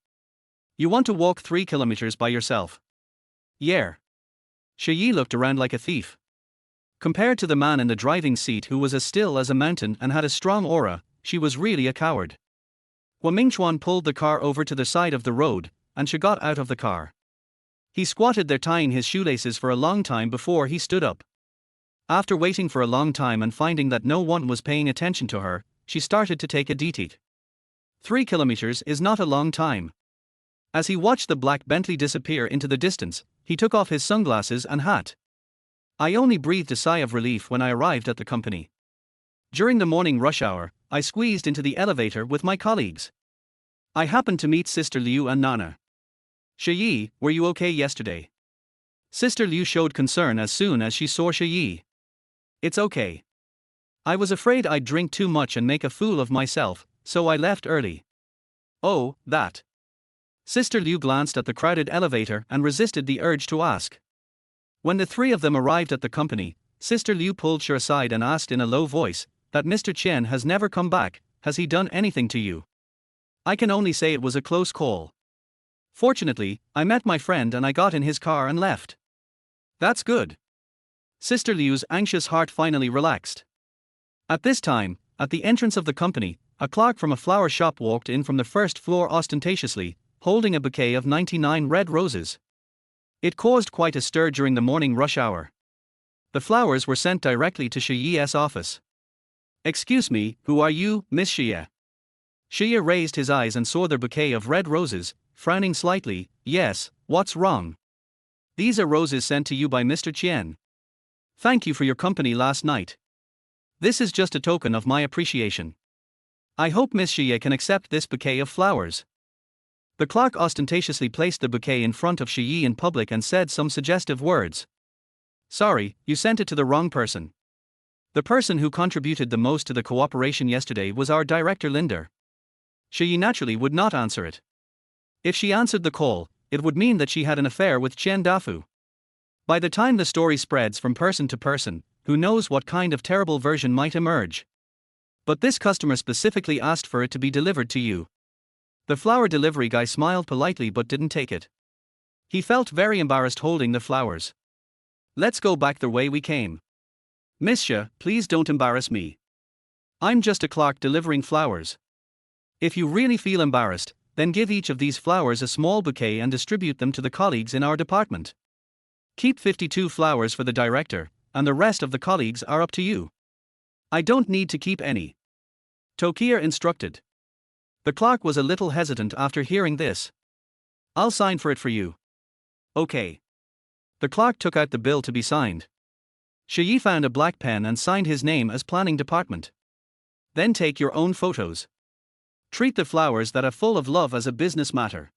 You want to walk 3 kilometers by yourself? Yeah. Shi Ye looked around like a thief. Compared to the man in the driving seat who was as still as a mountain and had a strong aura, she was really a coward. Hu Mingchuan pulled the car over to the side of the road, and she got out of the car. He squatted there tying his shoelaces for a long time before he stood up. After waiting for a long time and finding that no one was paying attention to her, she started to take a detit. 3 kilometers is not a long time. As he watched the black Bentley disappear into the distance, he took off his sunglasses and hat. I only breathed a sigh of relief when I arrived at the company. During the morning rush hour, I squeezed into the elevator with my colleagues. I happened to meet Sister Liu and Nana. Shi Ye, were you okay yesterday? Sister Liu showed concern as soon as she saw Shi Ye. It's okay. I was afraid I'd drink too much and make a fool of myself, so I left early. Oh, that. Sister Liu glanced at the crowded elevator and resisted the urge to ask. When the three of them arrived at the company, Sister Liu pulled her aside and asked in a low voice, that Mr. Chen has never come back, has he done anything to you? I can only say it was a close call. Fortunately, I met my friend and I got in his car and left. That's good. Sister Liu's anxious heart finally relaxed. At this time, at the entrance of the company, a clerk from a flower shop walked in from the first floor ostentatiously, holding a bouquet of 99 red roses. It caused quite a stir during the morning rush hour. The flowers were sent directly to Shi Ye's office. Excuse me, who are you, Miss Shi Ye? Shi Ye raised his eyes and saw the bouquet of red roses, frowning slightly. Yes, what's wrong? These are roses sent to you by Mr. Chen. Thank you for your company last night. This is just a token of my appreciation. I hope Miss Shi Ye can accept this bouquet of flowers. The clerk ostentatiously placed the bouquet in front of Shi Ye in public and said some suggestive words. Sorry, you sent it to the wrong person. The person who contributed the most to the cooperation yesterday was our director Linder. Shi Ye naturally would not answer it. If she answered the call, it would mean that she had an affair with Chen Dafu. By the time the story spreads from person to person, who knows what kind of terrible version might emerge. But this customer specifically asked for it to be delivered to you. The flower delivery guy smiled politely but didn't take it. He felt very embarrassed holding the flowers. Let's go back the way we came. Miss Shi, please don't embarrass me. I'm just a clerk delivering flowers. If you really feel embarrassed, then give each of these flowers a small bouquet and distribute them to the colleagues in our department. Keep 52 flowers for the director, and the rest of the colleagues are up to you. I don't need to keep any. Tokir instructed. The clerk was a little hesitant after hearing this. I'll sign for it for you. Okay. The clerk took out the bill to be signed. Shi Ye found a black pen and signed his name as planning department. Then take your own photos. Treat the flowers that are full of love as a business matter.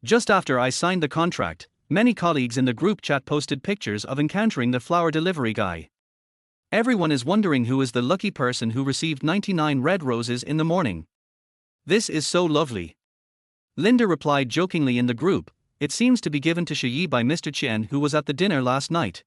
Just after I signed the contract, many colleagues in the group chat posted pictures of encountering the flower delivery guy. Everyone is wondering who is the lucky person who received 99 red roses in the morning. This is so lovely. Linda replied jokingly in the group, it seems to be given to Shi Ye by Mr. Chen who was at the dinner last night.